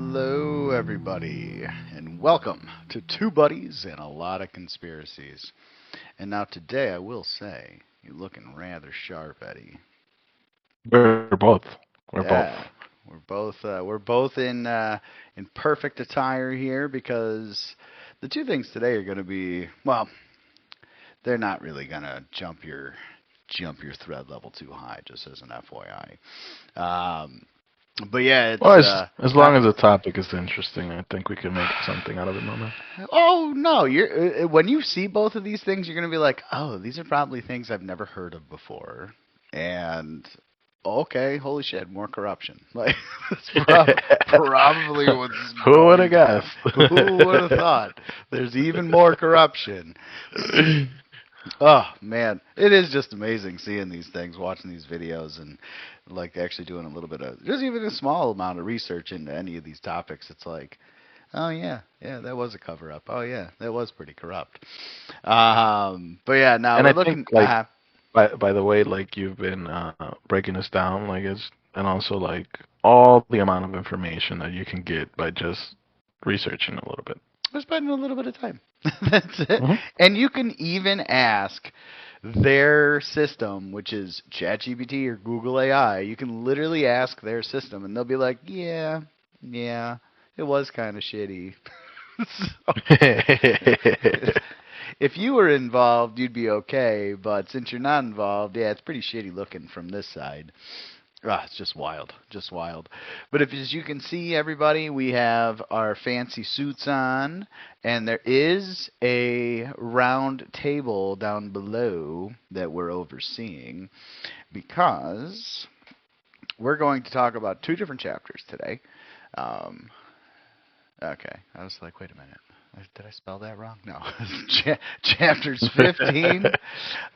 Hello, everybody, and welcome to Two Buddies and a Lot of Conspiracies. And now, today, I will say, you're looking rather sharp, Eddie. We're both. We're both. Yeah, we're both in perfect attire here because the two things today are going to be well, they're not really going to jump your thread level too high, just as an FYI. But yeah, Well, it's as long as the topic is interesting, I think we can make something out of it, no man. Oh no! You're when you see both of these things, you're gonna be like, "Oh, these are probably things I've never heard of before." And okay, holy shit, more corruption. Like that's probably what's Who would have going down. guessed? Who would have thought? There's even more corruption. Oh man, it is just amazing seeing these things, watching these videos, and like actually doing a little bit of just even a small amount of research into any of these topics. It's like, oh yeah, yeah, that was a cover up. Oh yeah, that was pretty corrupt. But yeah, now And we're I looking. think, like, by the way, like you've been breaking this down, like and also like all the amount of information that you can get by just researching a little bit. We're spending a little bit of time. That's it. Hmm. And you can even ask their system, which is ChatGPT or Google AI. You can literally ask their system, and they'll be like, "Yeah, yeah, it was kind of shitty." So, if you were involved, you'd be okay. But since you're not involved, yeah, it's pretty shitty looking from this side. Ah, it's just wild, just wild. But if, as you can see, everybody, we have our fancy suits on, and there is a round table down below that we're overseeing because we're going to talk about two different chapters today. Um, okay, I was like, wait a minute. Did I spell that wrong? No. Chapters 15,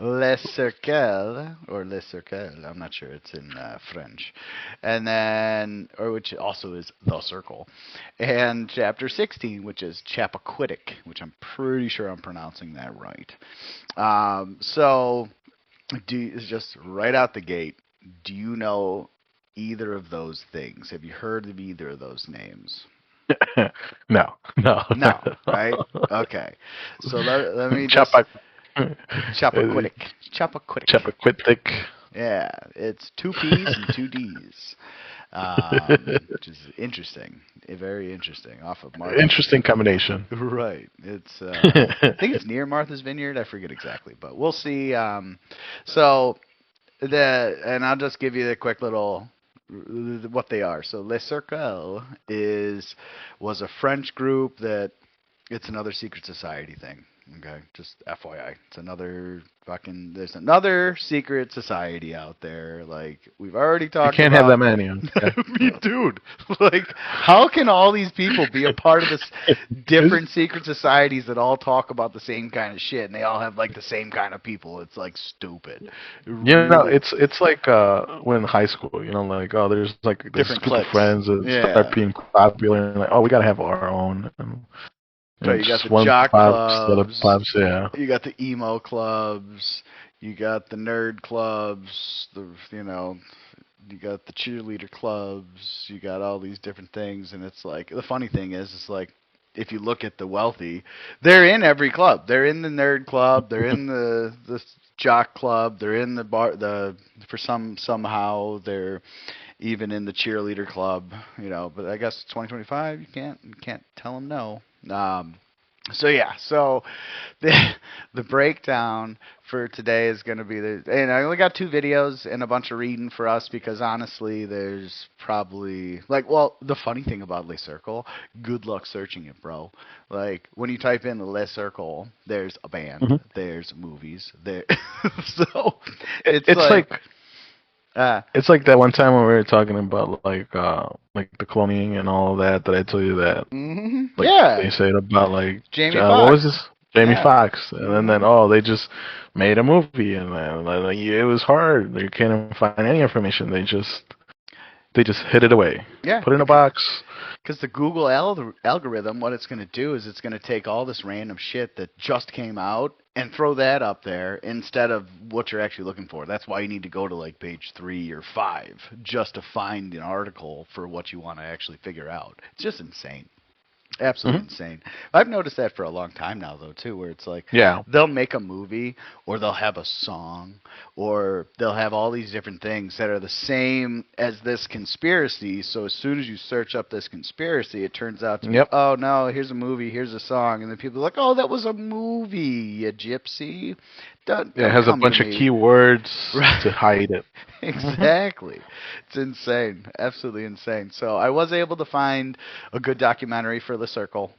Le Cercle, or Le Cercle, I'm not sure, it's in French. And then, or which also is The Circle. And chapter 16, which is Chappaquiddick, which I'm pretty sure I'm pronouncing that right. So, just right out the gate, do you know either of those things? Have you heard of either of those names? No, no, No, not at right? all. Okay. So let me just Chapa, Chappaquiddick. Chappaquiddick. Chappaquiddick. Yeah, it's two P's and two D's, which is interesting, very interesting. Off of Martha's Interesting combination. Right. It's I think it's near Martha's Vineyard. I forget exactly, but we'll see. So and I'll just give you the quick little what they are. So Le Cercle was a French group that it's another secret society thing. Okay, just FYI, it's another there's another secret society out there. Like we've already You talked can't have that about. many. Okay. I mean, dude, like how can all these people be a part of this different secret societies that all talk about the same kind of shit and they all have like the same kind of people? It's like stupid. It You know, really it's like when in high school, like, oh, there's like this different group of cliques. friends that start Yeah. being popular, and like, oh, we gotta have our own, So and you got just the one jock pops, the other clubs, pops, yeah. you got the emo clubs, you got the nerd clubs, you got the cheerleader clubs, you got all these different things, and it's like the funny thing is, it's like if you look at the wealthy, they're in every club. They're in the nerd club, they're in the jock club, they're in the bar for somehow they're even in the cheerleader club, But I guess 2025, you can't tell them no. So yeah, so the breakdown for today is going to be and I only got two videos and a bunch of reading for us because honestly, there's probably the funny thing about Le Circle, good luck searching it, bro. Like when you type in Le Circle, there's a band, Hmm. there's movies, there, so It, it's it's like. like Uh, it's like that one time when we were talking about like the cloning and all of that. That I told you that like yeah, they said about like Jamie what was Foxx. this? Jamie Yeah. Foxx, and then oh, they just made a movie, and then like, it was hard. You can't find any information. They just hid it away, Yeah. put it in a box. Because the Google algorithm, what it's going to do is it's going to take all this random shit that just came out and throw that up there instead of what you're actually looking for. That's why you need to go to like page 3 or 5 just to find an article for what you want to actually figure out. It's just insane. Absolutely Hmm. insane. I've noticed that for a long time now, though, too, where it's like Yeah. they'll make a movie or they'll have a song or they'll have all these different things that are the same as this conspiracy. So as soon as you search up this conspiracy, it turns out to be, Yep. oh, no, here's a movie, here's a song. And then people are like, oh, that was a movie, you gypsy. Yeah, it Don't has a come to bunch of me. keywords Right. to hide it. Hmm. Exactly. It's insane. Absolutely insane. So I was able to find a good documentary for the Cercle.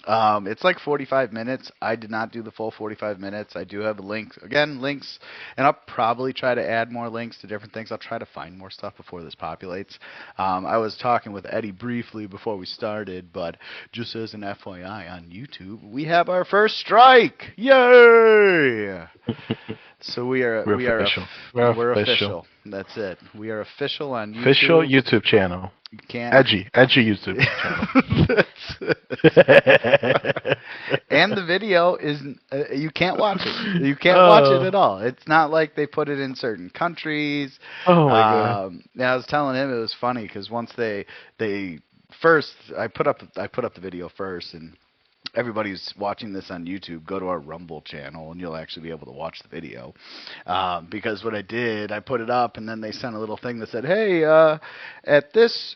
It's like 45 minutes. I did not do the full 45 minutes. I do have links. Again, links, and I'll probably try to add more links to different things. I'll try to find more stuff before this populates. I was talking with Eddie briefly before we started, but just as an FYI on YouTube, we have our first strike. Yay! So We're official. We're we're official. official. That's it. We are official on Official YouTube. YouTube channel. You can't. Edgy YouTube channel. That's it. And the video is you can't watch it. You can't watch it Oh, at all. It's not like they put it in certain countries. oh my god. Yeah, I was telling him it was funny because once they first I put up the video first and everybody's watching this on YouTube, go to our Rumble channel and you'll actually be able to watch the video. Because what I did, I put it up and then they sent a little thing that said, "Hey, at this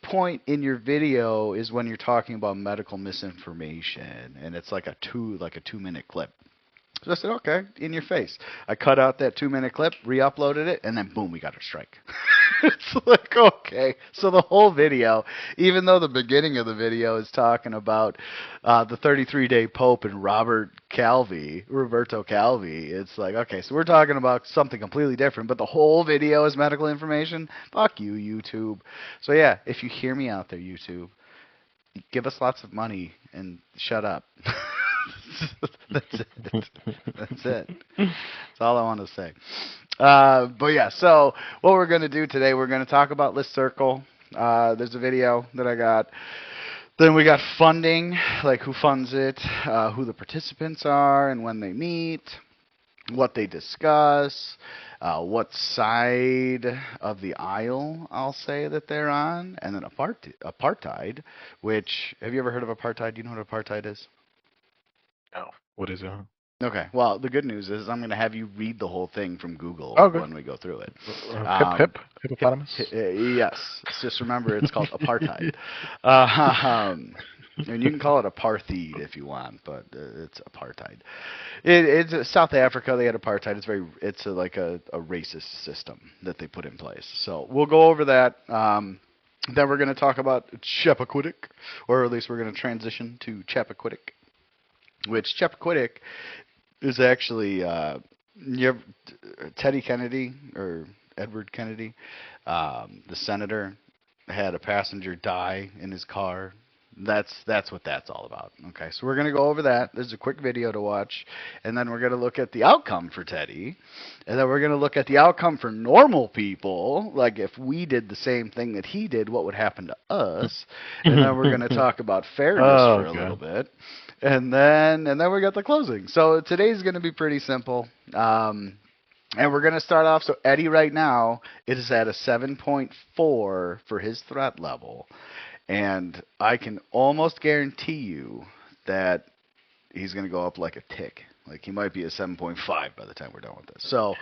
point in your video is when you're talking about medical misinformation," and it's like a 2 minute clip. So I said, okay, in your face. I cut out that 2 minute clip, re-uploaded it, and then boom, we got a strike. It's like, okay. So the whole video, even though the beginning of the video is talking about the 33-day Pope and Roberto Calvi, it's like, okay, so we're talking about something completely different, but the whole video is medical information. Fuck you, YouTube. So yeah, if you hear me out there, YouTube, give us lots of money and shut up. That's it. That's it. That's all I want to say. But yeah, so what we're going to do today, we're going to talk about List Circle. There's a video that I got. Then we got funding, like who funds it, who the participants are, and when they meet, what they discuss, what side of the aisle I'll say that they're on, and then apartheid. Which have you ever heard of apartheid? Do you know what apartheid is? No. What is it? Okay. Well, the good news is I'm going to have you read the whole thing from Google Okay. when we go through it. Hip, Hippopotamus. yes. Just remember, it's called apartheid. And you can call it apartheid if you want, but it's apartheid. It's South Africa. They had apartheid. It's like a racist system that they put in place. So we'll go over that. Then we're going to talk about Chappaquiddick, or at least we're going to transition to Chappaquiddick, which Chappaquiddick is actually you have Teddy Kennedy or Edward Kennedy, the senator, had a passenger die in his car. That's what that's all about. Okay, so we're gonna go over that. There's a quick video to watch, and then we're gonna look at the outcome for Teddy, and then we're gonna look at the outcome for normal people. Like if we did the same thing that he did, what would happen to us? And then we're gonna talk about fairness for Oh a little god. bit, and then we got the closing. So today's gonna be pretty simple. And we're going to start off. So Eddie right now is at a 7.4 for his threat level. And I can almost guarantee you that he's going to go up like a tick. Like he might be a 7.5 by the time we're done with this. So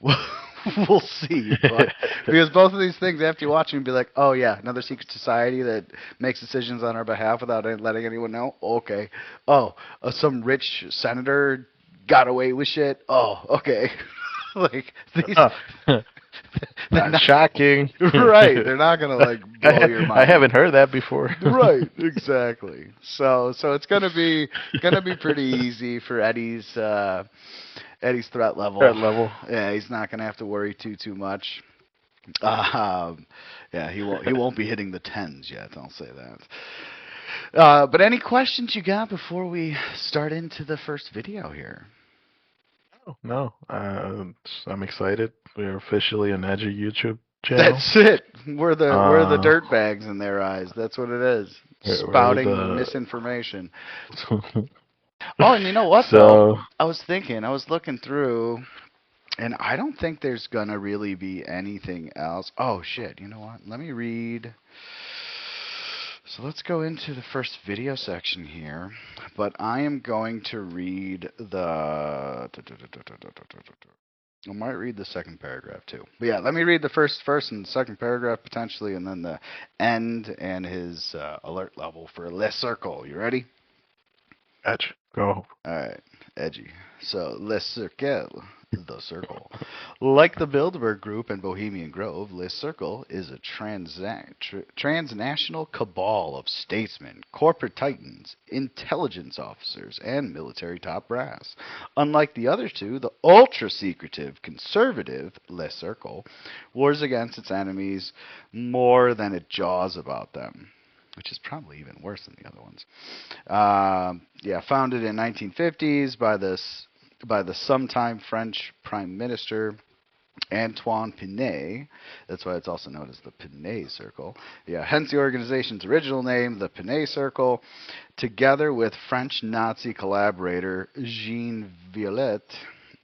we'll see. But, because both of these things, after you watch them, be like, oh yeah, another secret society that makes decisions on our behalf without letting anyone know. Okay. Oh, some rich senator got away with shit. Oh, okay. Like these, they're Not shocking. right. They're not gonna like blow your I mind. haven't heard that before. Right, exactly. So it's gonna be pretty easy for Eddie's threat level. Threat level. Yeah, he's not gonna have to worry too much. Yeah, he won't be hitting the tens yet. I'll say that. But any questions you got before we start into the first video here? No, I'm excited. We're officially an edgy YouTube channel? That's it. We're the Uh, dirt bags in their eyes. That's what it is. we're Spouting the. misinformation. Oh, and you know what though? So I was looking through, and I don't think there's gonna really be anything else. Oh shit! You know what? Let me read. So let's go into the first video section here, but I am going to read the. I might read the second paragraph too. But yeah, let me read the first and second paragraph potentially, and then the end and his alert level for Le Cercle. You ready? Etch, go. All right, edgy. So, Le Cercle, the Circle. Like the Bilderberg Group and Bohemian Grove, Le Cercle is a transnational cabal of statesmen, corporate titans, intelligence officers, and military top brass. Unlike the other two, the ultra-secretive, conservative Le Cercle wars against its enemies more than it jaws about them, which is probably even worse than the other ones. Yeah, founded in 1950s by the sometime French Prime Minister Antoine Pinay. That's why it's also known as the Pinay Circle. Yeah, hence the organization's original name, the Pinay Circle, together with French Nazi collaborator Jean Violet,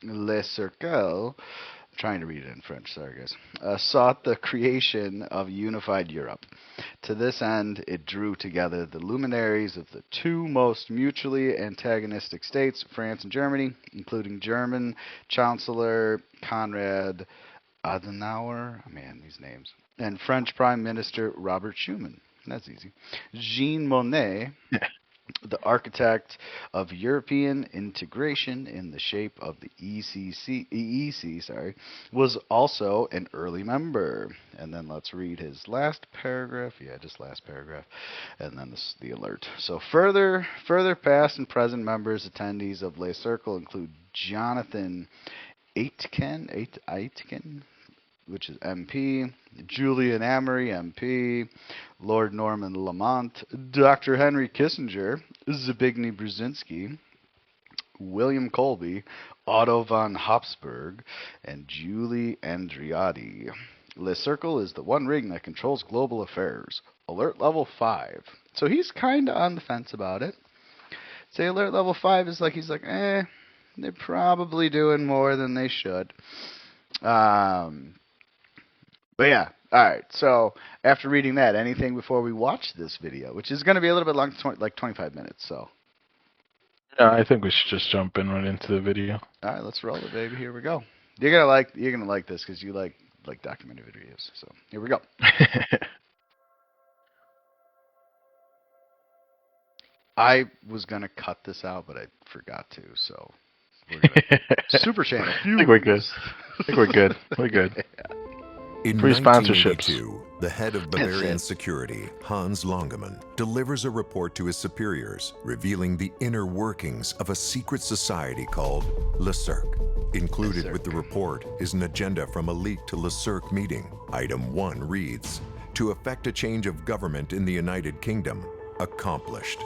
Le Cercle, trying to read it in French, sorry guys, sought the creation of a unified Europe. To this end, it drew together the luminaries of the two most mutually antagonistic states, France and Germany, including German Chancellor Konrad Adenauer, man, these names, and French Prime Minister Robert Schuman. That's easy. Jean Monnet, the architect of European integration in the shape of the EEC, was also an early member. And then let's read his last paragraph. Yeah, just last paragraph. And then the alert. So further past and present members, attendees of Le Cercle include Jonathan Aitken, which is MP, Julian Amory, MP, Lord Norman Lamont, Dr. Henry Kissinger, Zbigniew Brzezinski, William Colby, Otto von Habsburg, and Julie Andreotti. Le Cercle is the one ring that controls global affairs. Alert level 5. So he's kind of on the fence about it. Say alert level 5 is like, he's like, they're probably doing more than they should. But yeah, alright, so after reading that, anything before we watch this video, which is going to be a little bit long, like 25 minutes, so. Yeah, I think we should just jump in right into the video. Alright, let's roll it, baby, here we go. You're gonna like this, because you like documentary videos, so here we go. I was going to cut this out, but I forgot to, so. We're gonna super channel. I think we're good. We're good. Yeah. In Free sponsorships. 1982, the head of Bavarian Security, Hans Longemann, delivers a report to his superiors revealing the inner workings of a secret society called Le Cercle. Included with the report is an agenda from a leaked Le Cercle meeting. Item 1 reads, "To effect a change of government in the United Kingdom, accomplished."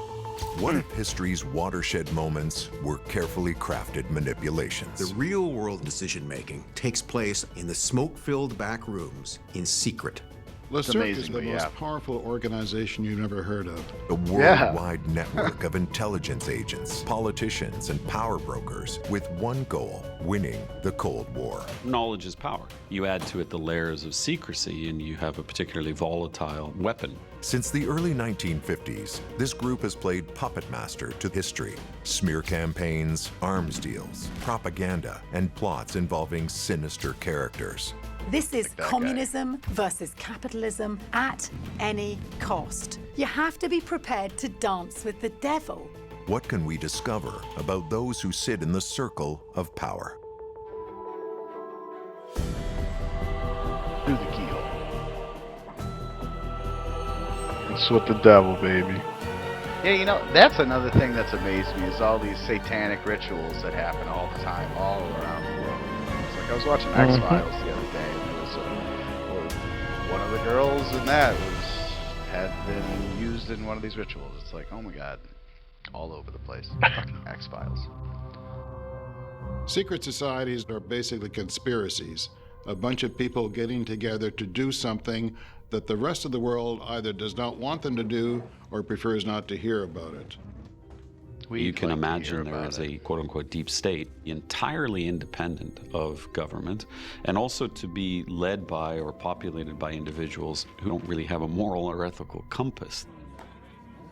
What if history's watershed moments were carefully crafted manipulations? The real-world decision-making takes place in the smoke-filled back rooms in secret. Le Cercle is amazing, the but most yeah. powerful organization you've never heard of. A worldwide network of intelligence agents, politicians, and power brokers with one goal: winning the Cold War. Knowledge is power. You add to it the layers of secrecy and you have a particularly volatile weapon. Since the early 1950s, this group has played puppet master to history. Smear campaigns, arms deals, propaganda, and plots involving sinister characters. This is that communism versus capitalism at any cost. You have to be prepared to dance with the devil. What can we discover about those who sit in the circle of power? Through the keyhole. It's with the devil, baby. Yeah, you know, that's another thing that's amazed me is all these satanic rituals that happen all the time, all around the world. It's like I was watching X-Files the other day, and there was one of the girls in that had been used in one of these rituals. It's like, oh my god, all over the place. Fucking X-Files. Secret societies are basically conspiracies. a bunch of people getting together to do something that the rest of the world either does not want them to do or prefers not to hear about it. You can imagine there is a quote-unquote deep state entirely independent of government, and also to be led by or populated by individuals who don't really have a moral or ethical compass.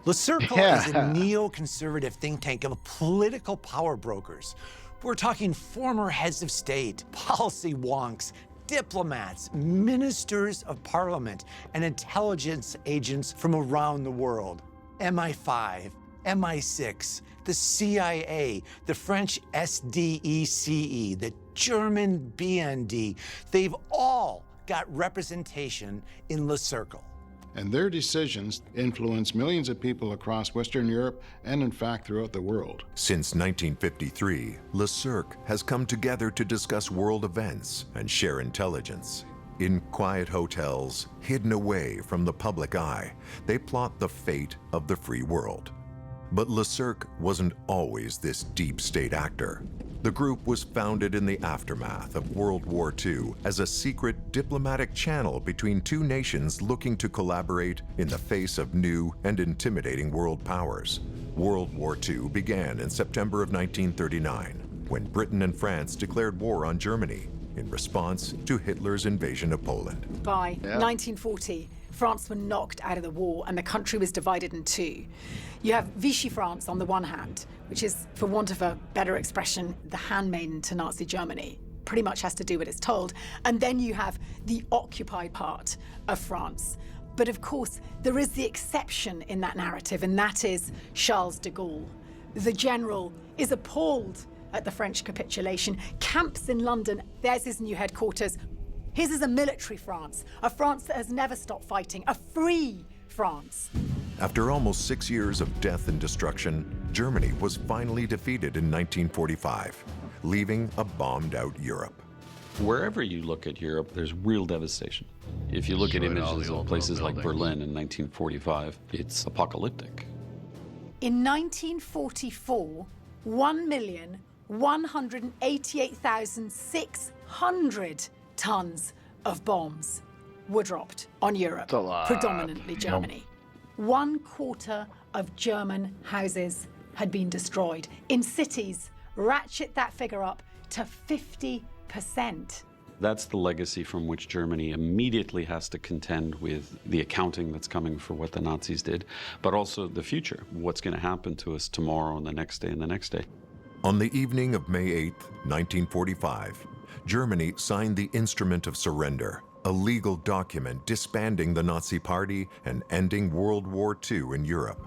The Cercle is a neoconservative think tank of political power brokers. We're talking former heads of state, policy wonks, diplomats, ministers of parliament, and intelligence agents from around the world. MI5, MI6, the CIA, the French SDECE, the German BND, they've all got representation in Le Cercle. And their decisions influence millions of people across Western Europe and, in fact, throughout the world. Since 1953, Le Cercle has come together to discuss world events and share intelligence. In quiet hotels, hidden away from the public eye, they plot the fate of the free world. But Le Cercle wasn't always this deep state actor. The group was founded in the aftermath of World War II as a secret diplomatic channel between two nations looking to collaborate in the face of new and intimidating world powers. World War II began in September of 1939, when Britain and France declared war on Germany in response to Hitler's invasion of Poland. By 1940, France were knocked out of the war and the country was divided in two. You have Vichy France on the one hand, which is, for want of a better expression, the handmaiden to Nazi Germany. Pretty much has to do what it's told. And then you have the occupied part of France. But of course, there is the exception in that narrative, and that is Charles de Gaulle. The general is appalled at the French capitulation, camps in London. There's his new headquarters. His is a military France, a France that has never stopped fighting, a free France. After almost 6 years of death and destruction, Germany was finally defeated in 1945, leaving a bombed-out Europe. Wherever you look at Europe, there's real devastation. If you look at images of places like Berlin in 1945, it's apocalyptic. In 1944, 1,188,600 tons of bombs were dropped on Europe, predominantly Germany. 1/4 of German houses had been destroyed. In cities, ratchet that figure up to 50%. That's the legacy from which Germany immediately has to contend with the accounting that's coming for what the Nazis did, but also the future. What's going to happen to us tomorrow and the next day and the next day. On the evening of May 8th, 1945, Germany signed the Instrument of Surrender, a legal document disbanding the Nazi Party and ending World War II in Europe.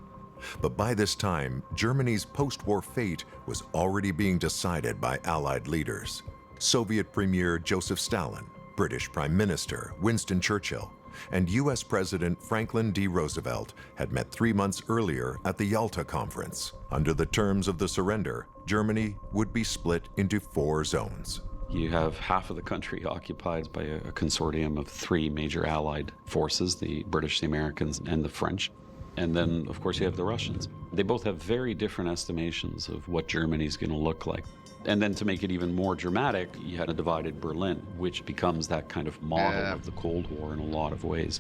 But by this time, Germany's post-war fate was already being decided by Allied leaders. Soviet Premier Joseph Stalin, British Prime Minister Winston Churchill, and U.S. President Franklin D. Roosevelt had met 3 months earlier at the Yalta Conference. Under the terms of the surrender, Germany would be split into 4 zones. You have half of the country occupied by a consortium of 3 major Allied forces, the British, the Americans, and the French. And then, of course, you have the Russians. They both have very different estimations of what Germany's going to look like. And then to make it even more dramatic, you had a divided Berlin, which becomes that kind of model of the Cold War in a lot of ways.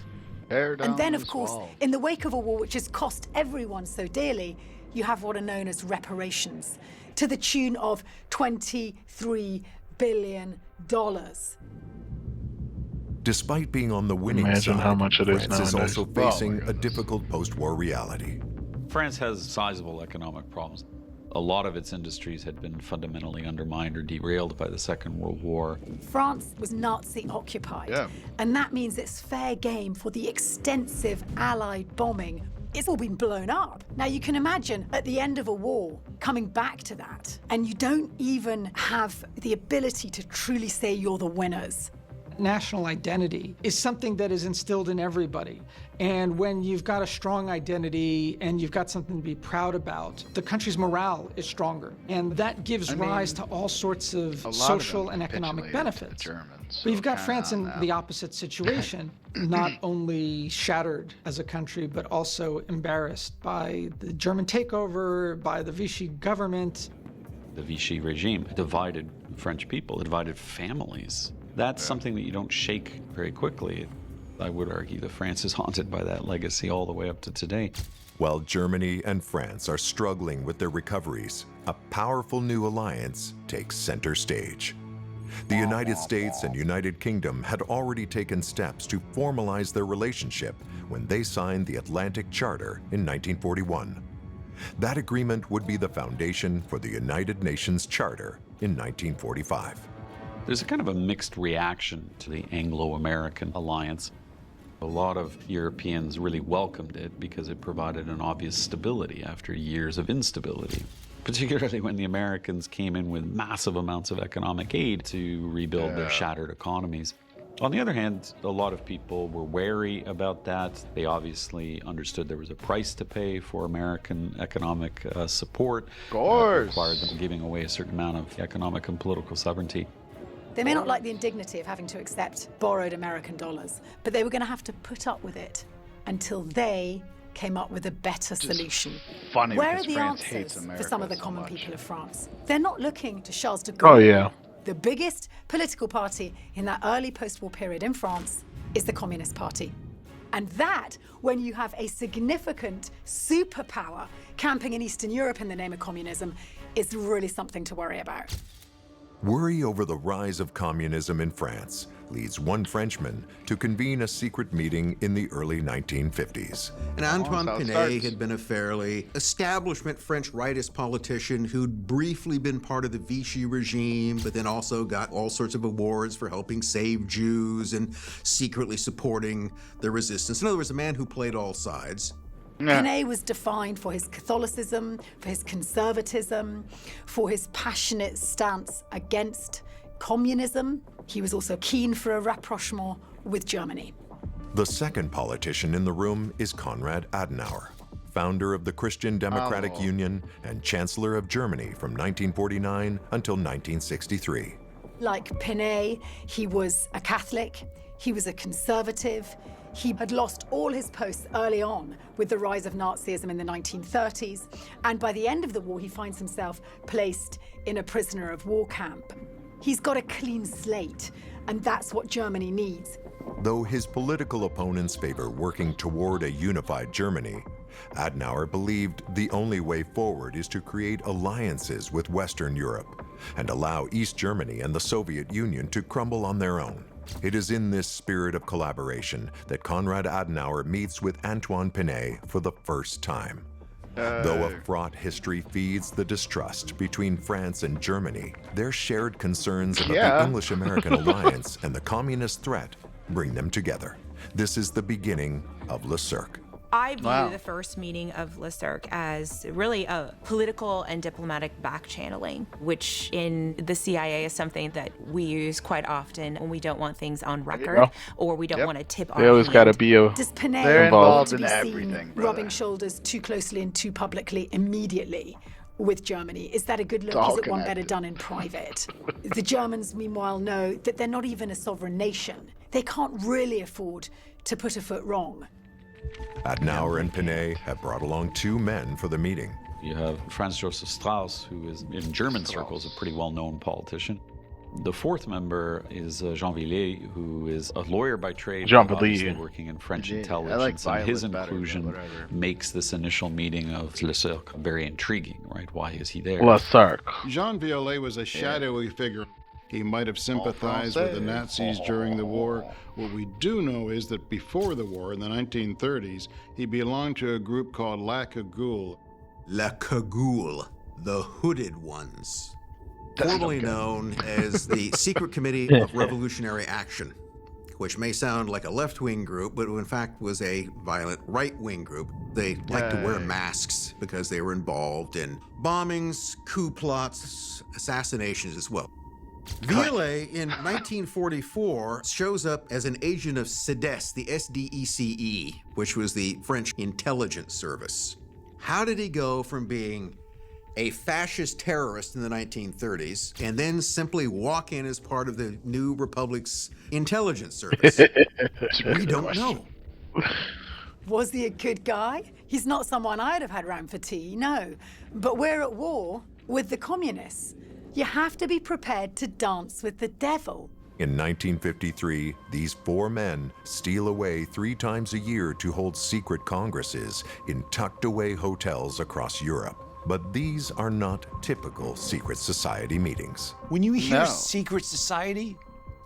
And then, of course, in the wake of a war which has cost everyone so dearly, you have what are known as reparations, to the tune of $23 billion. Despite being on the winning side, how much it is France is nowadays. also facing a difficult post-war reality. France has sizable economic problems. A lot of its industries had been fundamentally undermined or derailed by the Second World War. France was Nazi occupied, and that means it's fair game for the extensive Allied bombing. It's all been blown up. Now you can imagine at the end of a war, coming back to that, and you don't even have the ability to truly say you're the winners. National identity is something that is instilled in everybody. And when you've got a strong identity and you've got something to be proud about, the country's morale is stronger. And that gives rise to all sorts of social and economic benefits. But you've got France in the opposite situation, not only shattered as a country, but also embarrassed by the German takeover, by the Vichy government. The Vichy regime divided French people, it divided families. That's something that you don't shake very quickly. I would argue that France is haunted by that legacy all the way up to today. While Germany and France are struggling with their recoveries, a powerful new alliance takes center stage. The United States and United Kingdom had already taken steps to formalize their relationship when they signed the Atlantic Charter in 1941. That agreement would be the foundation for the United Nations Charter in 1945. There's a kind of a mixed reaction to the Anglo-American alliance. A lot of Europeans really welcomed it because it provided an obvious stability after years of instability, particularly when the Americans came in with massive amounts of economic aid to rebuild their shattered economies. On the other hand, a lot of people were wary about that. They obviously understood there was a price to pay for American economic support. Of course. Required them giving away a certain amount of economic and political sovereignty. They may not like the indignity of having to accept borrowed American dollars, but they were going to have to put up with it until they came up with a better solution. Funny Where are because the France hates answers America for some of the so common much. people of France? They're not looking to Charles de Gaulle. Oh, yeah. The biggest political party in that early post-war period in France is the Communist Party. And that, when you have a significant superpower camping in Eastern Europe in the name of communism, is really something to worry about. Worry over the rise of communism in France leads one Frenchman to convene a secret meeting in the early 1950s. And Antoine how it Pinay starts. had been a fairly establishment French rightist politician who'd briefly been part of the Vichy regime, but then also got all sorts of awards for helping save Jews and secretly supporting the resistance. In other words, a man who played all sides. Pinay was defined for his Catholicism, for his conservatism, for his passionate stance against communism. He was also keen for a rapprochement with Germany. The second politician in the room is Konrad Adenauer, founder of the Christian Democratic Union and Chancellor of Germany from 1949 until 1963. Like Pinay, he was a Catholic, he was a conservative, he had lost all his posts early on with the rise of Nazism in the 1930s, and by the end of the war he finds himself placed in a prisoner of war camp. He's got a clean slate, and that's what Germany needs. Though his political opponents favor working toward a unified Germany, Adenauer believed the only way forward is to create alliances with Western Europe and allow East Germany and the Soviet Union to crumble on their own. It is in this spirit of collaboration that Konrad Adenauer meets with Antoine Pinay for the first time. Though a fraught history feeds the distrust between France and Germany, their shared concerns about the English-American alliance and the communist threat bring them together. This is the beginning of Le Cercle. I view the first meeting of Le Cercle as really a political and diplomatic back-channeling, which in the CIA is something that we use quite often when we don't want things on record or we don't want to tip our They always got to be a Does Pinay They're want involved to be in seen everything, brother. rubbing shoulders too closely and too publicly immediately with Germany? Is that a good look? all Is it one better connected. done in private? The Germans, meanwhile, know that they're not even a sovereign nation. They can't really afford to put a foot wrong. Adenauer and Pinay have brought along two men for the meeting. You have Franz Josef Strauss, who is in German circles a pretty well-known politician. The fourth member is Jean Villiers, who is a lawyer by trade, Jean but obviously Villiers. working in French I like intelligence, and his Violet better, but inclusion whatever. makes this initial meeting of Le Cercle very intriguing, right? Why is he there? Le Cercle. Jean Violet was a shadowy figure. He might have sympathized with the Nazis during the war. What we do know is that before the war, in the 1930s, he belonged to a group called La Cagoule. La Cagoule, the Hooded Ones, formerly known as the Secret Committee of Revolutionary Action, which may sound like a left-wing group, but in fact was a violent right-wing group. They liked to wear masks because they were involved in bombings, coup plots, assassinations as well. Violet in 1944 shows up as an agent of SEDES, the SDECE, which was the French intelligence service. How did he go from being a fascist terrorist in the 1930s and then simply walk in as part of the new republic's intelligence service? We don't know. Was he a good guy? He's not someone I'd have had round for tea, no. But we're at war with the communists. You have to be prepared to dance with the devil. In 1953, these 4 men steal away 3 times a year to hold secret congresses in tucked-away hotels across Europe. But these are not typical secret society meetings. When you hear No. secret society,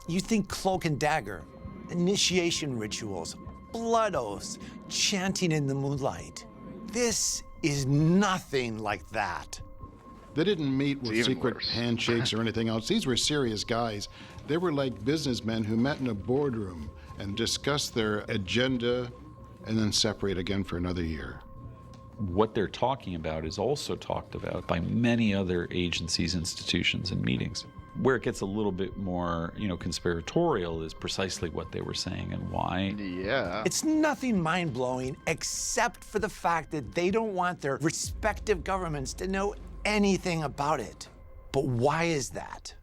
you think cloak and dagger, initiation rituals, blood oaths, chanting in the moonlight. This is nothing like that. They didn't meet with even secret worse. handshakes or anything else. These were serious guys. They were like businessmen who met in a boardroom and discussed their agenda and then separate again for another year. What they're talking about is also talked about by many other agencies, institutions, and meetings. Where it gets a little bit more, conspiratorial is precisely what they were saying and why. Yeah. It's nothing mind-blowing except for the fact that they don't want their respective governments to know anything about it. But why is that?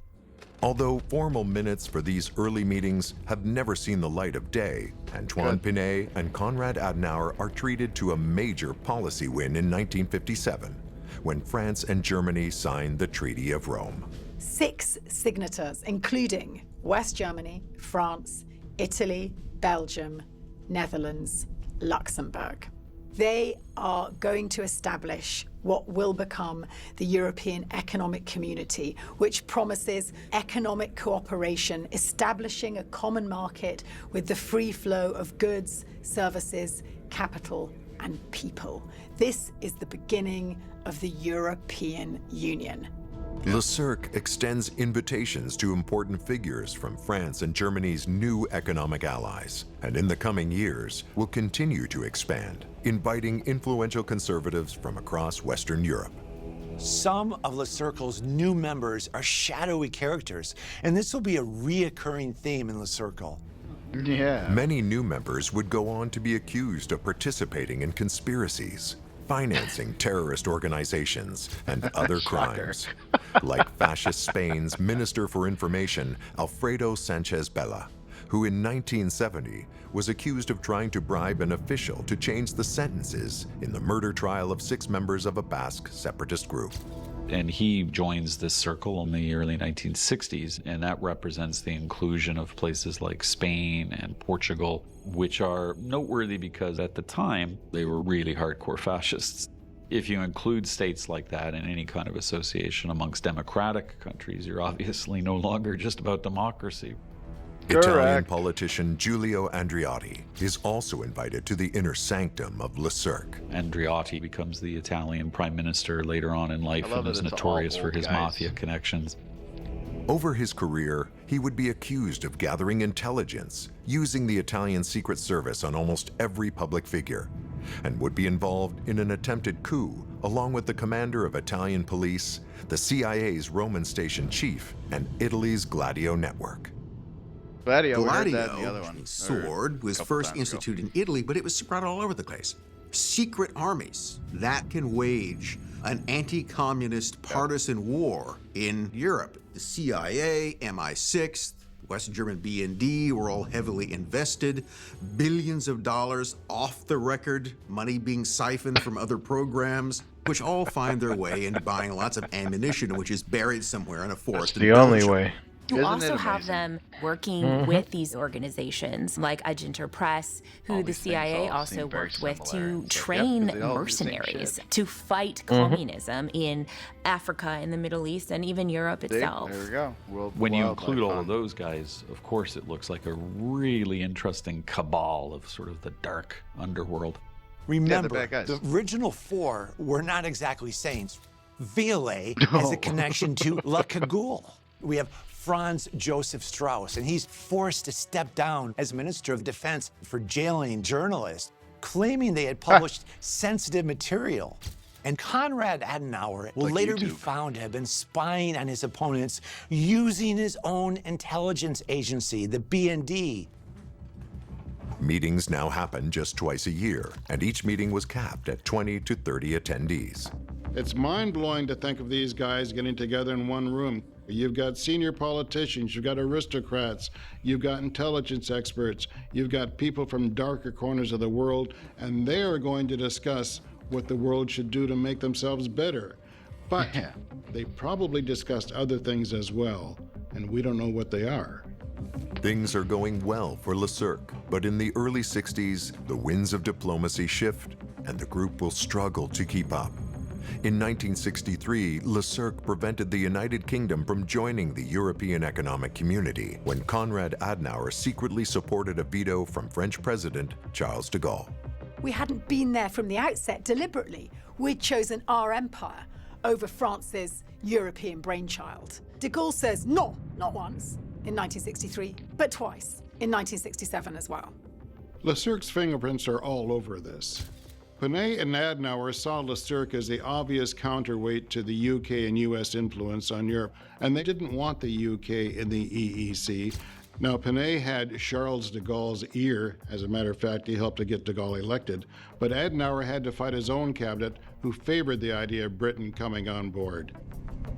Although formal minutes for these early meetings have never seen the light of day, Antoine Pinay and Konrad Adenauer are treated to a major policy win in 1957, when France and Germany signed the Treaty of Rome. 6 signatories, including West Germany, France, Italy, Belgium, Netherlands, Luxembourg. They are going to establish what will become the European Economic Community, which promises economic cooperation, establishing a common market with the free flow of goods, services, capital, and people. This is the beginning of the European Union. Le Cercle extends invitations to important figures from France and Germany's new economic allies, and in the coming years will continue to expand, inviting influential conservatives from across Western Europe. Some of Le Cercle's new members are shadowy characters, and this will be a reoccurring theme in Le Cercle. Yeah. Many new members would go on to be accused of participating in conspiracies, financing terrorist organizations, and other crimes, like fascist Spain's Minister for Information, Alfredo Sanchez Bella, who in 1970 was accused of trying to bribe an official to change the sentences in the murder trial of 6 members of a Basque separatist group. And he joins this circle in the early 1960s, and that represents the inclusion of places like Spain and Portugal, which are noteworthy because at the time they were really hardcore fascists. If you include states like that in any kind of association amongst democratic countries, you're obviously no longer just about democracy. Italian politician Giulio Andreotti is also invited to the inner sanctum of Le Cercle. Andreotti becomes the Italian prime minister later on in life and is notorious for his mafia connections. Over his career, he would be accused of gathering intelligence, using the Italian Secret Service on almost every public figure, and would be involved in an attempted coup, along with the commander of Italian police, the CIA's Roman station chief, and Italy's Gladio network. Gladio, Gladio, sword, was first instituted in Italy, but it was spread all over the place. Secret armies that can wage an anti-communist partisan war in Europe. The CIA, MI6, West German BND were all heavily invested. Billions of dollars off the record, money being siphoned from other programs, which all find their way into buying lots of ammunition, which is buried somewhere in a forest. It's the only way. You also have them working with these organizations like Agenter Press, who the CIA also worked with to train mercenaries to fight communism in Africa, in the Middle East, and even Europe itself. There we go. When you include all of those guys, of course, it looks like a really interesting cabal of sort of the dark underworld. Remember, the original 4 were not exactly saints. Viollet has a connection to La Cagoule. We have Franz Joseph Strauss, and he's forced to step down as Minister of Defense for jailing journalists, claiming they had published sensitive material. And Konrad Adenauer will later be found to have been spying on his opponents using his own intelligence agency, the BND. Meetings now happen just twice a year, and each meeting was capped at 20 to 30 attendees. It's mind-blowing to think of these guys getting together in one room. You've got senior politicians, you've got aristocrats, you've got intelligence experts, you've got people from darker corners of the world, and they are going to discuss what the world should do to make themselves better. But they probably discussed other things as well, and we don't know what they are. Things are going well for LeCirque, but in the early 60s, the winds of diplomacy shift, and the group will struggle to keep up. In 1963, LeCirque prevented the United Kingdom from joining the European Economic Community when Konrad Adenauer secretly supported a veto from French President Charles de Gaulle. We hadn't been there from the outset deliberately. We'd chosen our empire over France's European brainchild. De Gaulle says no, not once in 1963, but twice in 1967 as well. LeCirque's fingerprints are all over this. Panay and Adenauer saw LeCirque as the obvious counterweight to the UK and US influence on Europe, and they didn't want the UK in the EEC. Now, Panay had Charles de Gaulle's ear. As a matter of fact, he helped to get de Gaulle elected. But Adenauer had to fight his own cabinet, who favored the idea of Britain coming on board.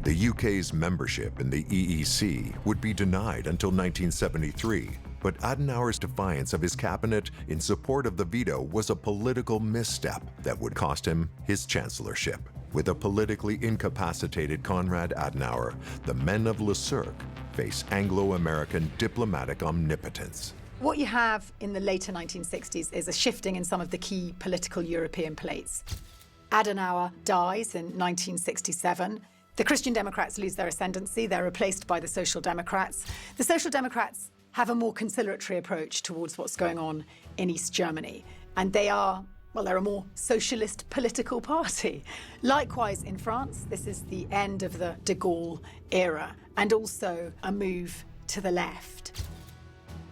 The UK's membership in the EEC would be denied until 1973, but Adenauer's defiance of his cabinet in support of the veto was a political misstep that would cost him his chancellorship. With a politically incapacitated Konrad Adenauer, the men of LeCirque face Anglo-American diplomatic omnipotence. What you have in the later 1960s is a shifting in some of the key political European plates. Adenauer dies in 1967. The Christian Democrats lose their ascendancy. They're replaced by the Social Democrats. The Social Democrats have a more conciliatory approach towards what's going on in East Germany. And they're a more socialist political party. Likewise, in France, this is the end of the de Gaulle era, and also a move to the left.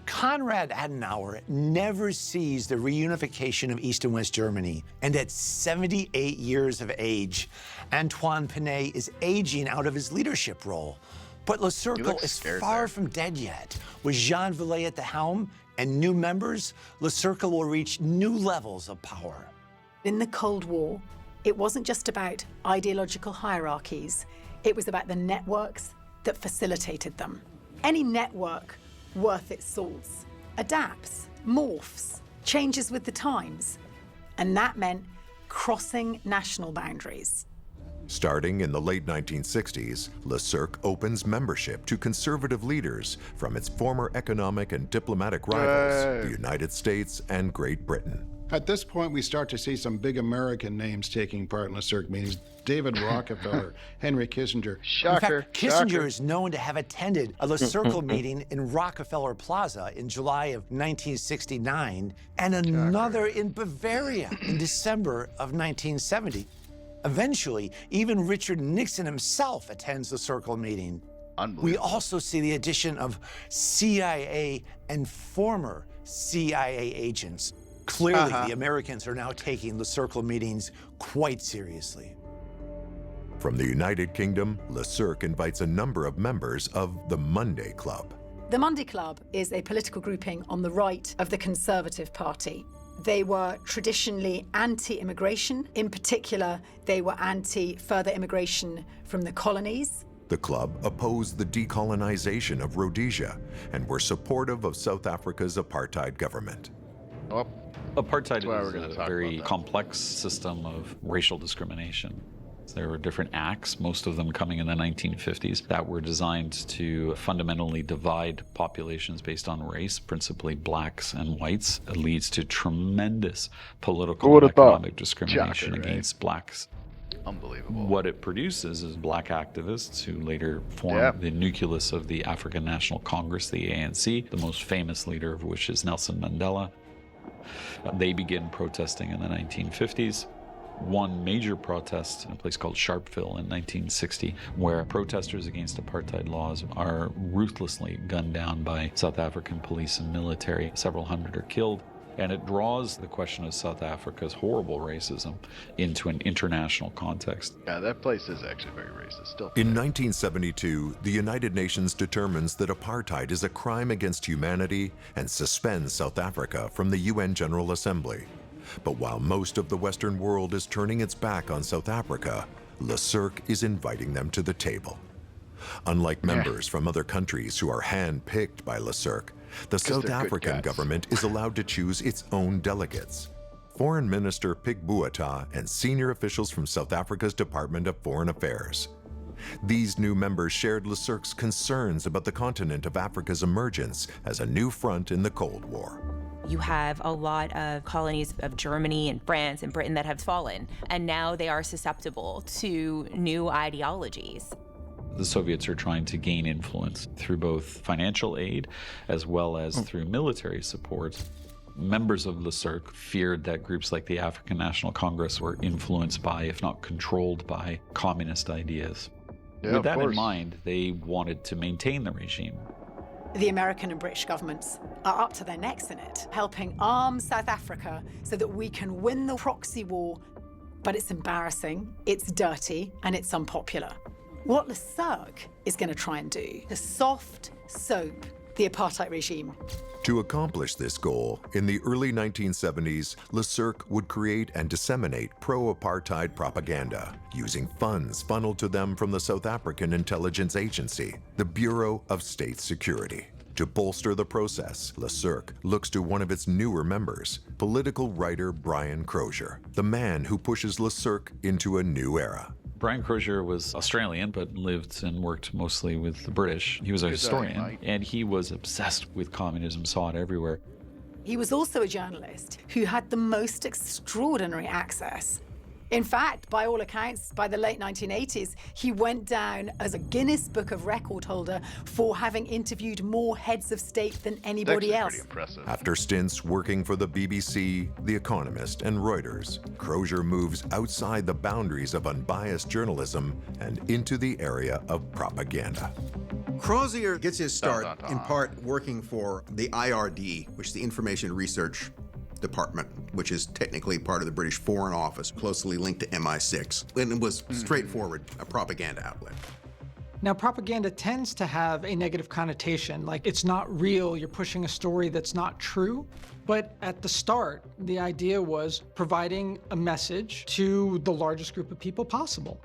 Konrad Adenauer never sees the reunification of East and West Germany, and at 78 years of age, Antoine Panay is aging out of his leadership role. But Le Cercle is far from dead yet. With Jean Villay at the helm and new members, Le Cercle will reach new levels of power. In the Cold War, it wasn't just about ideological hierarchies, it was about the networks that facilitated them. Any network worth its salts adapts, morphs, changes with the times, and that meant crossing national boundaries. Starting in the late 1960s, LeCirque opens membership to conservative leaders from its former economic and diplomatic rivals, the United States and Great Britain. At this point, we start to see some big American names taking part in LeCirque meetings. David Rockefeller, Henry Kissinger. Shocker. In fact, Kissinger is known to have attended a Le Cercle meeting in Rockefeller Plaza in July of 1969 and another in Bavaria in December of 1970. Eventually, even Richard Nixon himself attends the Cercle meeting. We also see the addition of CIA and former CIA agents. Clearly, the Americans are now taking the Cercle meetings quite seriously. From the United Kingdom, LeCirque invites a number of members of the Monday Club. The Monday Club is a political grouping on the right of the Conservative Party. They were traditionally anti-immigration. In particular, they were anti-further immigration from the colonies. The club opposed the decolonization of Rhodesia and were supportive of South Africa's apartheid government. Apartheid is a very complex system of racial discrimination. There were different acts, most of them coming in the 1950s, that were designed to fundamentally divide populations based on race, principally blacks and whites. It leads to tremendous political and economic discrimination against blacks. Unbelievable. What it produces is black activists who later form the nucleus of the African National Congress, the ANC, the most famous leader of which is Nelson Mandela. They begin protesting in the 1950s. One major protest in a place called Sharpeville in 1960, where protesters against apartheid laws are ruthlessly gunned down by South African police and military. Several hundred are killed. And it draws the question of South Africa's horrible racism into an international context. Yeah, that place is actually very racist still. In 1972, the United Nations determines that apartheid is a crime against humanity and suspends South Africa from the UN General Assembly. But while most of the Western world is turning its back on South Africa, LeCirque is inviting them to the table. Unlike members from other countries who are hand-picked by LeCirque, the South African government is allowed to choose its own delegates. Foreign Minister Pik Botha and senior officials from South Africa's Department of Foreign Affairs. These new members shared LeCirque's concerns about the continent of Africa's emergence as a new front in the Cold War. You have a lot of colonies of Germany and France and Britain that have fallen, and now they are susceptible to new ideologies. The Soviets are trying to gain influence through both financial aid as well as through military support. Members of LeCirque feared that groups like the African National Congress were influenced by, if not controlled by, communist ideas. Yeah, With that course. in mind, they wanted to maintain the regime. The American and British governments are up to their necks in it, helping arm South Africa so that we can win the proxy war. But it's embarrassing, it's dirty, and it's unpopular. What LeCirque is going to try and do is soft soap the apartheid regime. To accomplish this goal, in the early 1970s, LeCirque would create and disseminate pro-apartheid propaganda using funds funneled to them from the South African intelligence agency, the Bureau of State Security. To bolster the process, LeCirque looks to one of its newer members, political writer Brian Crozier, the man who pushes LeCirque into a new era. Brian Crozier was Australian, but lived and worked mostly with the British. He was a historian, and he was obsessed with communism, saw it everywhere. He was also a journalist who had the most extraordinary access. In fact, by all accounts, by the late 1980s, he went down as a Guinness Book of Record holder for having interviewed more heads of state than anybody else. Pretty impressive. After stints working for the BBC, The Economist, and Reuters, Crozier moves outside the boundaries of unbiased journalism and into the area of propaganda. Crozier gets his start in part working for the IRD, which is the Information Research Department, which is technically part of the British Foreign Office, closely linked to MI6. And it was straightforward, a propaganda outlet. Now, propaganda tends to have a negative connotation, like it's not real, you're pushing a story that's not true. But at the start, the idea was providing a message to the largest group of people possible.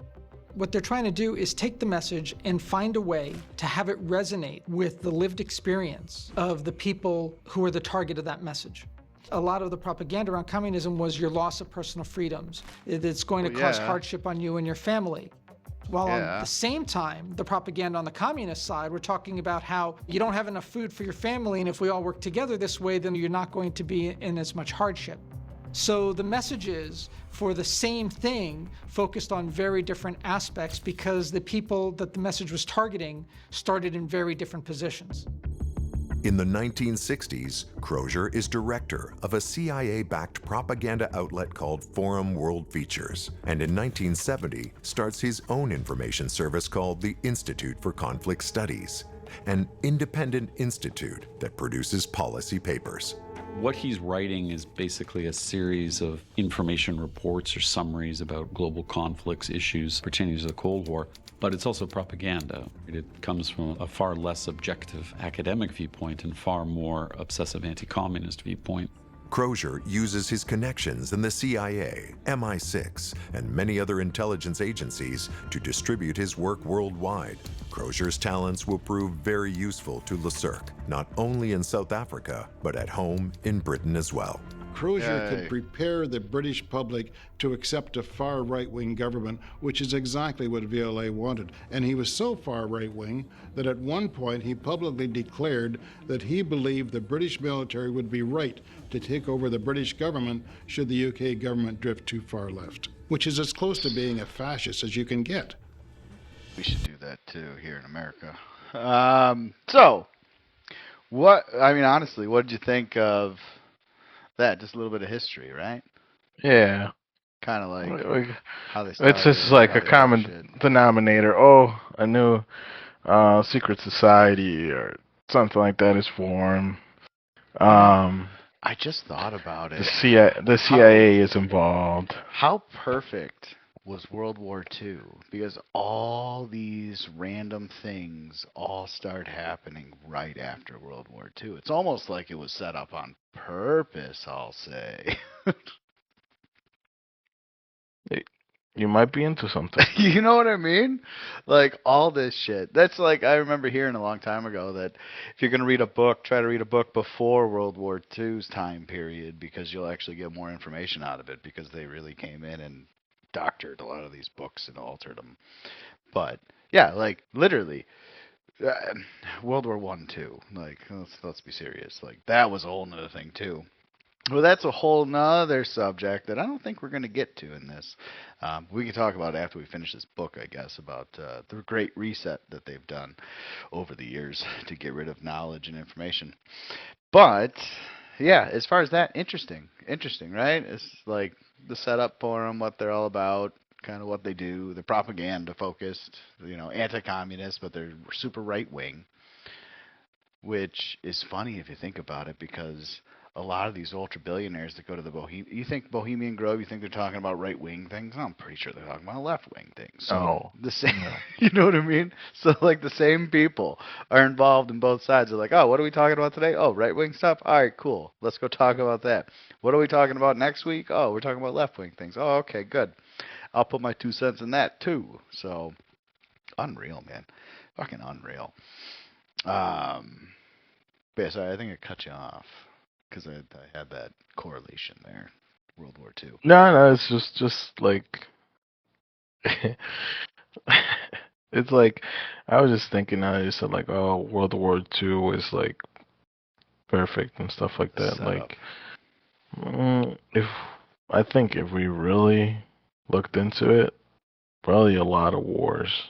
What they're trying to do is take the message and find a way to have it resonate with the lived experience of the people who are the target of that message. A lot of the propaganda around communism was your loss of personal freedoms. It's going to cause hardship on you and your family. While at the same time, the propaganda on the communist side, we're talking about how you don't have enough food for your family, and if we all work together this way, then you're not going to be in as much hardship. So the messages for the same thing focused on very different aspects because the people that the message was targeting started in very different positions. In the 1960s, Crozier is director of a CIA-backed propaganda outlet called Forum World Features, and in 1970 starts his own information service called the Institute for Conflict Studies, an independent institute that produces policy papers. What he's writing is basically a series of information reports or summaries about global conflicts, issues pertaining to the Cold War, but it's also propaganda. It comes from a far less objective academic viewpoint and far more obsessive anti-communist viewpoint. Crozier uses his connections in the CIA, MI6, and many other intelligence agencies to distribute his work worldwide. Crozier's talents will prove very useful to LeCirque, not only in South Africa, but at home in Britain as well. Crozier could prepare the British public to accept a far right-wing government, which is exactly what VLA wanted. And he was so far right-wing that at one point he publicly declared that he believed the British military would be right to take over the British government should the UK government drift too far left, which is as close to being a fascist as you can get. We should do that too here in America. So, honestly, what did you think of that? Just a little bit of history, right? Yeah. Kind of like how they started. It's just like a common denominator. Oh, a new secret society or something like that is formed. I just thought about it. The CIA is involved. How perfect was World War II? Because all these random things all start happening right after World War II. It's almost like it was set up on purpose, I'll say. You might be into something. You know what I mean? Like all this shit. That's like, I remember hearing a long time ago that if you're going to read a book, try to read a book before World War II's time period because you'll actually get more information out of it because they really came in and doctored a lot of these books and altered them. But yeah, like literally, uh, World War One, too. Like let's be serious. Like that was a whole nother thing too. Well, that's a whole nother subject that I don't think we're going to get to in this. We can talk about it after we finish this book, I guess, about the great reset that they've done over the years to get rid of knowledge and information. But yeah, as far as that, interesting, right? It's like the setup for them, what they're all about, kind of what they do. They're propaganda focused, anti-communist, but they're super right wing, which is funny if you think about it, because a lot of these ultra billionaires that go to the you think Bohemian Grove, you think they're talking about right wing things? I'm pretty sure they're talking about left wing things. So the same, you know what I mean? So like the same people are involved in both sides. They're like, oh, what are we talking about today? Oh, right wing stuff. All right, cool. Let's go talk about that. What are we talking about next week? Oh, we're talking about left wing things. Oh, okay, good. I'll put my 2 cents in that too. So unreal, man, fucking unreal. But yeah, sorry, I think I cut you off because I had that correlation there. World War II. No, it's just like it's like I was just thinking. I just said like, oh, World War II is like perfect and stuff like that. Like, if I think if we really looked into it, probably a lot of wars.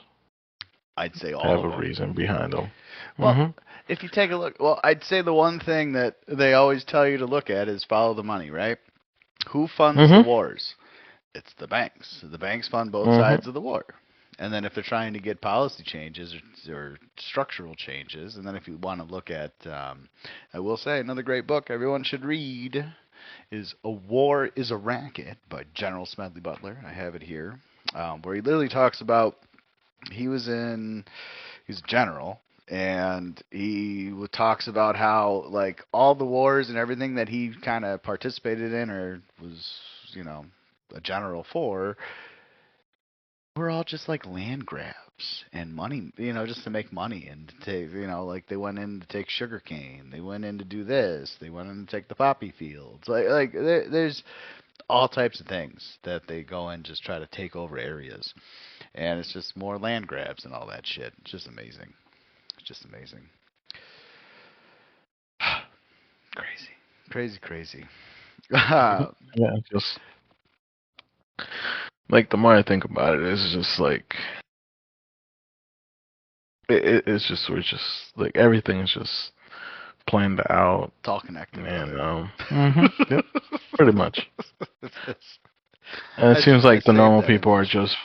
I'd say all have of a them. reason behind them. Well, if you take a look, I'd say the one thing that they always tell you to look at is follow the money, right? Who funds the wars? It's the banks. The banks fund both sides of the war. And then if they're trying to get policy changes or structural changes, and then if you want to look at, I will say another great book everyone should read is A War is a Racket by General Smedley Butler. I have it here, where he literally talks about he's a general, and he talks about how like all the wars and everything that he kind of participated in or was, a general for, were all just like land grabs and money, just to make money and to, like they went in to take sugar cane, they went in to do this, they went in to take the poppy fields, like there's all types of things that they go and just try to take over areas, and it's just more land grabs and all that shit. It's just amazing. It's just amazing. Crazy. Yeah, just like the more I think about it, it's just like it's just we're just like everything is just planned out. It's all connected. And yep, pretty much. And it seems like the normal people are just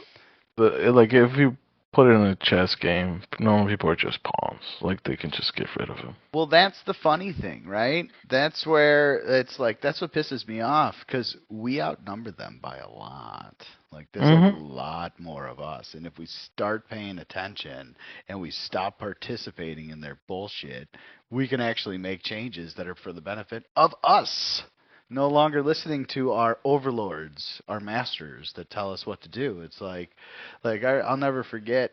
like if you put it in a chess game, normal people are just pawns. Like they can just get rid of him. Well, that's the funny thing, right? That's where it's like that's what pisses me off, because we outnumber them by a lot. Like there's a lot more of us, and if we start paying attention and we stop participating in their bullshit, we can actually make changes that are for the benefit of us. No longer listening to our overlords, our masters that tell us what to do. It's like I'll never forget,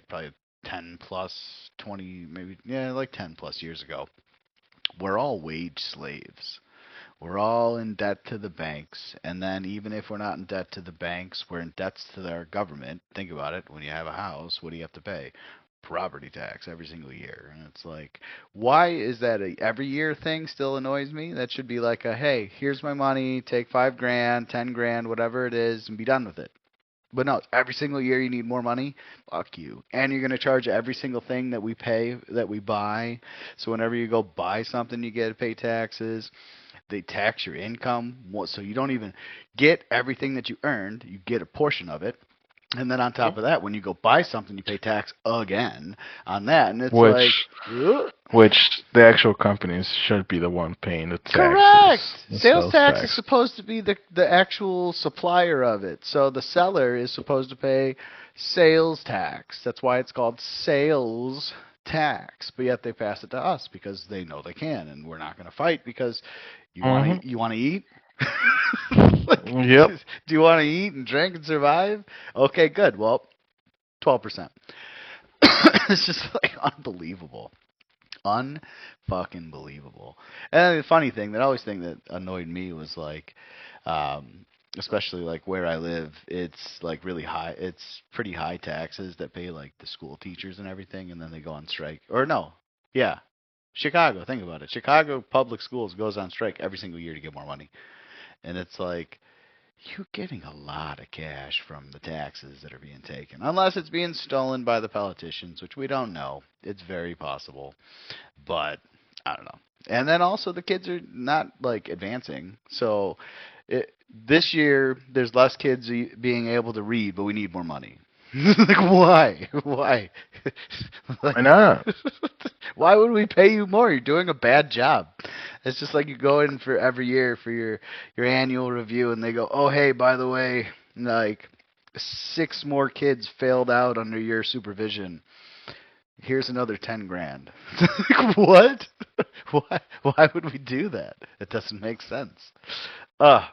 probably 10 plus, 20, maybe, like 10 plus years ago. We're all wage slaves. We're all in debt to the banks. And then even if we're not in debt to the banks, we're in debts to our government. Think about it. When you have a house, what do you have to pay? Property tax every single year. And it's like, why is that a every year thing? Still annoys me. That should be like a, hey, here's my money, take $5,000, $10,000, whatever it is, and be done with it. But no, every single year you need more money. Fuck you. And you're going to charge every single thing that we pay, that we buy. So whenever you go buy something, you get to pay taxes. They tax your income, so you don't even get everything that you earned. You get a portion of it. And then on top of that, when you go buy something, you pay tax again on that. And it's which the actual companies should be the one paying the taxes. Correct. Sales tax is supposed to be the actual supplier of it. So the seller is supposed to pay sales tax. That's why it's called sales tax. But yet they pass it to us because they know they can, and we're not going to fight because you want to eat. Yep. Do you want to eat and drink and survive? Okay, good. Well, 12%. It's just like unbelievable. Unfucking believable. And the funny thing, that annoyed me was like, especially like where I live, it's like really high. It's pretty high taxes that pay like the school teachers and everything, and then they go on strike. Or no, yeah, Chicago. Think about it. Chicago public schools goes on strike every single year to get more money, and it's like you're getting a lot of cash from the taxes that are being taken, unless it's being stolen by the politicians, which we don't know. It's very possible, but I don't know. And then also the kids are not like advancing, so this year there's less kids being able to read, but we need more money. Like why? Why? Like, Why not? why would we pay you more? You're doing a bad job. It's just like you go in for every year for your annual review, and they go, oh hey, by the way, like 6 more kids failed out under your supervision. Here's another 10 grand. Like, what? Why would we do that? It doesn't make sense. But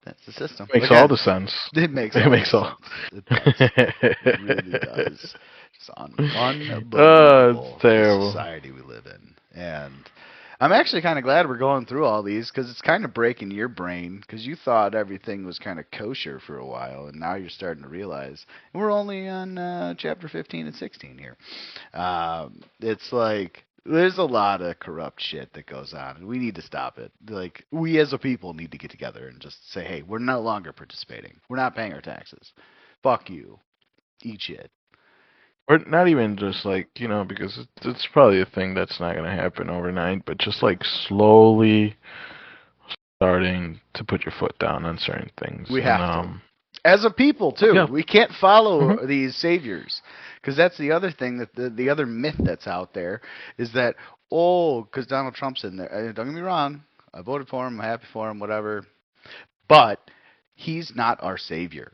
that's the system. Makes all the sense. It makes all. It does. It really does. It's unbelievable. It's terrible. The society we live in. And I'm actually kind of glad we're going through all these because it's kind of breaking your brain because you thought everything was kind of kosher for a while, and now you're starting to realize. And we're only on chapter 15 and 16 here. It's like there's a lot of corrupt shit that goes on, and we need to stop it. Like, we as a people need to get together and just say, hey, we're no longer participating. We're not paying our taxes. Fuck you. Eat shit. Or not even just like, because it's probably a thing that's not going to happen overnight, but just like slowly starting to put your foot down on certain things. We have to. As a people, too. Yeah. We can't follow these saviors. Because that's the other thing, that the other myth that's out there is that, because Donald Trump's in there. Don't get me wrong. I voted for him. I'm happy for him, whatever. But he's not our savior.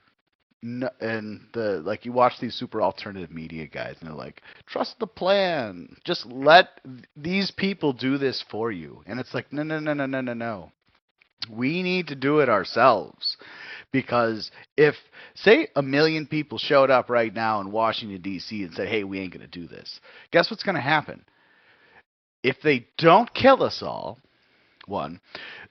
No, and like you watch these super alternative media guys, and they're like, trust the plan. Just let these people do this for you. And it's like, no. We need to do it ourselves. Because if, say, 1 million people showed up right now in Washington, D.C. and said, hey, we ain't going to do this, guess what's going to happen? If they don't kill us all,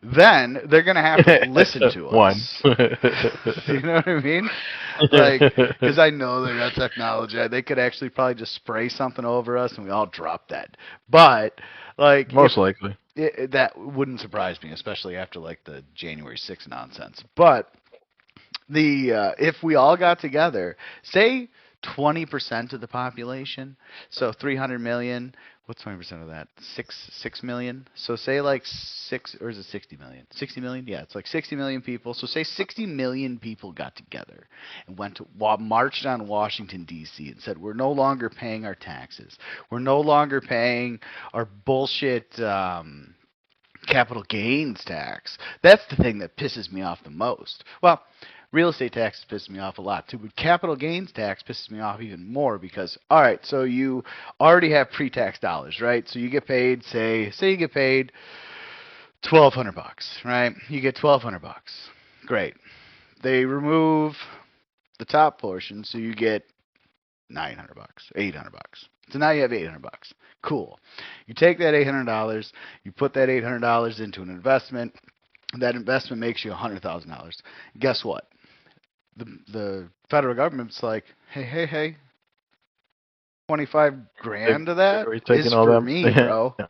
then they're going to have to listen to us. You know what I mean? Like, because I know they got technology. They could actually probably just spray something over us and we all drop dead. But, like... Most likely. That wouldn't surprise me, especially after, like, the January 6th nonsense. But... if we all got together, say 20% of the population, so 300 million, what's 20% of that? 6 million? So say like 6, or is it 60 million? 60 million? Yeah, it's like 60 million people. So say 60 million people got together and marched on Washington, D.C. and said, we're no longer paying our taxes. We're no longer paying our bullshit capital gains tax. That's the thing that pisses me off the most. Well, real estate taxes piss me off a lot too, but capital gains tax pisses me off even more because, all right, so you already have pre-tax dollars, right? So you get paid, say you get paid $1,200, right? You get $1,200. Great. They remove the top portion, so you get $900, $800. So now you have $800. Cool. You take that $800, you put that $800 into an investment. That investment makes you $100,000. Guess what? The federal government's like, hey, 25 grand of that is for me, bro. Yeah.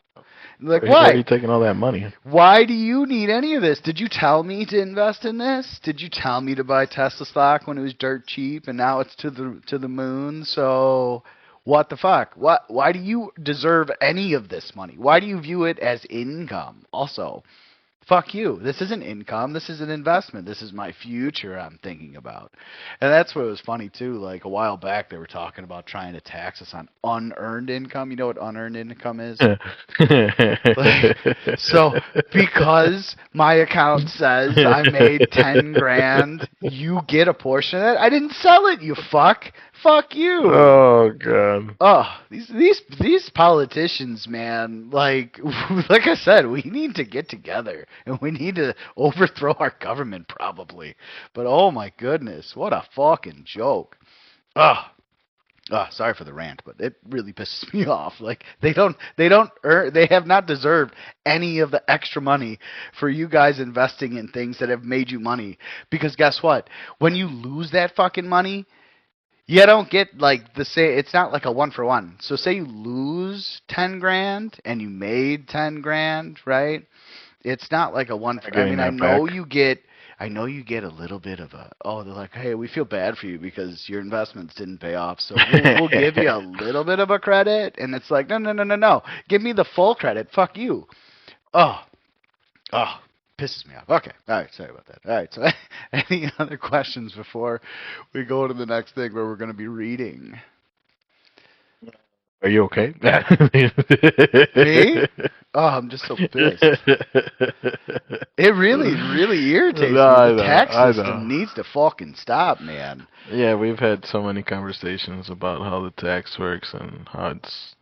Like, why? Why are you taking all that money? Why do you need any of this? Did you tell me to invest in this? Did you tell me to buy Tesla stock when it was dirt cheap and now it's to the moon? So what the fuck? Why do you deserve any of this money? Why do you view it as income? Also, fuck you. This isn't income. This is an investment. This is my future I'm thinking about. And that's what was funny, too. Like, a while back, they were talking about trying to tax us on unearned income. You know what unearned income is? So, because my account says I made 10 grand, you get a portion of that? I didn't sell it, you fuck. Fuck you. Oh, God. Oh, these politicians, man, like I said, we need to get together and we need to overthrow our government probably. But oh my goodness, what a fucking joke. Ugh. Oh, sorry for the rant, but it really pisses me off. Like they have not deserved any of the extra money for you guys investing in things that have made you money. Because guess what? When you lose that fucking money, you don't get like the say. It's not like a 1-for-1. So say you lose 10 grand and you made 10 grand, right? It's not like a one. I mean, I know you get a little bit of a, oh, they're like, hey, we feel bad for you because your investments didn't pay off, so we'll give you a little bit of a credit. And it's like, no. Give me the full credit. Fuck you. Oh, pisses me off. Okay. All right. Sorry about that. All right. So any other questions before we go to the next thing where we're going to be reading? Are you okay? Me? Oh, I'm just so pissed. It really irritates me. The tax system needs to fucking stop, man. Yeah, we've had so many conversations about how the tax works and how it's...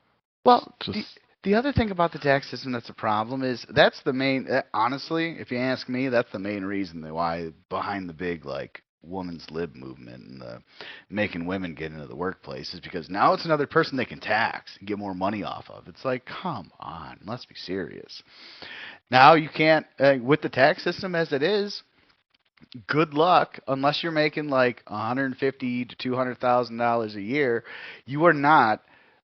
Well, just... the other thing about the tax system that's a problem is that's the main... honestly, if you ask me, that's the main reason why behind the big, like, women's lib movement and the making women get into the workplace is because now it's another person they can tax and get more money off of. It's like, come on, let's be serious. Now you can't, with the tax system as it is, good luck, unless you're making like $150,000 to $200,000 a year, you are not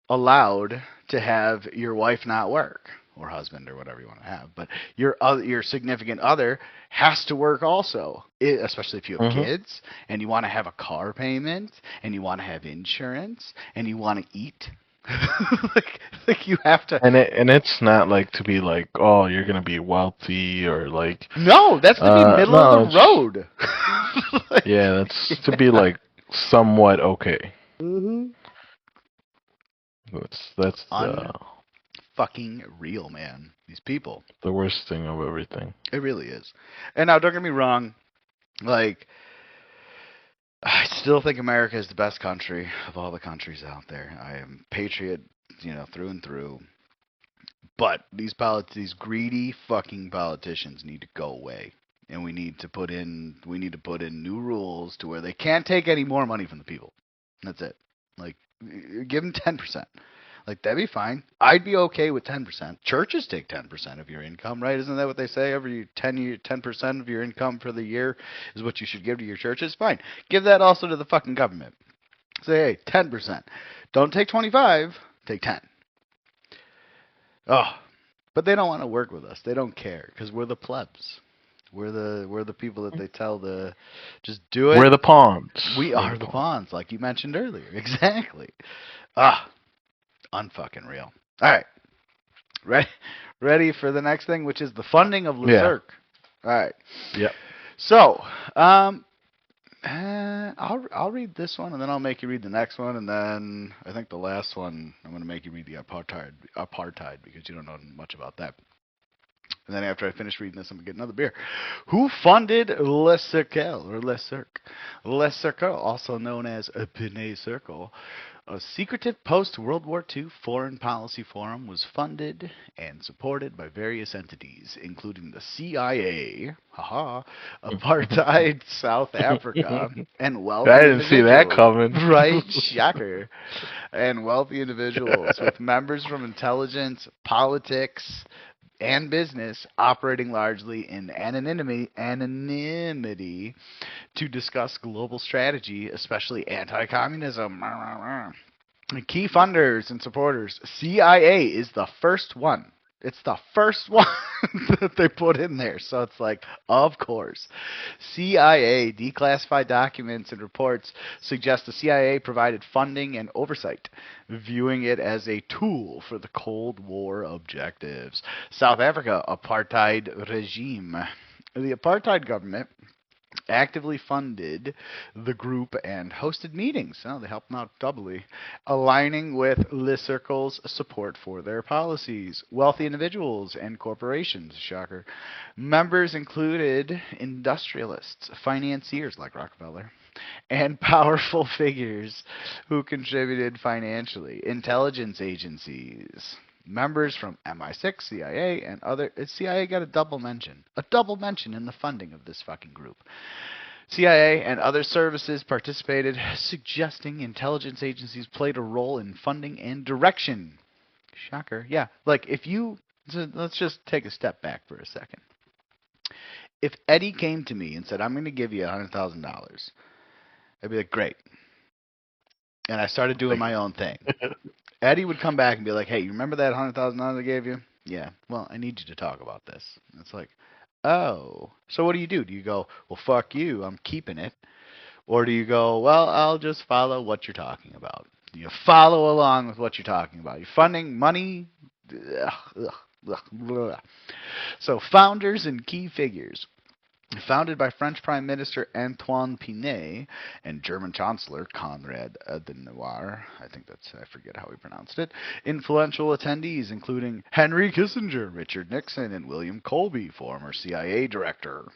allowed to have your wife not work. Or husband, or whatever you want to have, but your significant other has to work also, especially if you have kids and you want to have a car payment and you want to have insurance and you want to eat. like you have to. And it's not like to be like, oh, you're gonna be wealthy or like. No, that's to be middle of the road. Yeah, that's to be like somewhat okay. That's fucking real, man. These people. The worst thing of everything. It really is. And now, don't get me wrong. Like, I still think America is the best country of all the countries out there. I am patriot, through and through. But these greedy fucking politicians need to go away. And we need to put in new rules to where they can't take any more money from the people. That's it. Like, give them 10%. Like, that'd be fine. I'd be okay with 10%. Churches take 10% of your income, right? Isn't that what they say? Every 10% of your income for the year is what you should give to your churches? Fine. Give that also to the fucking government. Say, hey, 10%. Don't take 25, take 10. Oh, but they don't want to work with us. They don't care because we're the plebs. We're the people that they tell to just do it. We're the pawns. We are the pawns, like you mentioned earlier. Exactly. Unfucking real. All right. Ready for the next thing, which is the funding of Cercle. Yeah. All right. Yep. So, I'll read this one, and then I'll make you read the next one, and then I think the last one I'm going to make you read the apartheid because you don't know much about that. And then after I finish reading this, I'm going to get another beer. Who funded Cercle, or Le Cercle, also known as a Pinay Cercle? A secretive post-World War II foreign policy forum was funded and supported by various entities, including the CIA, Apartheid South Africa, and wealthy individuals. I didn't see that coming. Right? Shocker. And wealthy individuals with members from intelligence, politics, and business operating largely in anonymity to discuss global strategy, especially anti-communism. Key funders and supporters. CIA is the first one. It's the first one that they put in there. So it's like, of course. CIA declassified documents and reports suggest the CIA provided funding and oversight, viewing it as a tool for the Cold War objectives. South Africa apartheid regime. The apartheid government actively funded the group and hosted meetings. Oh, they helped them out doubly, aligning with Le Cercle's support for their policies. Wealthy individuals and corporations, shocker. Members included industrialists, financiers like Rockefeller, and powerful figures who contributed financially. Intelligence agencies. Members from MI6, CIA, and other... CIA got a double mention. A double mention in the funding of this fucking group. CIA and other services participated, suggesting intelligence agencies played a role in funding and direction. Shocker. Yeah, like if you, so let's just take a step back for a second. If Eddie came to me and said, I'm going to give you $100,000, I'd be like, great. And I started doing my own thing. Eddie would come back and be like, hey, you remember that $100,000 I gave you? Yeah. Well, I need you to talk about this. And it's like, oh. So what do? Do you go, well, fuck you, I'm keeping it? Or do you go, well, I'll just follow what you're talking about? You follow along with what you're talking about. You're funding money. So founders and key figures. Founded by French Prime Minister Antoine Pinay and German Chancellor Konrad Adenauer, I forget how he pronounced it. Influential attendees including Henry Kissinger, Richard Nixon, and William Colby, former CIA director.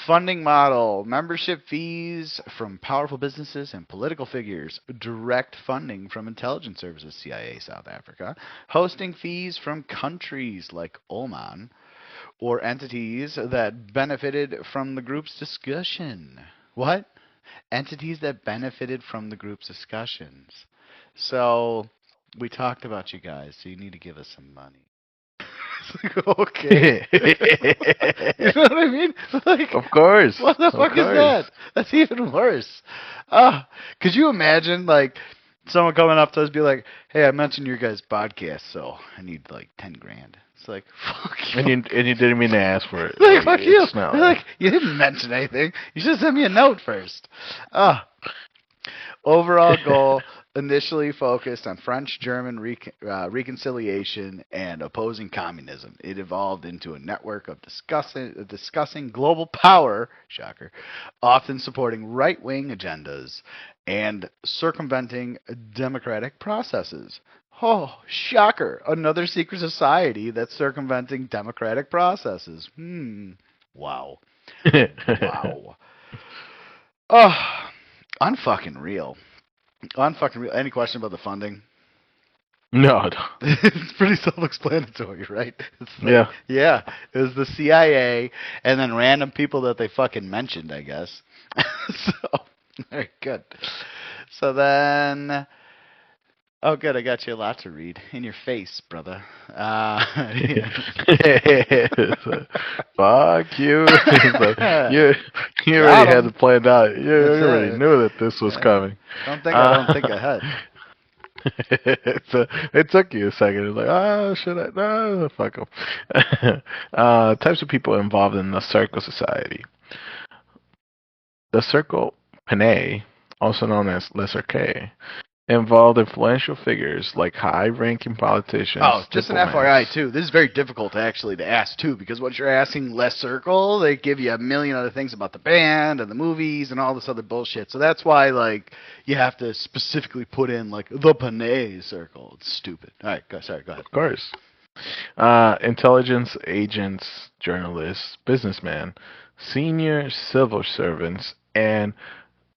Funding model, membership fees from powerful businesses and political figures, direct funding from intelligence services, CIA South Africa, hosting fees from countries like Oman, or entities that benefited from the group's discussion. What? Entities that benefited from the group's discussions. So, we talked about you guys, so you need to give us some money. Okay. You know what I mean? Like, of course. What the fuck is that? That's even worse. Could you imagine, like, someone coming up to us be like, hey, I mentioned your guys' podcast, so I need like 10 grand. It's like, fuck you. And you didn't mean to ask for it. Like, fuck you. Like, you didn't mention anything. You should send me a note first. Overall goal initially focused on French-German reconciliation and opposing communism. It evolved into a network of discussing global power, shocker, often supporting right-wing agendas and circumventing democratic processes. Oh, shocker. Another secret society that's circumventing democratic processes. Wow. Wow. Oh, unfucking real. Unfucking real. Any question about the funding? No. It's pretty self-explanatory, right? It's like, yeah. Yeah. It was the CIA and then random people that they fucking mentioned, I guess. So, very good. So then... Oh, good. I got you a lot to read. In your face, brother. Fuck you. You already had it planned out. You already knew that this was coming. Don't think I don't think ahead. It took you a second. It's like, should I? No, fuck them. Types of people involved in the Cercle Society. The Cercle Panay, also known as Le Cercle, involved influential figures like high-ranking politicians. Oh, just diplomats. an FYI, too. This is very difficult to ask, too, because once you're asking Les Cercle, they give you a million other things about the band and the movies and all this other bullshit. So that's why, like, you have to specifically put in, like, the Panay Circle. It's stupid. All right, go ahead. Of course. Intelligence agents, journalists, businessmen, senior civil servants, and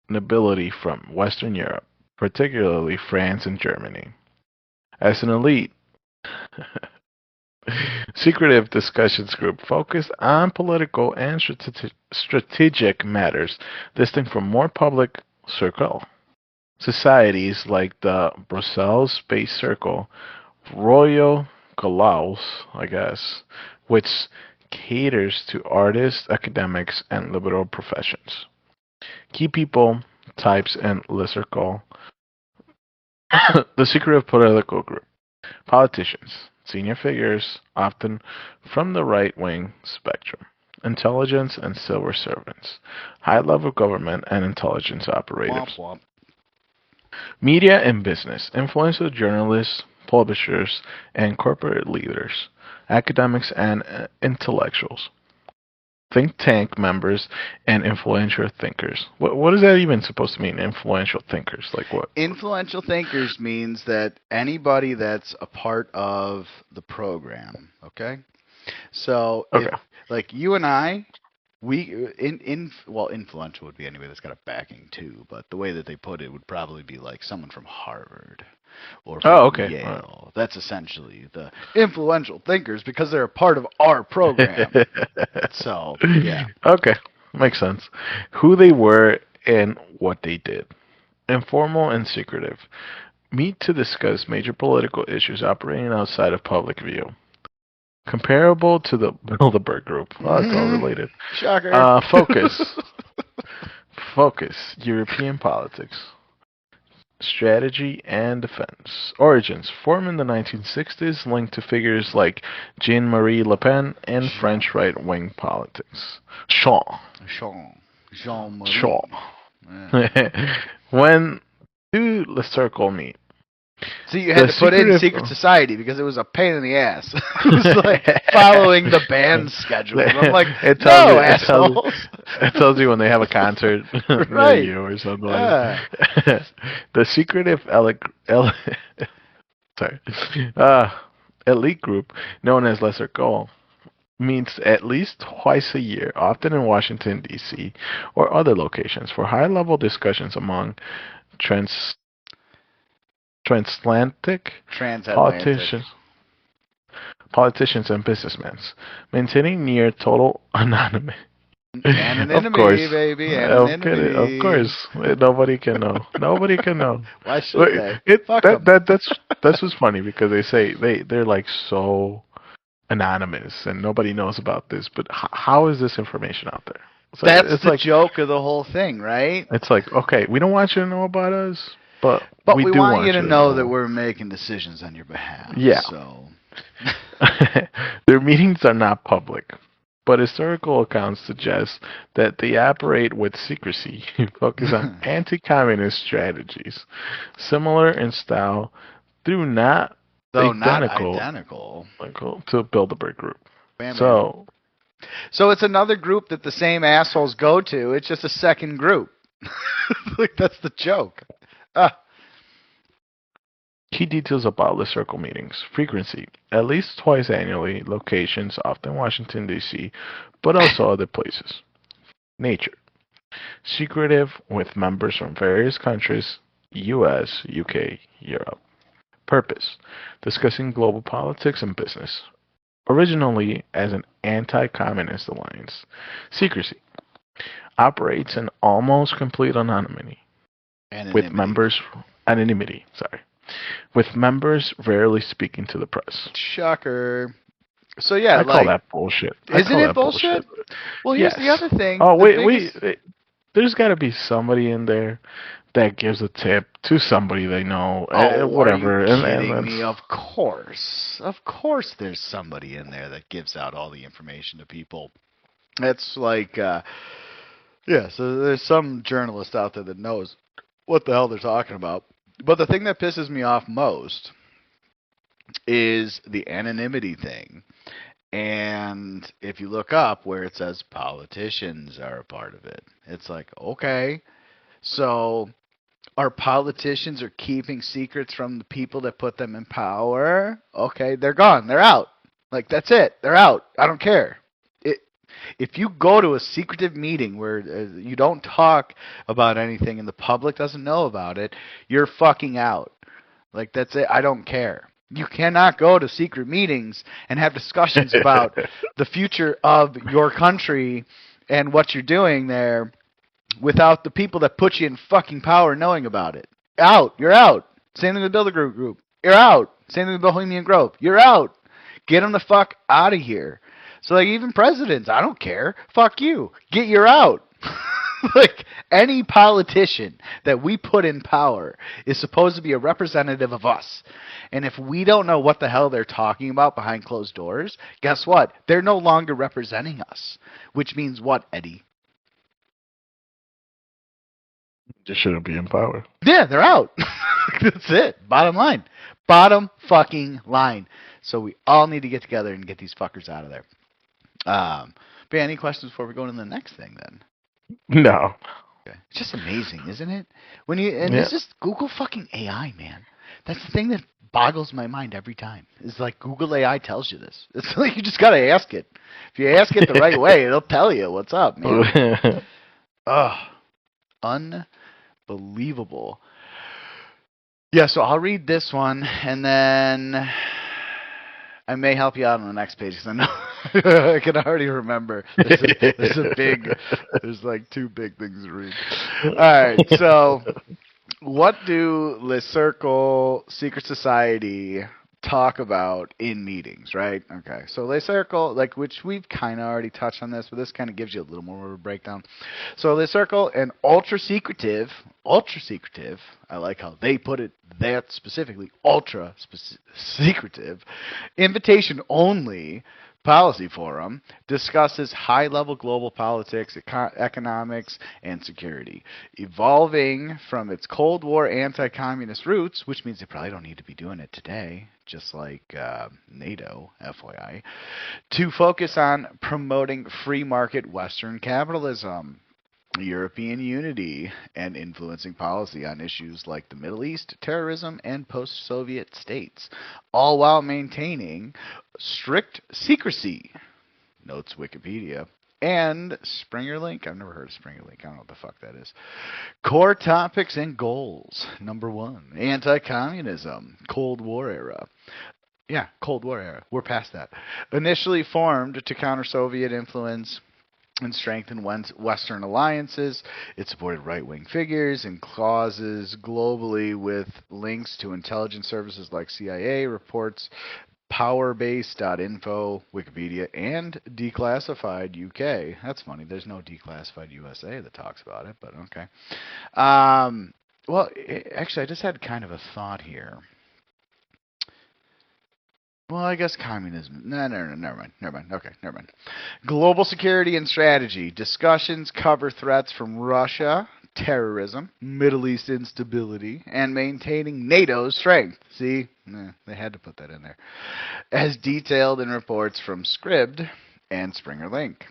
nobility from Western Europe, particularly France and Germany. As an elite, secretive discussions group focused on political and strategic matters, distinct from more public Cercle societies like the Brussels Space Circle, Royal Gaulois, I guess, which caters to artists, academics, and liberal professions. Key people, types, and Le Cercle. The secretive political group. Politicians, senior figures, often from the right-wing spectrum. Intelligence and civil servants. High-level government and intelligence operatives. Womp womp. Media and business. Influential journalists, publishers, and corporate leaders. Academics and intellectuals. Think tank members and influential thinkers. What is that even supposed to mean, influential thinkers? Like what? Influential thinkers means that anybody that's a part of the program, okay? So, if, like you and I, influential would be anybody that's got a backing too, but the way that they put it would probably be like someone from Harvard or from Yale. Right. That's essentially the influential thinkers because they're a part of our program. So, yeah. Okay. Makes sense. Who they were and what they did. Informal and secretive. Meet to discuss major political issues operating outside of public view. Comparable to the Bilderberg Group. Oh, it's all related. Shocker. Focus. Focus. European politics. Strategy and defense. Origins. Formed in the 1960s, linked to figures like Jean-Marie Le Pen and French right-wing politics. Jean-Marie. Shaw. When do the Cercle meet? So you had to put in secret society because it was a pain in the ass. It was like following the band's schedule. And I'm like, assholes. It tells you when they have a concert near you or something like that. The secretive elite group, known as Le Cercle, meets at least twice a year, often in Washington, D.C., or other locations, for high-level discussions among transatlantic politicians and businessmen, maintaining near total anonymity. Anonymity, baby. Anonymity. Of course. Nobody can know. Nobody can know. Why should they? That's what's funny because they say they're like so anonymous and nobody knows about this. But how is this information out there? That's the joke of the whole thing, right? It's like, okay, we don't want you to know about us, but we do want you to know that we're making decisions on your behalf. Yeah. So their meetings are not public, but historical accounts suggest that they operate with secrecy, focus on anti-communist strategies, similar in style, not identical to Bilderberg Group. So it's another group that the same assholes go to. It's just a second group. Like that's the joke. Key details about the Cercle meetings. Frequency. At least twice annually. Locations, often Washington, D.C., but also other places. Nature. Secretive, with members from various countries, U.S., U.K., Europe. Purpose. Discussing global politics and business. Originally as an anti-communist alliance. Secrecy. Operates in almost complete anonymity. With members rarely speaking to the press. Shocker. So yeah, I call that bullshit. Isn't it bullshit? Well, here's the other thing. Oh wait. There's got to be somebody in there that gives a tip to somebody they know. Whatever. Are you kidding me? Of course, there's somebody in there that gives out all the information to people. That's like, so there's some journalist out there that knows what the hell they're talking about. But the thing that pisses me off most is the anonymity thing. And if you look up where it says politicians are a part of it, it's like, okay, so our politicians are keeping secrets from the people that put them in power. Okay, they're gone. They're out. Like, that's it. They're out. I don't care. If you go to a secretive meeting where you don't talk about anything and the public doesn't know about it, you're fucking out. Like, that's it. I don't care. You cannot go to secret meetings and have discussions about the future of your country and what you're doing there without the people that put you in fucking power knowing about it. Out. You're out. Same thing with the Bilderberg Group. You're out. Same thing with Bohemian Grove. You're out. Get them the fuck out of here. So, like, even presidents, I don't care. Fuck you. You're out. Like, any politician that we put in power is supposed to be a representative of us. And if we don't know what the hell they're talking about behind closed doors, guess what? They're no longer representing us. Which means what, Eddie? They shouldn't be in power. Yeah, they're out. That's it. Bottom line. Bottom fucking line. So we all need to get together and get these fuckers out of there. But yeah, any questions before we go to the next thing then? No. Okay. It's just amazing, isn't it? It's just Google fucking AI, man. That's the thing that boggles my mind every time. It's like Google AI tells you this. It's like you just gotta ask it. If you ask it the right way, it'll tell you what's up, man. Unbelievable. Yeah, so I'll read this one, and then I may help you out on the next page because I know I can already remember. There's like two big things to read. All right, so what do Le Cercle Secret Society talk about in meetings, right? Okay, so Le Cercle, like, which we've kind of already touched on this, but this kind of gives you a little more of a breakdown. So Le Cercle, an ultra secretive, I like how they put it that specifically, ultra secretive, invitation only policy forum discusses high-level global politics, economics, and security, evolving from its Cold War anti-communist roots, which means they probably don't need to be doing it today, just like NATO, FYI, to focus on promoting free market Western capitalism, European unity, and influencing policy on issues like the Middle East, terrorism, and post-Soviet states, all while maintaining strict secrecy, notes Wikipedia, and Springer Link. I've never heard of Springer Link. I don't know what the fuck that is. Core topics and goals. Number 1, anti-communism, Cold War era. Yeah, Cold War era. We're past that. Initially formed to counter Soviet influence and strengthen Western alliances. It supported right-wing figures and clauses globally with links to intelligence services like CIA, reports, powerbase.info, Wikipedia, and Declassified UK. That's funny. There's no Declassified USA that talks about it, but okay. Actually, I just had kind of a thought here. Well, I guess communism. No, never mind. Okay, never mind. Global security and strategy. Discussions cover threats from Russia, terrorism, Middle East instability, and maintaining NATO's strength. See? They had to put that in there. As detailed in reports from Scribd and Springer Link.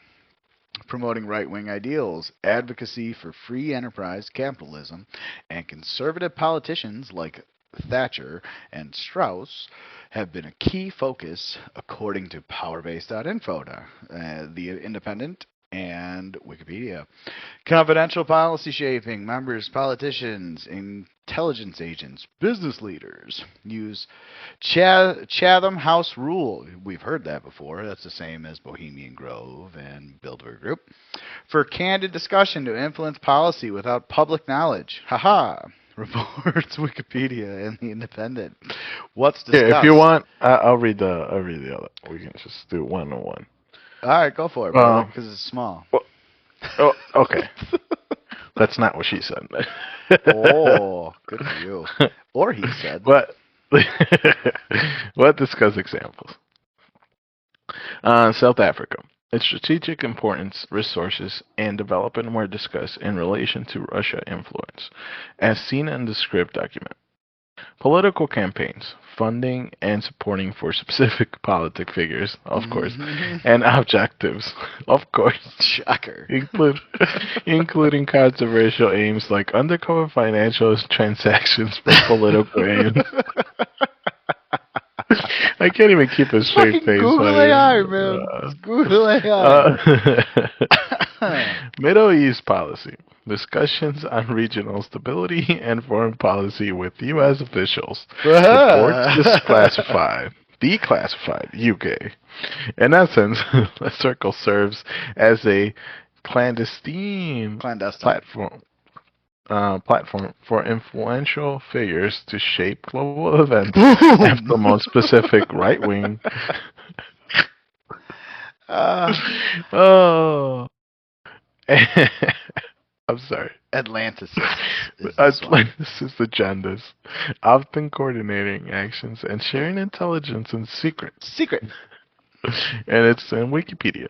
Promoting right-wing ideals, advocacy for free enterprise capitalism, and conservative politicians like Thatcher and Strauss have been a key focus, according to powerbase.info, The Independent, and Wikipedia. Confidential policy shaping. Members, politicians, intelligence agents, business leaders use Chatham House Rule. We've heard that before. That's the same as Bohemian Grove and Bilderberg Group. For candid discussion to influence policy without public knowledge. Haha. Reports Wikipedia and The Independent. What's discussed? Yeah, if you want, I'll read the other. We can just do one on one. All right, go for it, brother, because it's small. Oh, okay. That's not what she said. Oh, good for you. Or he said. But let's discuss examples. South Africa. Its strategic importance, resources, and development were discussed in relation to Russia influence, as seen in the Scribd document. Political campaigns, funding and supporting for specific politic figures, of course, and objectives, of course. Shocker. Including controversial aims like undercover financial transactions for political aims. I can't even keep a straight face. Google AI, man. Google AI. Middle East policy. Discussions on regional stability and foreign policy with U.S. officials. Reports declassified, UK. In essence, the Cercle serves as a clandestine platform for influential figures to shape global events and promote specific right-wing. I'm sorry. Atlantis agendas, often coordinating actions and sharing intelligence in secret. And it's in Wikipedia.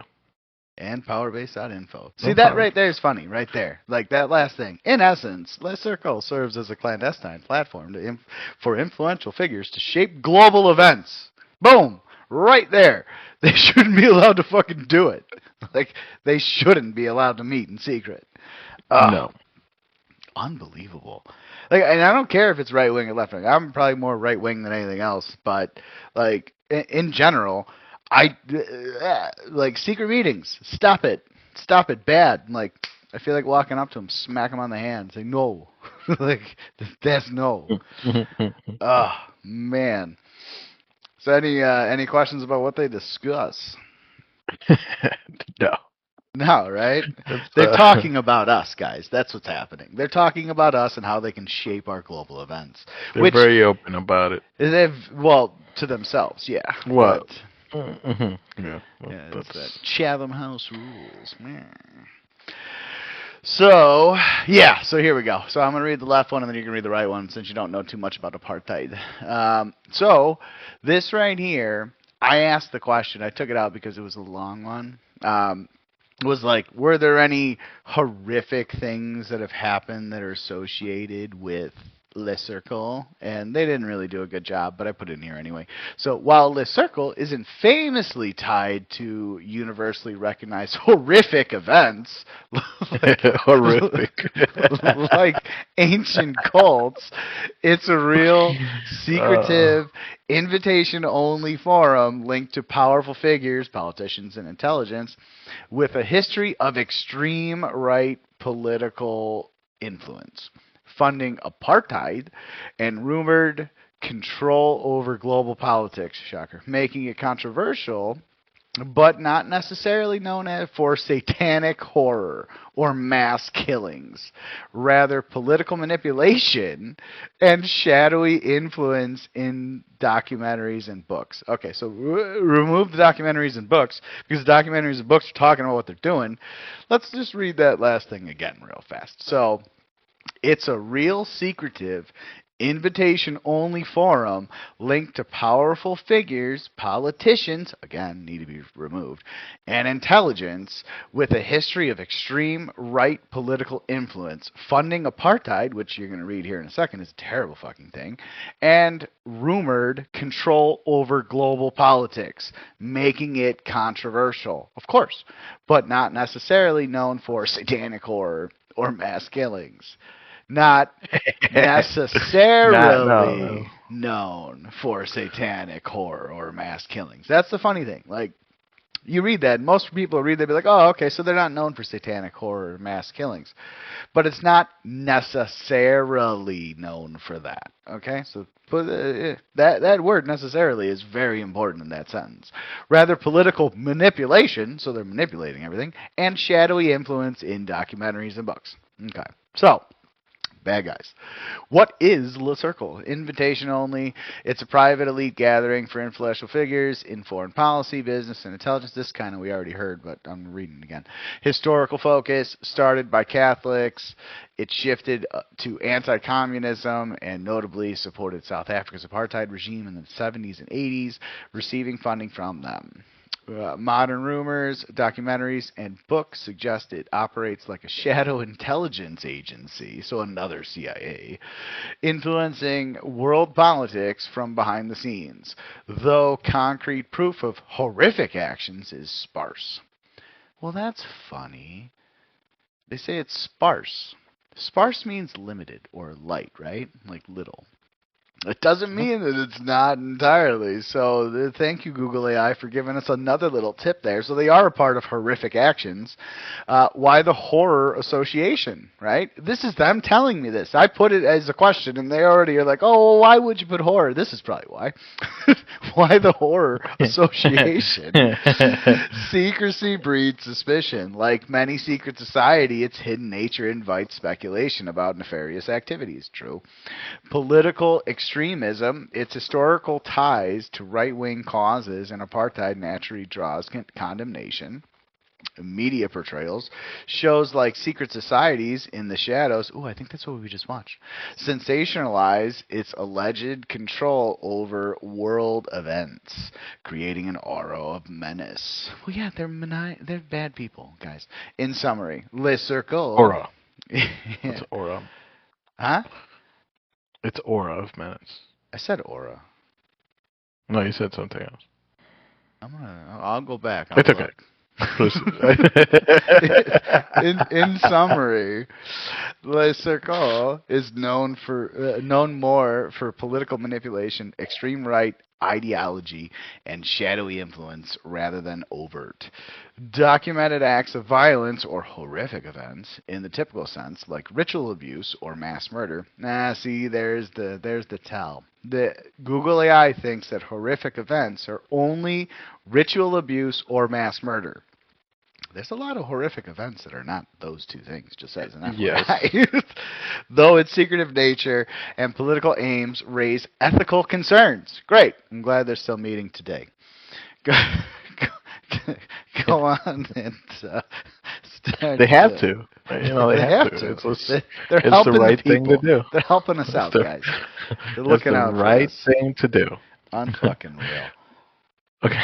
And powerbase.info. See, that right there is funny, right there. Like that last thing. In essence, Le Cercle serves as a clandestine platform for influential figures to shape global events. Boom! Right there. They shouldn't be allowed to fucking do it. Like, they shouldn't be allowed to meet in secret. No. Unbelievable. Like, and I don't care if it's right wing or left wing. I'm probably more right wing than anything else. But, like, in general, like secret meetings. Stop it. Bad. Like, I feel like walking up to him, smack him on the hand, say no. Like, that's no. Man. So any questions about what they discuss? No. No, right? They're talking about us, guys. That's what's happening. They're talking about us and how they can shape our global events. They're very open about it. Well, to themselves, yeah. What? Yeah, it's that Chatham House rules. So, yeah, so here we go. So I'm going to read the left one, and then you can read the right one, since you don't know too much about apartheid. So this right here, I asked the question. I took it out because it was a long one. Was like, were there any horrific things that have happened that are associated with Le Cercle? And they didn't really do a good job, but I put it in here anyway. So while Le Cercle isn't famously tied to universally recognized horrific events, like ancient cults, it's a real secretive, invitation-only forum linked to powerful figures, politicians, and intelligence, with a history of extreme right political influence, funding apartheid, and rumored control over global politics, shocker, making it controversial, but not necessarily known for satanic horror or mass killings. Rather, political manipulation and shadowy influence in documentaries and books. Okay, so remove the documentaries and books, because the documentaries and books are talking about what they're doing. Let's just read that last thing again real fast. So, it's a real secretive, invitation-only forum linked to powerful figures, politicians, again, need to be removed, and intelligence, with a history of extreme right political influence, funding apartheid, which you're going to read here in a second is a terrible fucking thing, and rumored control over global politics, making it controversial, of course, but not necessarily known for satanic horror or mass killings. Not necessarily known for satanic horror or mass killings. That's the funny thing. Like, you read that, and most people read that, be like, oh, okay, so they're not known for satanic horror or mass killings. But it's not necessarily known for that. Okay? So that word necessarily is very important in that sentence. Rather, political manipulation, so they're manipulating everything, and shadowy influence in documentaries and books. Okay. So, bad guys. What is Le Cercle? Invitation only. It's a private elite gathering for influential figures in foreign policy, business, and intelligence. This kind of we already heard, but I'm reading it again. Historical focus, started by Catholics. It shifted to anti-communism and notably supported South Africa's apartheid regime in the 70s and 80s, receiving funding from them. Modern rumors, documentaries, and books suggest it operates like a shadow intelligence agency, so another CIA, influencing world politics from behind the scenes, though concrete proof of horrific actions is sparse. Well, that's funny. They say it's sparse. Sparse means limited or light, right? Like little. It doesn't mean that it's not entirely. So thank you, Google AI, for giving us another little tip there. So they are a part of horrific actions. Why the horror association, right? This is them telling me this. I put it as a question, and they already are like, oh, well, why would you put horror? This is probably why. Why the horror association? Secrecy breeds suspicion. Like many secret society, its hidden nature invites speculation about nefarious activities. True. Political extremism, its historical ties to right-wing causes and apartheid naturally draws condemnation. Media portrayals, shows like secret societies in the shadows, I think that's what we just watched, sensationalize its alleged control over world events, creating an aura of menace. Well, yeah, they're bad people, guys. In summary, Le Cercle... Aura. It's aura. Huh? It's aura of menace. I said aura. No, you said something else. I'll go back. It's okay. in summary, Le Cercle is known more for political manipulation, extreme right ideology, and shadowy influence rather than overt. Documented acts of violence or horrific events in the typical sense, like ritual abuse or mass murder. See, there's the tell. the Google AI thinks that horrific events are only ritual abuse or mass murder. There's a lot of horrific events that are not those two things, just as an FYI. Yes. Though its secretive nature and political aims raise ethical concerns. Great. I'm glad they're still meeting today. Go on and start. They have to. You know, they have to. They're it's helping the right the people. thing to do. They're helping us out, guys. They're looking out for us. It's the right thing to do. Unfucking real. Okay.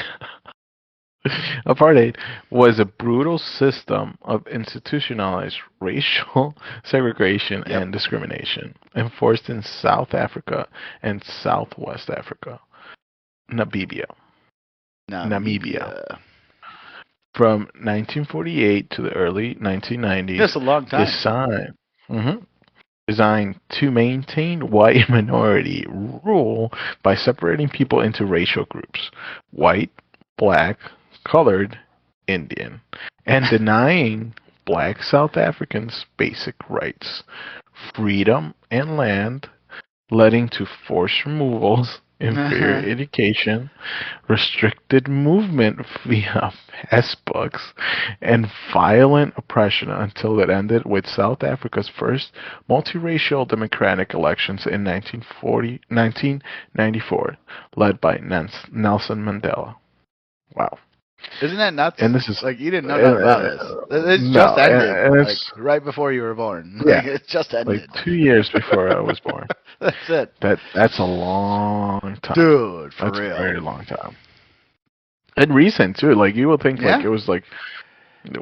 Apartheid was a brutal system of institutionalized racial segregation and discrimination enforced in South Africa and Southwest Africa. Namibia. From 1948 to the early 1990s. That's a long time. Designed to maintain white minority rule by separating people into racial groups: white, black, colored, Indian, and denying black South Africans basic rights, freedom, and land, leading to forced removals, inferior education, restricted movement via passbooks, and violent oppression until it ended with South Africa's first multiracial democratic elections in 1994, led by Nelson Mandela. Wow. Isn't that nuts? And this is like you didn't know nothing about this. It's just ended, and it's, like, right before you were born. Yeah, like, it just ended. Like 2 years before I was born. That's it. That's a long time, dude. For that's real, a very long time. And recent too. Like you would think, like it was like,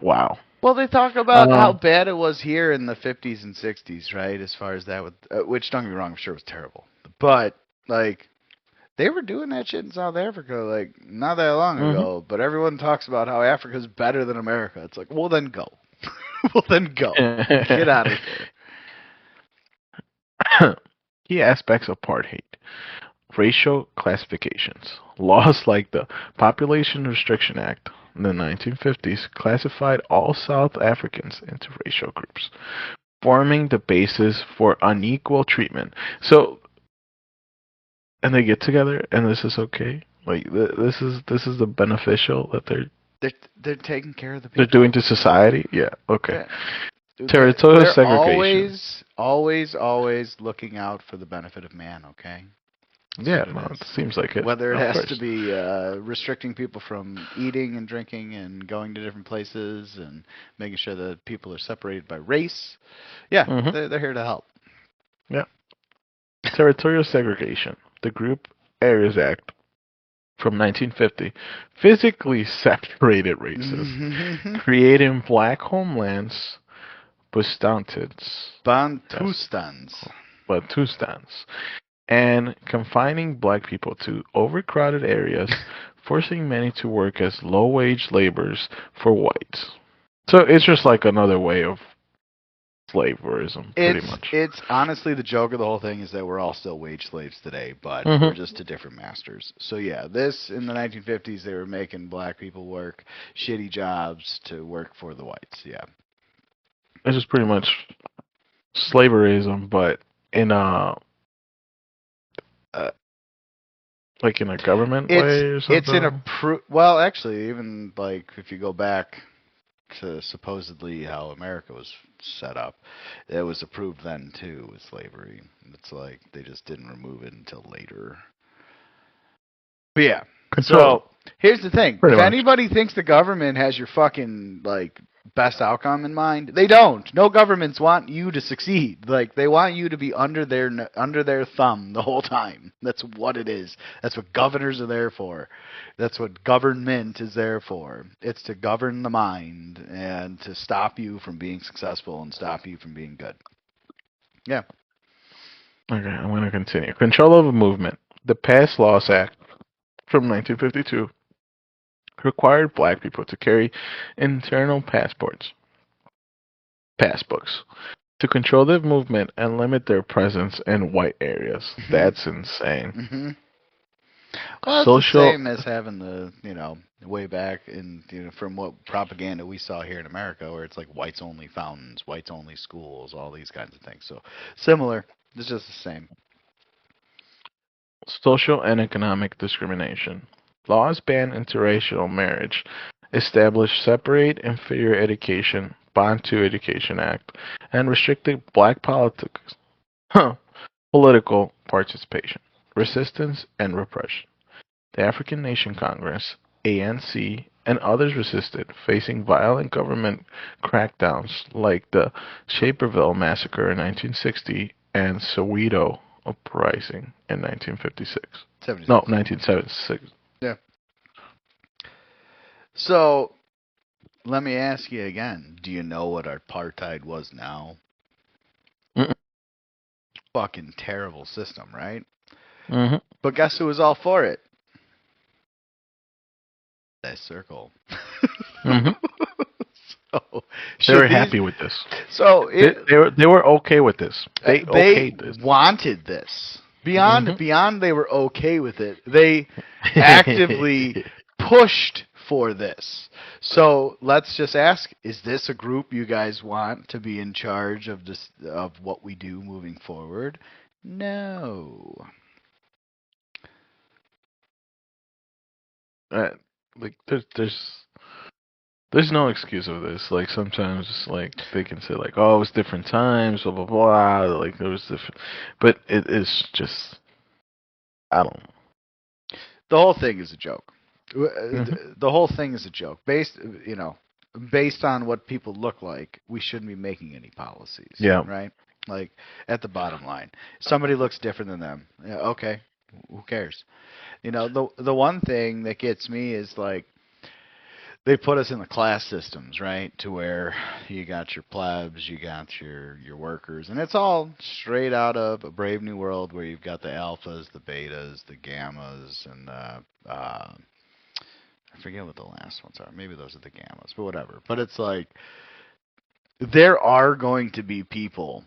wow. Well, they talk about how bad it was here in the 50s and 60s, right? As far as that, which don't get me wrong, I'm sure was terrible, but like. They were doing that shit in South Africa, like, not that long ago, but everyone talks about how Africa's better than America. It's like, well, then go. Well, then go. Get out of here. Key aspects of apartheid. Racial classifications. Laws like the Population Restriction Act in the 1950s classified all South Africans into racial groups, forming the basis for unequal treatment. So, and they get together, and this is okay. Like this is the beneficial that they're taking care of the people. They're doing to society. Yeah. Okay. Yeah. Territorial segregation. Always looking out for the benefit of man. Okay. Yeah, no, it seems like it. Whether it has to be restricting people from eating and drinking and going to different places and making sure that people are separated by race. Yeah, they're here to help. Yeah. Territorial segregation. The Group Areas Act from 1950 physically separated races, creating black homelands, Bantustans, and confining black people to overcrowded areas, forcing many to work as low-wage laborers for whites. So it's just like another way of slaverism, pretty much. It's honestly the joke of the whole thing is that we're all still wage slaves today, but we're just to different masters. So yeah, this in the 1950s they were making black people work shitty jobs to work for the whites. Yeah, it's just pretty much slaverism, but in a like in a government way or something. It's in a well, actually, even like if you go back to supposedly how America was set up, it was approved then too with slavery. It's like they just didn't remove it until later. But yeah, so here's the thing: if anybody thinks the government has your fucking like best outcome in mind, they don't. No governments want you to succeed. Like they want you to be under their thumb the whole time. That's what it is. That's what governors are there for. That's what government is there for. It's to govern the mind and to stop you from being successful and stop you from being good. Yeah. Okay, I'm going to continue. Control of a movement. The Pass Laws Act from 1952 required black people to carry internal passbooks to control their movement and limit their presence in white areas. That's insane. Well, it's the same as having the, way back in, from what propaganda we saw here in America, where it's like whites only fountains, whites only schools, all these kinds of things. So similar. It's just the same. Social and economic discrimination. Laws ban interracial marriage, establish separate inferior education, Bantu Education Act, and restricted black political participation, resistance, and repression. The African Nation Congress, ANC, and others resisted, facing violent government crackdowns like the Shaperville Massacre in 1960 and Soweto Uprising in 1956. 76. No, 1976. Yeah. So, let me ask you again. Do you know what apartheid was now? Mm-mm. Fucking terrible system, right? Mm-hmm. But guess who was all for it? That Cercle. Mm-hmm. So, They were happy with this. So they were okay with this. They okayed this. Wanted this. Beyond they were okay with it. They actively pushed for this. So let's just ask, is this a group you guys want to be in charge of this, of what we do moving forward? No. Like there's no excuse of this. Like sometimes like they can say like, oh, it was different times, blah blah blah. Like it was different, but it is just I don't know. The whole thing is a joke. Mm-hmm. The whole thing is a joke. Based on what people look like, we shouldn't be making any policies. Yeah. Right? Like, at the bottom line, somebody looks different than them. Yeah, okay, who cares? The one thing that gets me is like they put us in the class systems, right? To where you got your plebs, you got your workers, and it's all straight out of A Brave New World, where you've got the alphas, the betas, the gammas, and I forget what the last ones are. Maybe those are the gammas, but whatever. But it's like there are going to be people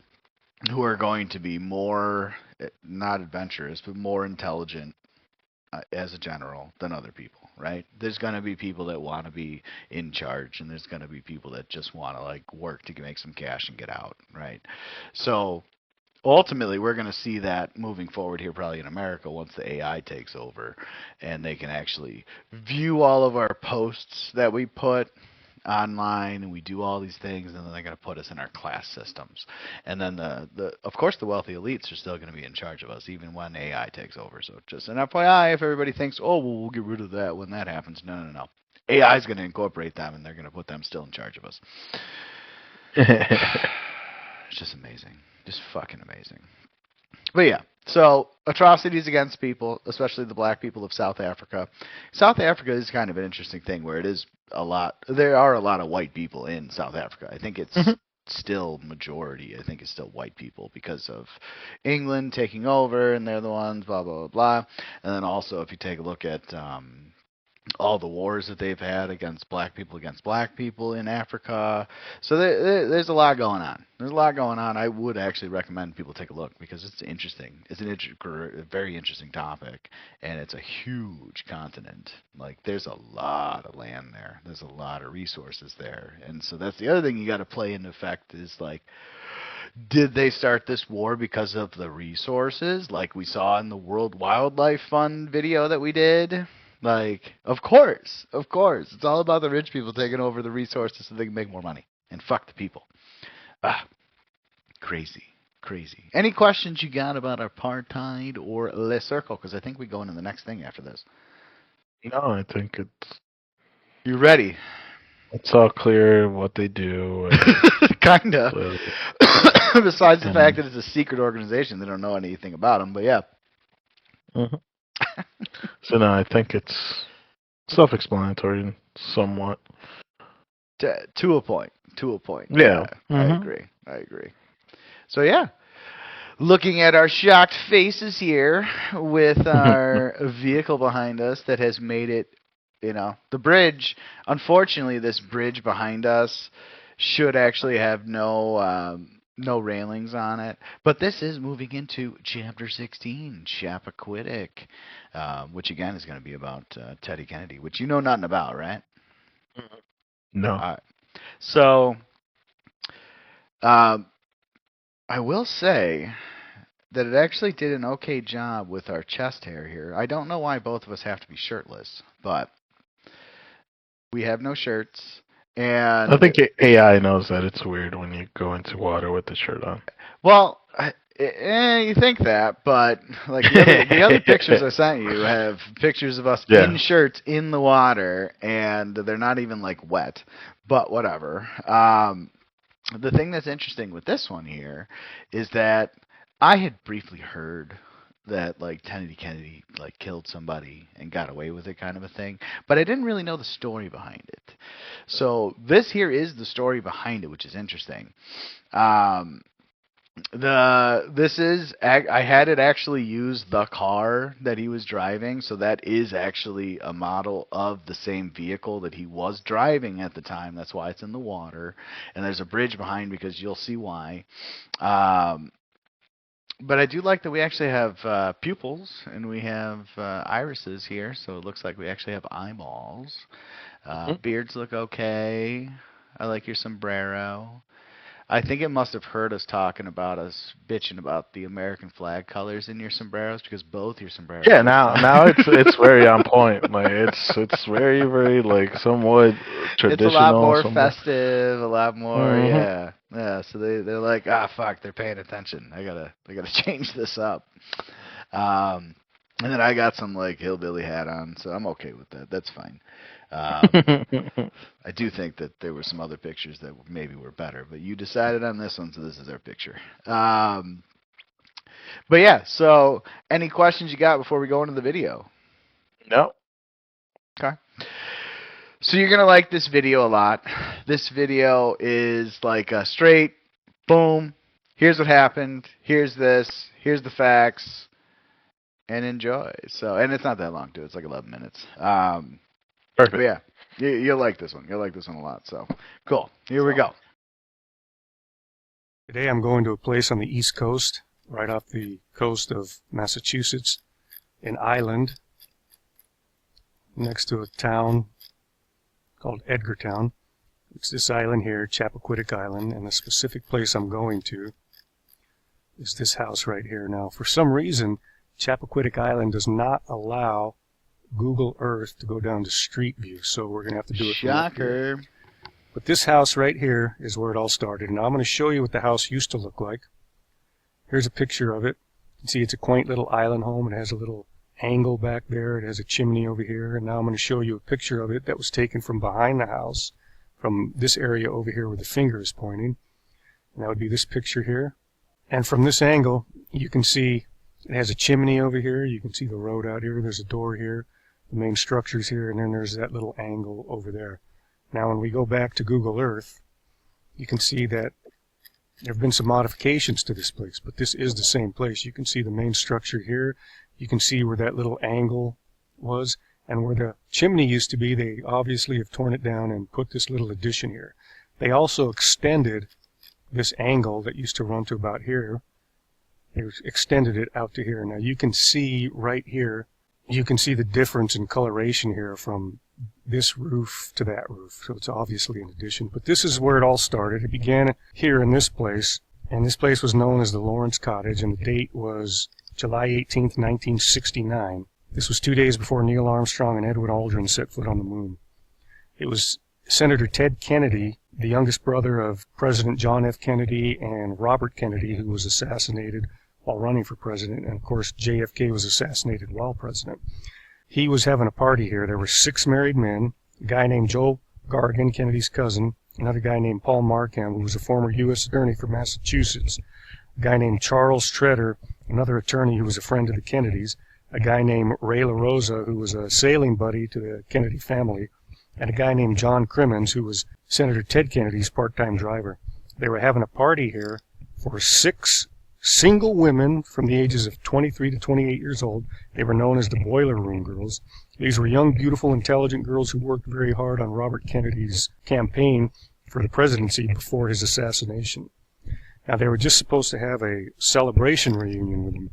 who are going to be more, not adventurous, but more intelligent as a general than other people, right? There's going to be people that want to be in charge, and there's going to be people that just want to like work to make some cash and get out, right? So ultimately, we're going to see that moving forward here, probably in America, once the AI takes over, and they can actually view all of our posts that we put online, and we do all these things, and then they're going to put us in our class systems. And then of course the wealthy elites are still going to be in charge of us even when AI takes over. So just an FYI, if everybody thinks, oh well, we'll get rid of that when that happens, no. AI is going to incorporate them, and they're going to put them still in charge of us. It's just amazing, just fucking amazing. But yeah, so atrocities against people, especially the black people of South Africa. South Africa is kind of an interesting thing where it is there are a lot of white people in South Africa. I think it's still majority. I think it's still white people because of England taking over, and they're the ones, blah, blah, blah, blah. And then also if you take a look at all the wars that they've had against black people in Africa. So there's a lot going on. There's a lot going on. I would actually recommend people take a look because it's interesting. It's a very interesting topic, and it's a huge continent. Like, there's a lot of land there. There's a lot of resources there. And so that's the other thing you got to play into effect is, like, did they start this war because of the resources, like we saw in the World Wildlife Fund video that we did? Like, of course. It's all about the rich people taking over the resources so they can make more money. And fuck the people. Crazy. Any questions you got about apartheid or Le Cercle? Because I think we go into the next thing after this. No, I think it's... You ready? It's all clear what they do. Kinda. Besides the fact that it's a secret organization, they don't know anything about them, but yeah. Mm-hmm. So no, I think it's self-explanatory somewhat. To a point. Yeah. Mm-hmm. I agree. So yeah, looking at our shocked faces here with our vehicle behind us that has made it, the bridge. Unfortunately, this bridge behind us should actually have no railings on it. But this is moving into Chapter 16, Chappaquiddick, which again is going to be about Teddy Kennedy, which you know nothing about, right? No. All right. So, I will say that it actually did an okay job with our chest hair here. I don't know why both of us have to be shirtless, but we have no shirts. And I think AI knows that it's weird when you go into water with the shirt on. Well, you think that, but like the other pictures I sent you have pictures of us in shirts in the water, and they're not even like wet. But whatever. The thing that's interesting with this one here is that I had briefly heard that like Kennedy like killed somebody and got away with it, kind of a thing, but I didn't really know the story behind it. So this here is the story behind it, which is interesting. I had it actually use the car that he was driving, so that is actually a model of the same vehicle that he was driving at the time. That's why it's in the water, and there's a bridge behind because you'll see why. But I do like that we actually have pupils and we have irises here, so it looks like we actually have eyeballs. Beards look okay. I like your sombrero. I think it must have heard us talking about us bitching about the American flag colors in your sombreros, because both your sombreros. Yeah, now it's very on point. Like it's very like somewhat traditional. It's a lot more festive, a lot more yeah. So they're like, fuck, they're paying attention. I gotta change this up. And then I got some like hillbilly hat on, so I'm okay with that. That's fine. I do think that there were some other pictures that maybe were better, but you decided on this one, so this is our picture. But yeah, so any questions you got before we go into the video? No. Okay. So you're going to like this video a lot. This video is like a straight, boom, here's what happened, here's this, here's the facts, and enjoy. So, and it's not that long, too. It's like 11 minutes. Perfect. But yeah, you'll like this one. You'll like this one a lot. So, cool. Here we go. Today I'm going to a place on the East Coast, right off the coast of Massachusetts, an island next to a town called Edgartown. It's this island here, Chappaquiddick Island, and the specific place I'm going to is this house right here. Now, for some reason, Chappaquiddick Island does not allow Google Earth to go down to Street View, so we're going to have to do it. Shocker. But this house right here is where it all started, and I'm going to show you what the house used to look like. Here's a picture of it. You can see it's a quaint little island home. It has a little angle back there. It has a chimney over here, and now I'm going to show you a picture of it that was taken from behind the house, from this area over here where the finger is pointing. And that would be this picture here. And from this angle, you can see it has a chimney over here. You can see the road out here. There's a door here. The main structure's here, and then there's that little angle over there. Now, when we go back to Google Earth, you can see that there have been some modifications to this place, but this is the same place. You can see the main structure here. You can see where that little angle was, and where the chimney used to be, they obviously have torn it down and put this little addition here. They also extended this angle that used to run to about here. They extended it out to here. Now, you can see right here, you can see the difference in coloration here from this roof to that roof. So it's obviously an addition. But this is where it all started. It began here in this place, and this place was known as the Lawrence Cottage, and the date was July 18th, 1969. This was 2 days before Neil Armstrong and Edwin Aldrin set foot on the moon. It was Senator Ted Kennedy, the youngest brother of President John F. Kennedy and Robert Kennedy, who was assassinated while running for president, and of course JFK was assassinated while president. He was having a party here. There were 6 married men, a guy named Joe Gargan, Kennedy's cousin, another guy named Paul Markham, who was a former U.S. attorney for Massachusetts, a guy named Charles Treader, another attorney who was a friend of the Kennedys, a guy named Ray LaRosa, who was a sailing buddy to the Kennedy family, and a guy named John Crimmins, who was Senator Ted Kennedy's part-time driver. They were having a party here for 6 single women from the ages of 23 to 28 years old. They were known as the Boiler Room Girls. These were young, beautiful, intelligent girls who worked very hard on Robert Kennedy's campaign for the presidency before his assassination. Now, they were just supposed to have a celebration reunion with him.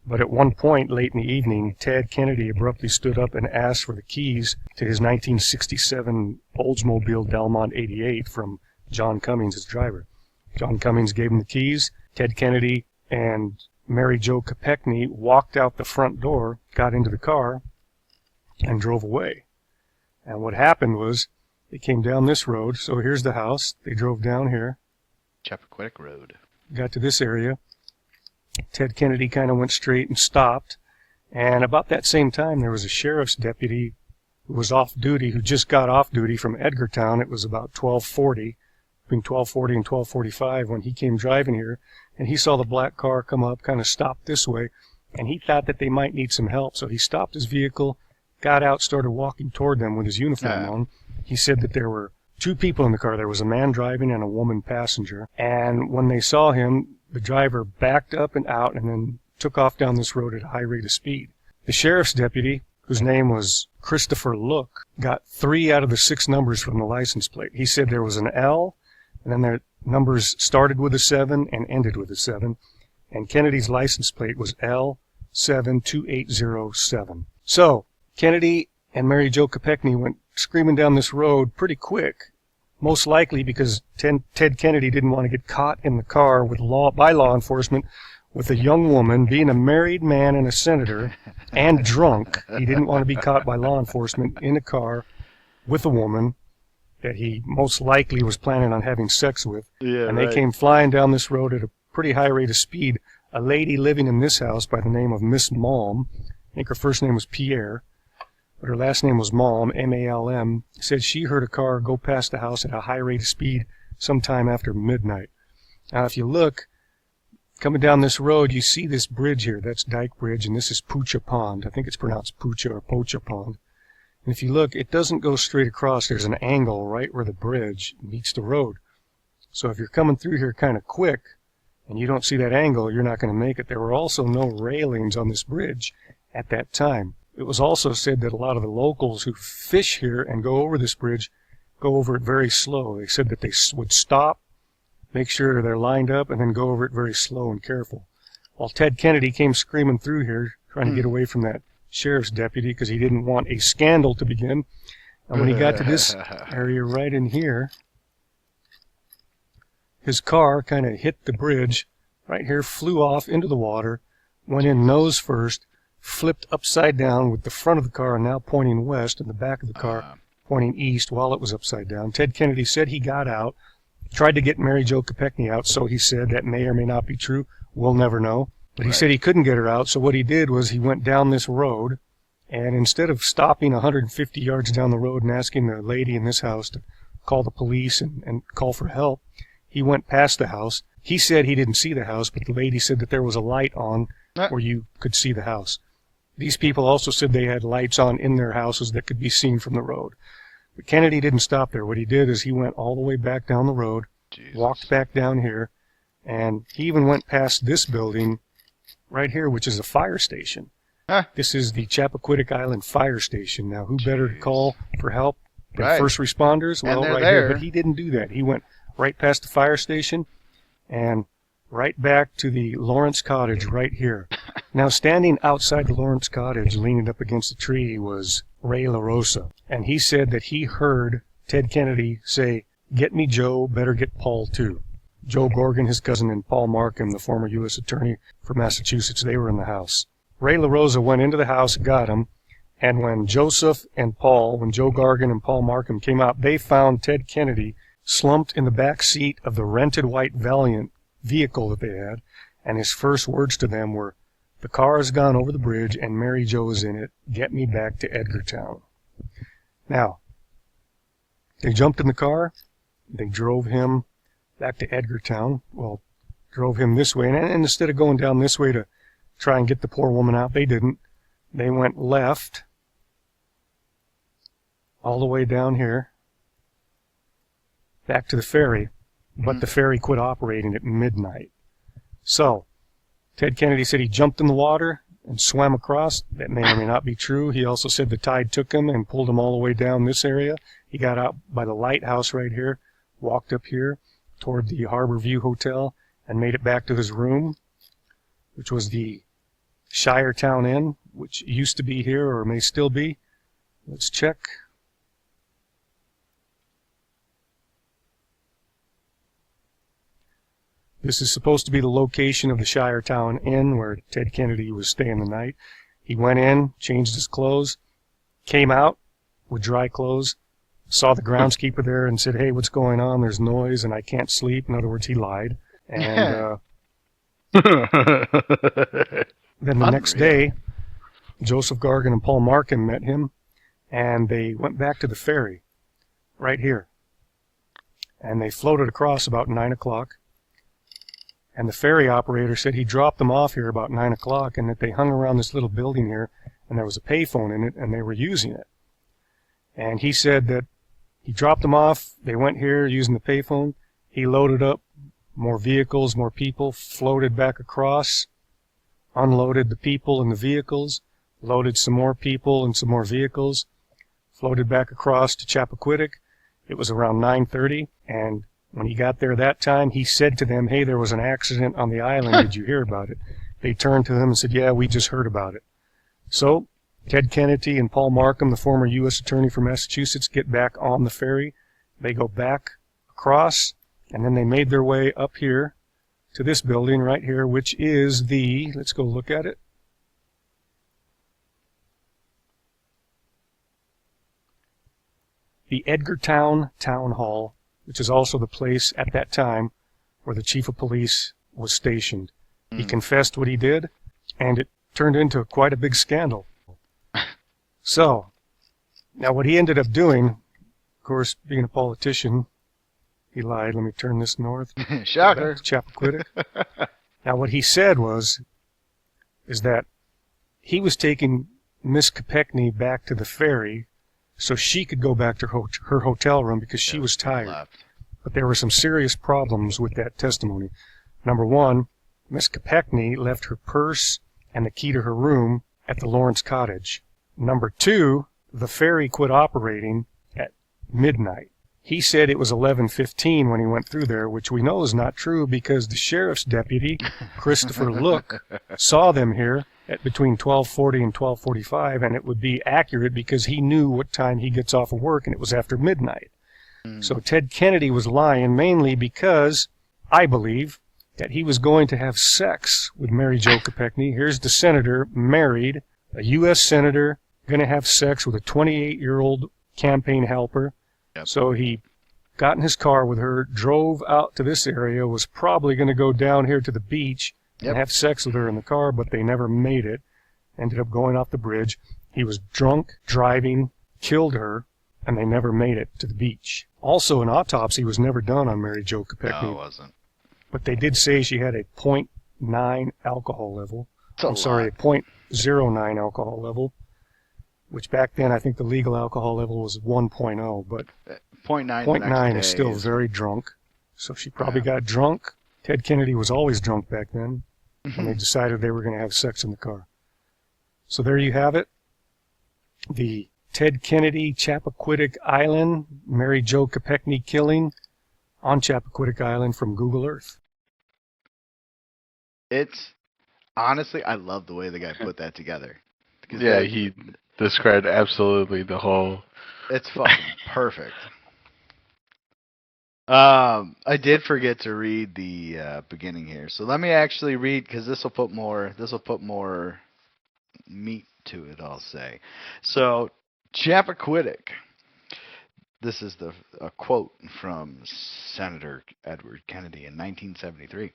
But at one point, late in the evening, Ted Kennedy abruptly stood up and asked for the keys to his 1967 Oldsmobile Delmont 88 from John Cummings, his driver. John Cummings gave him the keys. Ted Kennedy and Mary Jo Kopechne walked out the front door, got into the car, and drove away. And what happened was they came down this road. So here's the house. They drove down here. Chappaquiddick Road. Got to this area. Ted Kennedy kind of went straight and stopped. And about that same time, there was a sheriff's deputy who was off duty, who just got off duty from Edgartown. It was about 12:40, between 12:40 and 12:45 when he came driving here. And he saw the black car come up, kind of stopped this way. And he thought that they might need some help. So he stopped his vehicle, got out, started walking toward them with his uniform on. He said that there were two people in the car. There was a man driving and a woman passenger. And when they saw him, the driver backed up and out and then took off down this road at a high rate of speed. The sheriff's deputy, whose name was Christopher Look, got 3 out of the 6 numbers from the license plate. He said there was an L, and then their numbers started with a 7 and ended with a 7. And Kennedy's license plate was L72807. So Kennedy and Mary Jo Kopechne went screaming down this road pretty quick, most likely because Ted Kennedy didn't want to get caught in the car by law enforcement with a young woman, being a married man and a senator, and drunk. He didn't want to be caught by law enforcement in a car with a woman that he most likely was planning on having sex with. Yeah, and they came flying down this road at a pretty high rate of speed. A lady living in this house by the name of Miss Malm, I think her first name was Pierre, but her last name was Malm, M-A-L-M, said she heard a car go past the house at a high rate of speed sometime after midnight. Now, if you look, coming down this road, you see this bridge here. That's Dyke Bridge, and this is Poocha Pond. I think it's pronounced Poocha or Pocha Pond. And if you look, it doesn't go straight across. There's an angle right where the bridge meets the road. So if you're coming through here kind of quick and you don't see that angle, you're not going to make it. There were also no railings on this bridge at that time. It was also said that a lot of the locals who fish here and go over this bridge go over it very slow. They said that they would stop, make sure they're lined up, and then go over it very slow and careful. While Ted Kennedy came screaming through here, trying to get away from that sheriff's deputy because he didn't want a scandal to begin. And when he got to this area right in here, his car kind of hit the bridge right here, flew off into the water, went in nose first, flipped upside down with the front of the car now pointing west and the back of the car pointing east while it was upside down. Ted Kennedy said he got out, tried to get Mary Jo Kopechne out, so he said. That may or may not be true. We'll never know. But he said he couldn't get her out, so what he did was he went down this road, and instead of stopping 150 yards down the road and asking the lady in this house to call the police and call for help, he went past the house. He said he didn't see the house, but the lady said that there was a light on where you could see the house. These people also said they had lights on in their houses that could be seen from the road. But Kennedy didn't stop there. What he did is he went all the way back down the road, walked back down here, and he even went past this building right here, which is a fire station. This is the Chappaquiddick Island Fire Station. Now, who better to call for help than first responders? Well, right here. But he didn't do that. He went right past the fire station and right back to the Lawrence Cottage right here. Now, standing outside the Lawrence Cottage, leaning up against a tree, was Ray LaRosa. And he said that he heard Ted Kennedy say, "Get me Joe, better get Paul too." Joe Gorgan, his cousin, and Paul Markham, the former U.S. attorney for Massachusetts, they were in the house. Ray LaRosa went into the house, got him, and when Joseph and Paul, when Joe Gorgan and Paul Markham came out, they found Ted Kennedy slumped in the back seat of the rented white Valiant vehicle that they had, and his first words to them were, "The car has gone over the bridge and Mary Jo is in it. Get me back to Edgartown." Now, they jumped in the car. They drove him back to Edgartown. Well, drove him this way. And instead of going down this way to try and get the poor woman out, they didn't. They went left all the way down here back to the ferry. But the ferry quit operating at midnight. So, Ted Kennedy said he jumped in the water and swam across. That may or may not be true. He also said the tide took him and pulled him all the way down this area. He got out by the lighthouse right here, walked up here toward the Harbor View Hotel, and made it back to his room, which was the Shiretown Inn, which used to be here or may still be. Let's check. This is supposed to be the location of the Shiretown Inn where Ted Kennedy was staying the night. He went in, changed his clothes, came out with dry clothes, saw the groundskeeper there and said, "Hey, what's going on? There's noise and I can't sleep." In other words, he lied. And then the next day, Joseph Gargan and Paul Markham met him, and they went back to the ferry right here. And they floated across about 9 o'clock. And the ferry operator said he dropped them off here about 9 o'clock and that they hung around this little building here and there was a payphone in it and they were using it. And he said that he dropped them off, they went here using the payphone, he loaded up more vehicles, more people, floated back across, unloaded the people and the vehicles, loaded some more people and some more vehicles, floated back across to Chappaquiddick. It was around 9:30, and when he got there that time, he said to them, "Hey, there was an accident on the island. Did you hear about it?" They turned to him and said, "Yeah, we just heard about it." So Ted Kennedy and Paul Markham, the former U.S. Attorney for Massachusetts, get back on the ferry. They go back across, and then they made their way up here to this building right here, which is the, let's go look at it. The Edgartown Town Hall, which is also the place at that time where the chief of police was stationed. He confessed what he did, and it turned into quite a big scandal. So, now what he ended up doing, of course, being a politician, he lied. Let me turn this north. Shocker. Back to Chappaquiddick. Now what he said is that he was taking Miss Chappaquiddick back to the ferry so she could go back to her hotel room because she was tired. But there were some serious problems with that testimony. Number one, Miss Chappaquiddick left her purse and the key to her room at the Lawrence cottage. Number two, the ferry quit operating at midnight. He said it was 11:15 when he went through there, which we know is not true because the sheriff's deputy, Christopher Look, saw them here at between 12:40 and 12:45, and it would be accurate because he knew what time he gets off of work, and it was after midnight. So Ted Kennedy was lying mainly because, I believe, that he was going to have sex with Mary Jo Chappaquiddick. Here's the senator, married, a U.S. senator, going to have sex with a 28-year-old campaign helper. Yep. So he got in his car with her, drove out to this area, was probably going to go down here to the beach and have sex with her in the car, but they never made it. Ended up going off the bridge. He was drunk, driving, killed her, and they never made it to the beach. Also, an autopsy was never done on Mary Jo Chappaquiddick. No, it wasn't. But they did say she had a 0.9 alcohol level. A 0.09 alcohol level, which back then I think the legal alcohol level was 1.0, but 0.9 is still very drunk. So she probably got drunk. Ted Kennedy was always drunk back then, and they decided they were going to have sex in the car. So there you have it. The Ted Kennedy Chappaquiddick Island, Mary Jo Chappaquiddick killing on Chappaquiddick Island from Google Earth. It's honestly, I love the way the guy put that together. Yeah, he described absolutely the whole. It's fucking perfect. I did forget to read the beginning here, so let me actually read because this will put more meat to it. I'll say. So Chappaquiddick. This is a quote from Senator Edward Kennedy in 1973.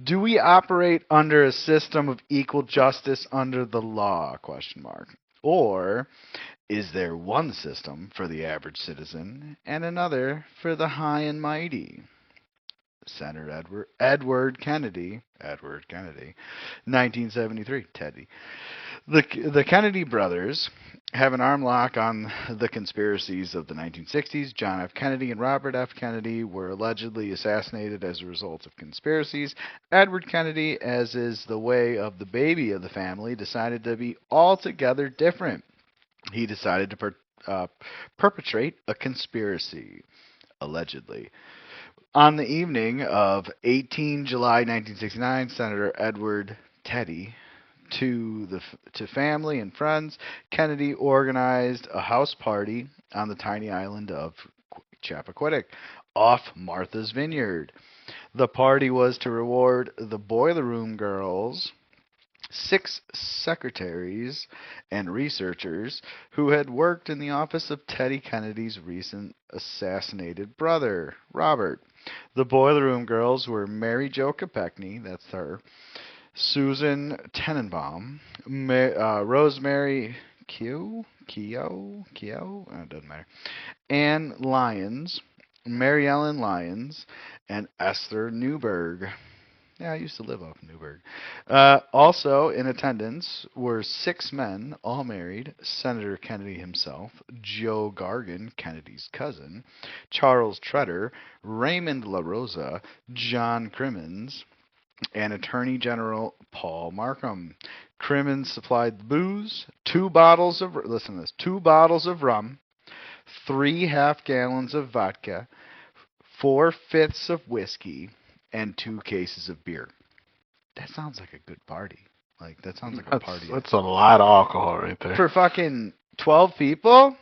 "Do we operate under a system of equal justice under the law? ? Or is there one system for the average citizen and another for the high and mighty?" Senator Edward Kennedy, 1973, Teddy. The Kennedy brothers have an arm lock on the conspiracies of the 1960s. John F. Kennedy and Robert F. Kennedy were allegedly assassinated as a result of conspiracies. Edward Kennedy, as is the way of the baby of the family, decided to be altogether different. He decided to perpetrate a conspiracy, allegedly. On the evening of 18 July 1969, Senator Edward Teddy, to family and friends, Kennedy organized a house party on the tiny island of Chappaquiddick off Martha's Vineyard. The party was to reward the Boiler Room Girls, 6 secretaries and researchers who had worked in the office of Teddy Kennedy's recent assassinated brother, Robert. The Boiler Room Girls were Mary Jo Kopechne, that's her, Susan Tenenbaum, Rosemary Keough, it doesn't matter, Anne Lyons, Mary Ellen Lyons, and Esther Newberg. Yeah, I used to live up in Newburgh. Also in attendance were 6 men, all married: Senator Kennedy himself, Joe Gargan, Kennedy's cousin, Charles Treader, Raymond LaRosa, John Crimmins, and Attorney General Paul Markham. Crimmins supplied the booze, 2 bottles of, listen to this, 2 bottles of rum, 3 half-gallons of vodka, 4/5 of whiskey, and 2 cases of beer. That sounds like a good party. Like, that sounds like a party. That's a lot of alcohol right there. For fucking 12 people?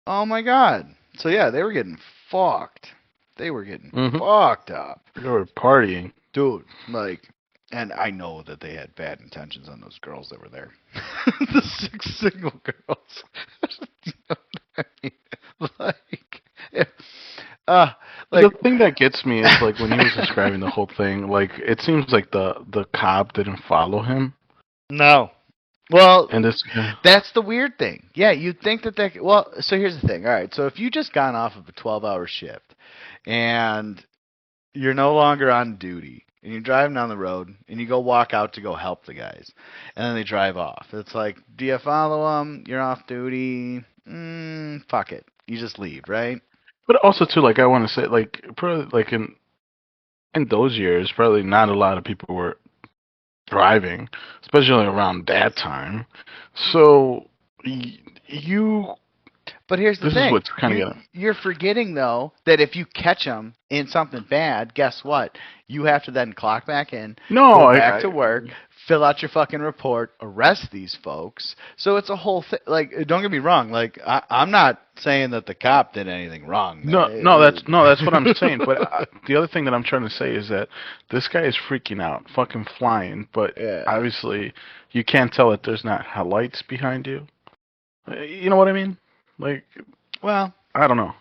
Oh my god. So yeah, they were getting fucked. They were getting fucked up. They were partying. Dude, like, and I know that they had bad intentions on those girls that were there. The 6 single girls. You know what I mean? Like, yeah. The thing that gets me is, like, when he was describing the whole thing, like, it seems like the cop didn't follow him. No. Well, and that's the weird thing. Yeah, you'd think that well, so here's the thing. All right, so if you just gone off of a 12-hour shift and you're no longer on duty and you're driving down the road and you go walk out to go help the guys and then they drive off. It's like, do you follow them? You're off duty. Fuck it. You just leave, right? But also, too, like, I want to say, like, probably, like, in those years, probably not a lot of people were driving, especially around that time. So, But here's the thing. This is what's kind of you're forgetting, though, that if you catch them in something bad, guess what? You have to then clock back in, go back to work, fill out your fucking report, arrest these folks. So it's a whole thing. Like, don't get me wrong. Like, I'm not saying that the cop did anything wrong. That's what I'm saying. But the other thing that I'm trying to say is that this guy is freaking out, fucking flying. But obviously, you can't tell that there's not headlights behind you. You know what I mean? Like, well, I don't know.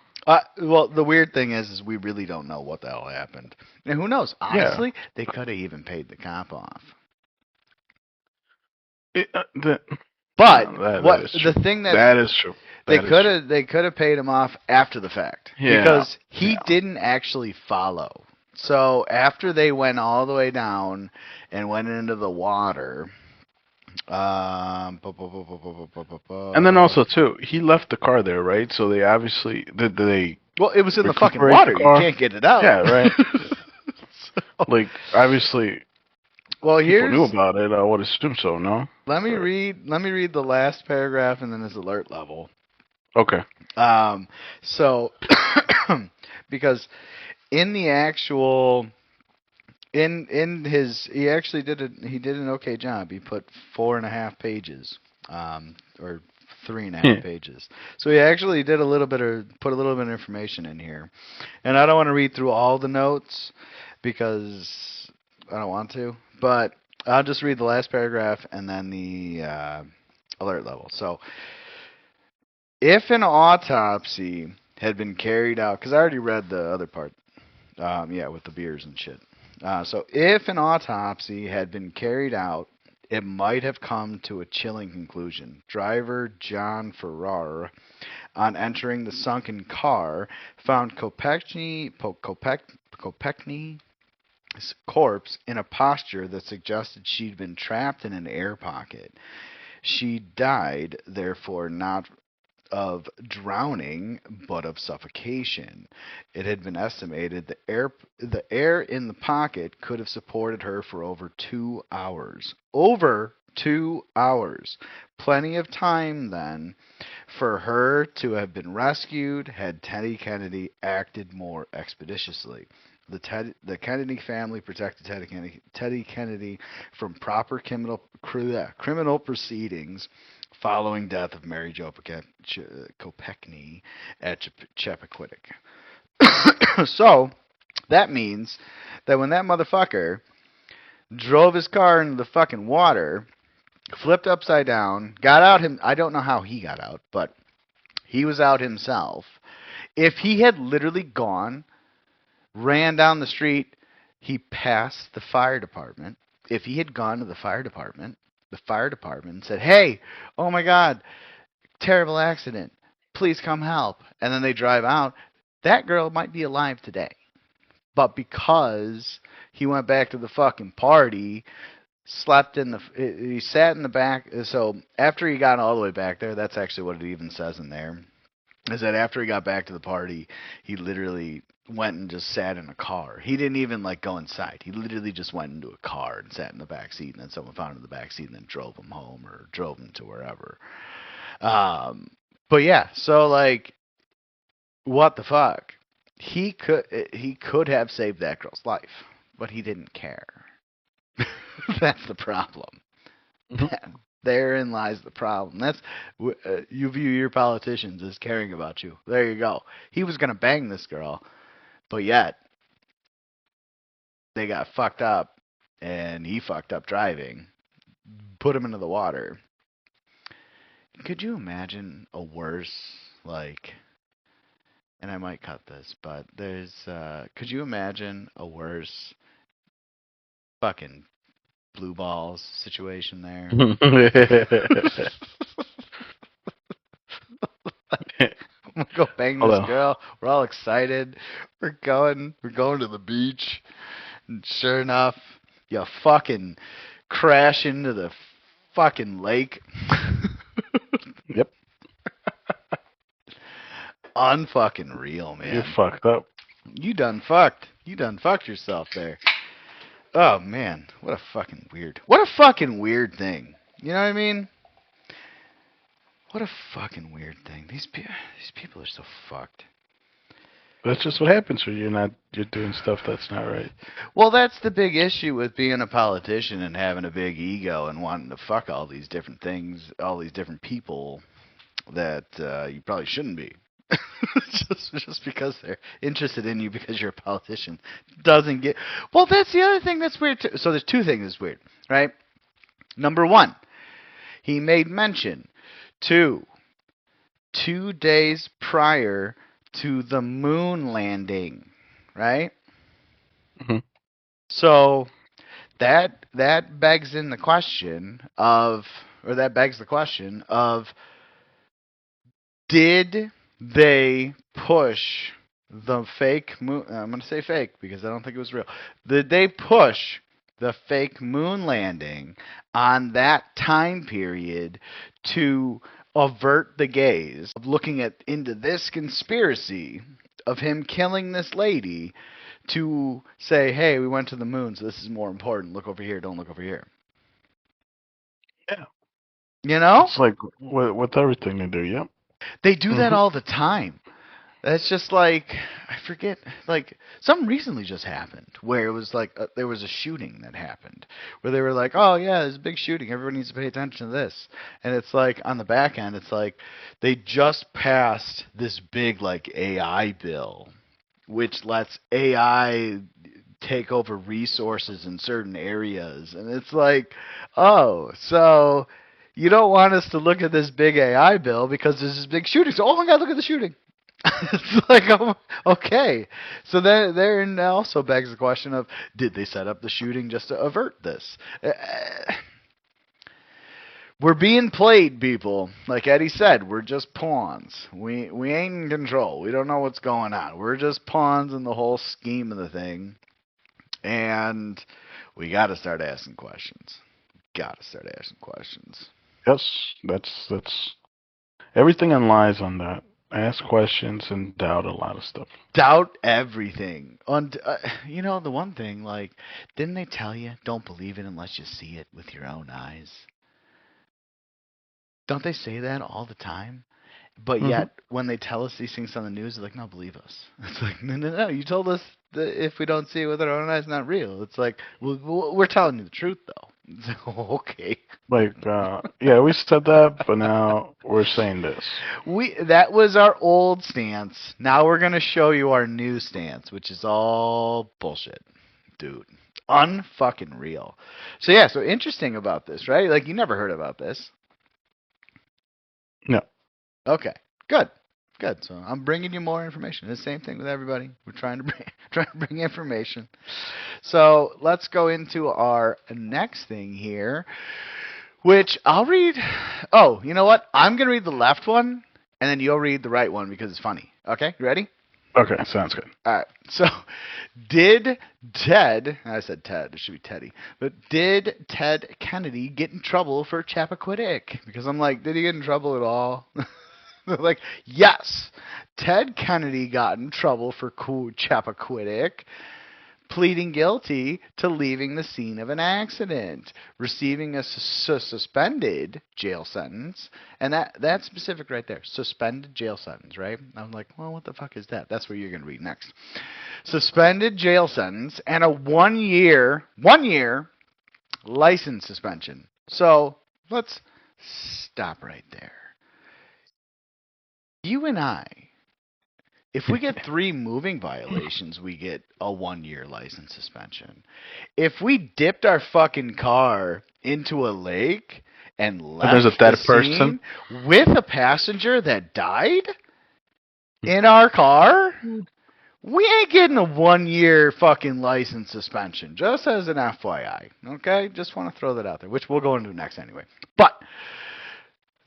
Well, the weird thing is we really don't know what the hell happened. And who knows? Honestly, they could have even paid the cop off. The thing that is true. They could have paid him off after the fact because he didn't actually follow. So after they went all the way down and went into the water. And then also too, he left the car there, right? So they obviously well, it was in the fucking water. You can't get it out. Yeah, right. Like, obviously, well, people knew about it. I would assume so. No. Let me read the last paragraph and then his alert level. Okay. So because in the actual. In his, he actually did an okay job. He put 4.5 pages, or 3.5 pages. So he actually did put a little bit of information in here, and I don't want to read through all the notes because I don't want to, but I'll just read the last paragraph and then the alert level. So, if an autopsy had been carried out, because I already read the other part, with the beers and shit. So if an autopsy had been carried out, it might have come to a chilling conclusion. Driver John Farrar, on entering the sunken car, found Kopechne's corpse in a posture that suggested she'd been trapped in an air pocket. She died, therefore, not of drowning, but of suffocation. It had been estimated the air in the pocket could have supported her for over 2 hours. Over 2 hours. Plenty of time, then, for her to have been rescued had Teddy Kennedy acted more expeditiously. The Kennedy family protected Teddy Kennedy from proper criminal proceedings following death of Mary Jo Kopechne at Chappaquiddick. So, That means that when that motherfucker drove his car into the fucking water, flipped upside down, got out I don't know how he got out, but he was out himself. If he had literally gone, ran down the street, he passed the fire department. If he had gone to the fire department said, hey, oh my God, terrible accident. Please come help. And then they drive out. That girl might be alive today. But because he went back to the fucking party, he sat in the back. So after he got all the way back there, that's actually what it even says in there, is that after he got back to the party, he literally went and just sat in a car. He didn't even like go inside. He literally just went into a car and sat in the back seat, and then someone found him in the back seat and then drove him home or drove him to wherever. But yeah, so like, what the fuck? He could have saved that girl's life, but he didn't care. That's the problem. Mm-hmm. Therein lies the problem. That's you view your politicians as caring about you. There you go. He was gonna bang this girl, but yet they got fucked up, and he fucked up driving, put him into the water. Could you imagine a worse, like, and I might cut this, but could you imagine a worse fucking blue balls situation there? I'm gonna go bang this girl. We're all excited. We're going to the beach, and sure enough, you fucking crash into the fucking lake. Yep. Unfucking real, man. You're fucked up. You done fucked yourself there. Oh man, what a fucking weird thing. You know what I mean? What a fucking weird thing. These people are so fucked. That's just what happens when you're doing stuff that's not right. Well, that's the big issue with being a politician and having a big ego and wanting to fuck all these different things, all these different people that you probably shouldn't be. just because they're interested in you because you're a politician doesn't get... Well, that's the other thing that's weird too. So there's two things that's weird, right? Number one, he made mention 2 days prior to the moon landing, right? Mm-hmm. So that begs the question of did they push the fake moon? I'm going to say fake because I don't think it was real. Did they push the fake moon landing on that time period to avert the gaze of looking into this conspiracy of him killing this lady, to say, hey, we went to the moon, so this is more important. Look over here. Don't look over here. Yeah. You know? It's like with everything they do, yep. They do that all the time. That's just like, I forget, like, something recently just happened where it was like, there was a shooting that happened where they were like, oh yeah, there's a big shooting, everyone needs to pay attention to this. And it's like, on the back end, it's like, they just passed this big, like, AI bill, which lets AI take over resources in certain areas. And it's like, oh, so you don't want us to look at this big AI bill because there's this big shooting. So, oh my God, look at the shooting. It's like, oh, okay. So there also begs the question of, did they set up the shooting just to avert this? We're being played, people. Like Eddie said, we're just pawns. We ain't in control. We don't know what's going on. We're just pawns in the whole scheme of the thing. And we got to start asking questions. Yes, that's everything lies on that. Ask questions and doubt a lot of stuff. Doubt everything. You know, the one thing, like, didn't they tell you, don't believe it unless you see it with your own eyes? Don't they say that all the time? But yet, when they tell us these things on the news, they're like, no, believe us. It's like, no, you told us that if we don't see it with our own eyes, it's not real. It's like, we're telling you the truth, though. Okay. Like, yeah, we said that, but now we're saying this. That was our old stance. Now we're gonna show you our new stance, which is all bullshit, dude. Unfucking real. So yeah, so interesting about this, right? Like you never heard about this. No. Okay. Good. Good. So I'm bringing you more information. The same thing with everybody. We're trying to bring information. So let's go into our next thing here, which I'll read. Oh, you know what? I'm gonna read the left one, and then you'll read the right one because it's funny. Okay, you ready? Okay, sounds good. All right. So, did Ted? I said Ted. It should be Teddy. But did Ted Kennedy get in trouble for Chappaquiddick? Because I'm like, did he get in trouble at all? Like, yes, Ted Kennedy got in trouble for Chappaquiddick, pleading guilty to leaving the scene of an accident, receiving a suspended jail sentence, and that's specific right there, suspended jail sentence, right? I'm like, well, what the fuck is that? That's what you're going to read next. Suspended jail sentence and a one year license suspension. So let's stop right there. You and I, if we get 3 moving violations, we get a 1-year license suspension. If we dipped our fucking car into a lake and left there's a dead the person scene with a passenger that died in our car, we ain't getting a 1-year fucking license suspension. Just as an FYI, okay? Just want to throw that out there, which we'll go into next anyway. But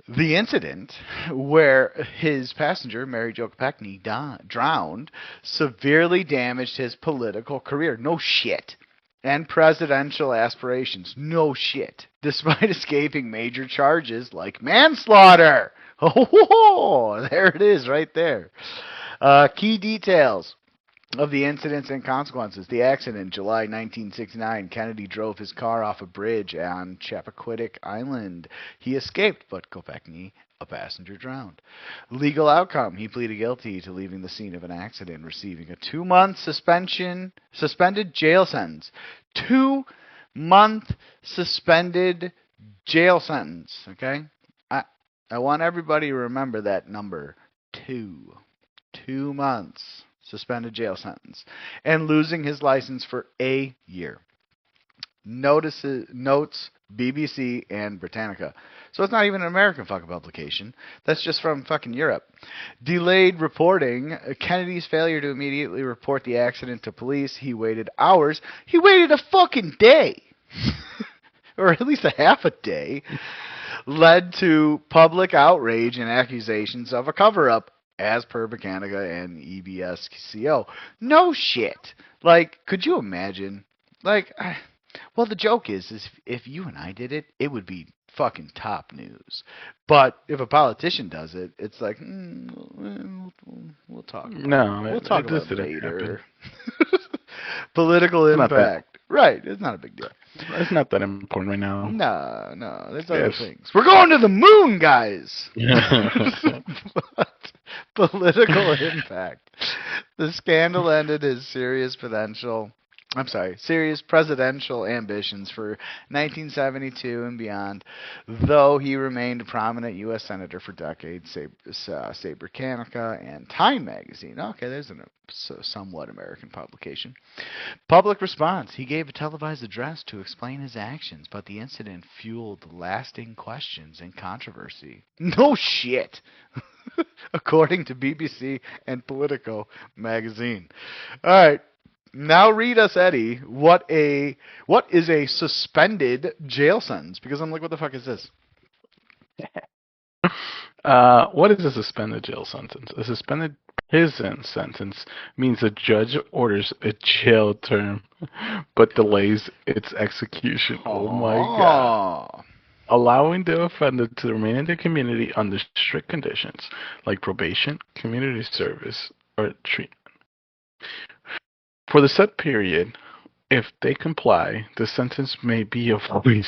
the incident where his passenger, Mary Jo Chappaquiddick, drowned severely damaged his political career. No shit. And presidential aspirations. No shit. Despite escaping major charges like manslaughter. Oh, there it is right there. Key details of the incidents and consequences. The accident in July 1969, Kennedy drove his car off a bridge on Chappaquiddick Island. He escaped, but Chappaquiddick, a passenger, drowned. Legal outcome, he pleaded guilty to leaving the scene of an accident, receiving a 2-month suspended jail sentence. 2-month suspended jail sentence, okay? I want everybody to remember that number, 2. 2 months. Suspended jail sentence, and losing his license for a year. Notes BBC and Britannica. So it's not even an American fucking publication. That's just from fucking Europe. Delayed reporting. Kennedy's failure to immediately report the accident to police. He waited hours. He waited a fucking day. Or at least a half a day. Led to public outrage and accusations of a cover-up, as per Britannica and EBSCO. No shit. Like, could you imagine? Like, well, the joke is if you and I did it, it would be fucking top news. But if a politician does it, it's like, we'll talk about it later. Political impact. Right, it's not a big deal. It's not that important right now. No, there's other things. We're going to the moon, guys! Political impact. The scandal ended his serious presidential ambitions for 1972 and beyond, though he remained a prominent U.S. Senator for decades, say Britannica and Time magazine. Okay, there's a somewhat American publication. Public response. He gave a televised address to explain his actions, but the incident fueled lasting questions and controversy. No shit! According to BBC and Politico magazine. All right. Now read us, Eddie, what is a suspended jail sentence? Because I'm like, what the fuck is this? What is a suspended jail sentence? A suspended prison sentence means a judge orders a jail term but delays its execution. Oh my God. Allowing the offender to remain in the community under strict conditions like probation, community service, or treatment. For the set period, if they comply, the sentence may be avoided.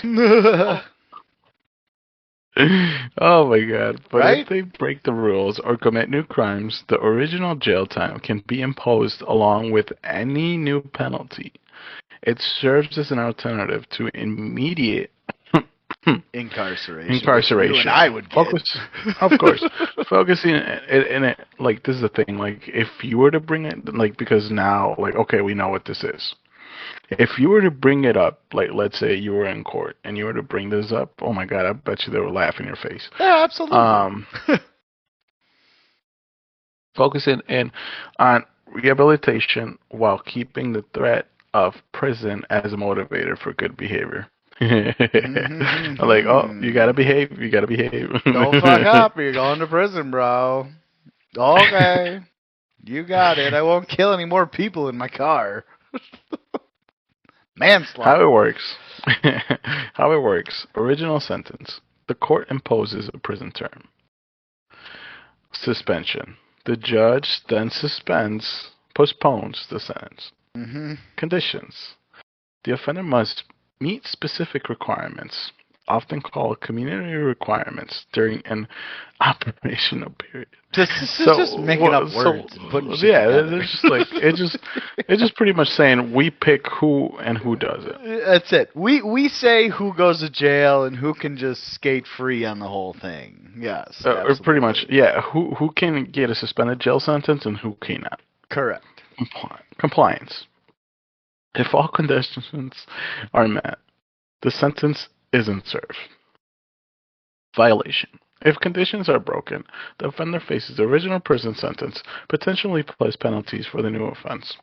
Oh my God. But right? If they break the rules or commit new crimes, the original jail time can be imposed along with any new penalty. it serves as an alternative to immediate incarceration. You and I would get. Of course, focusing in it. Like, this is the thing. Like, if you were to bring it, like, because now, like, okay, we know what this is. If you were to bring it up, like, let's say you were in court and you were to bring this up, oh my God, I bet you they would laugh in your face. Yeah, absolutely. Focusing in on rehabilitation while keeping the threat of prison as a motivator for good behavior. Like, oh, you gotta behave. Don't fuck up, or you're going to prison, bro. Okay, you got it. I won't kill any more people in my car. Manslaughter. How it works. Original sentence. The court imposes a prison term. Suspension. The judge then postpones the sentence. Conditions. The offender must meet specific requirements, often called community requirements, during an operational period. Just making up words. It's just pretty much saying we pick who and who does it. That's it. We say who goes to jail and who can just skate free on the whole thing. Yes, or pretty much, yeah. Who can get a suspended jail sentence and who cannot. Correct. Compliance. If all conditions are met, the sentence isn't served. Violation. If conditions are broken, the offender faces the original prison sentence, potentially plus penalties for the new offense.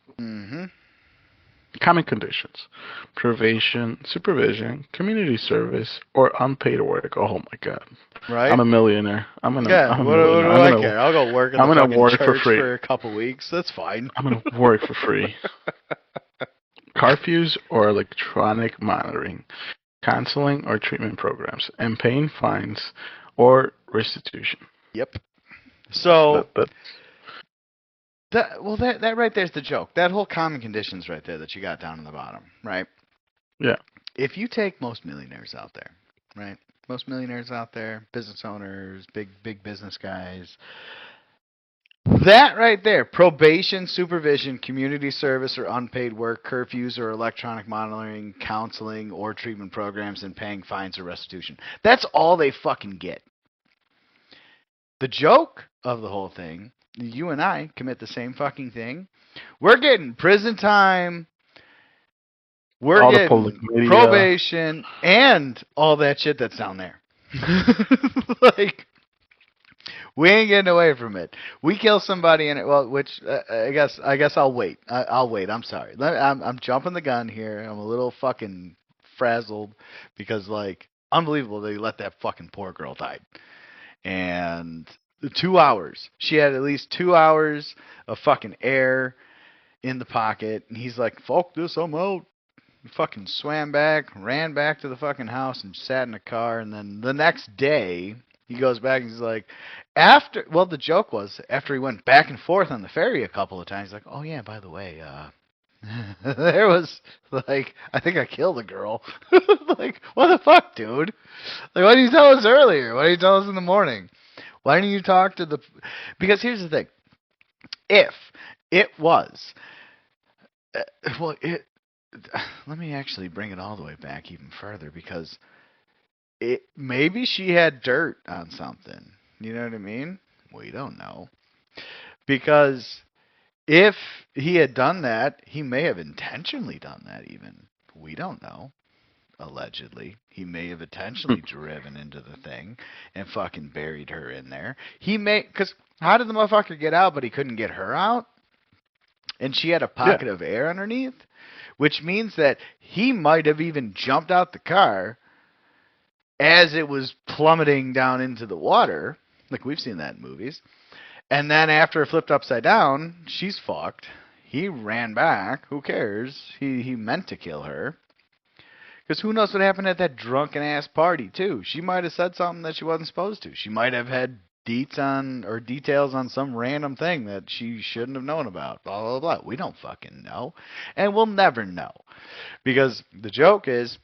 Common conditions. Probation, supervision, community service, or unpaid work. Oh my God. Right? I'm a millionaire. What do I care? I'll go work in the fucking work church for free for a couple weeks. That's fine. I'm going to work for free. Curfews or electronic monitoring, counseling or treatment programs, and paying fines or restitution. Yep. So that right there's the joke. That whole common conditions right there that you got down in the bottom, right? Yeah. If you take most millionaires out there, right? Most millionaires out there, business owners, big business guys. That right there, probation, supervision, community service or unpaid work, curfews or electronic monitoring, counseling or treatment programs, and paying fines or restitution. That's all they fucking get. The joke of the whole thing, you and I commit the same fucking thing. We're getting prison time. We're all getting probation and all that shit that's down there. Like, we ain't getting away from it. We kill somebody in it. Well, which I guess I'll wait. I'll wait. I'm sorry. I'm jumping the gun here. I'm a little fucking frazzled because, like, unbelievable they let that fucking poor girl die. And 2 hours. She had at least 2 hours of fucking air in the pocket. And he's like, "Fuck this, I'm out." He fucking swam back, ran back to the fucking house, and sat in a car. And then the next day, he goes back and he's like, the joke was, after he went back and forth on the ferry a couple of times, he's like, "Oh yeah, by the way, there was, like, I think I killed a girl." Like, what the fuck, dude? Like, why didn't you tell us earlier? Why didn't you tell us in the morning? Why didn't you talk to because here's the thing. If it was, let me actually bring it all the way back even further, because maybe she had dirt on something. You know what I mean? We don't know. Because if he had done that, he may have intentionally done that even. We don't know. Allegedly. He may have intentionally driven into the thing and fucking buried her in there. Because how did the motherfucker get out but he couldn't get her out? And she had a pocket of air underneath? Which means that he might have even jumped out the car as it was plummeting down into the water. Like, we've seen that in movies. And then after it flipped upside down, she's fucked. He ran back. Who cares? He meant to kill her. Because who knows what happened at that drunken-ass party, too. She might have said something that she wasn't supposed to. She might have had details on some random thing that she shouldn't have known about. Blah, blah, blah. We don't fucking know. And we'll never know. Because the joke is,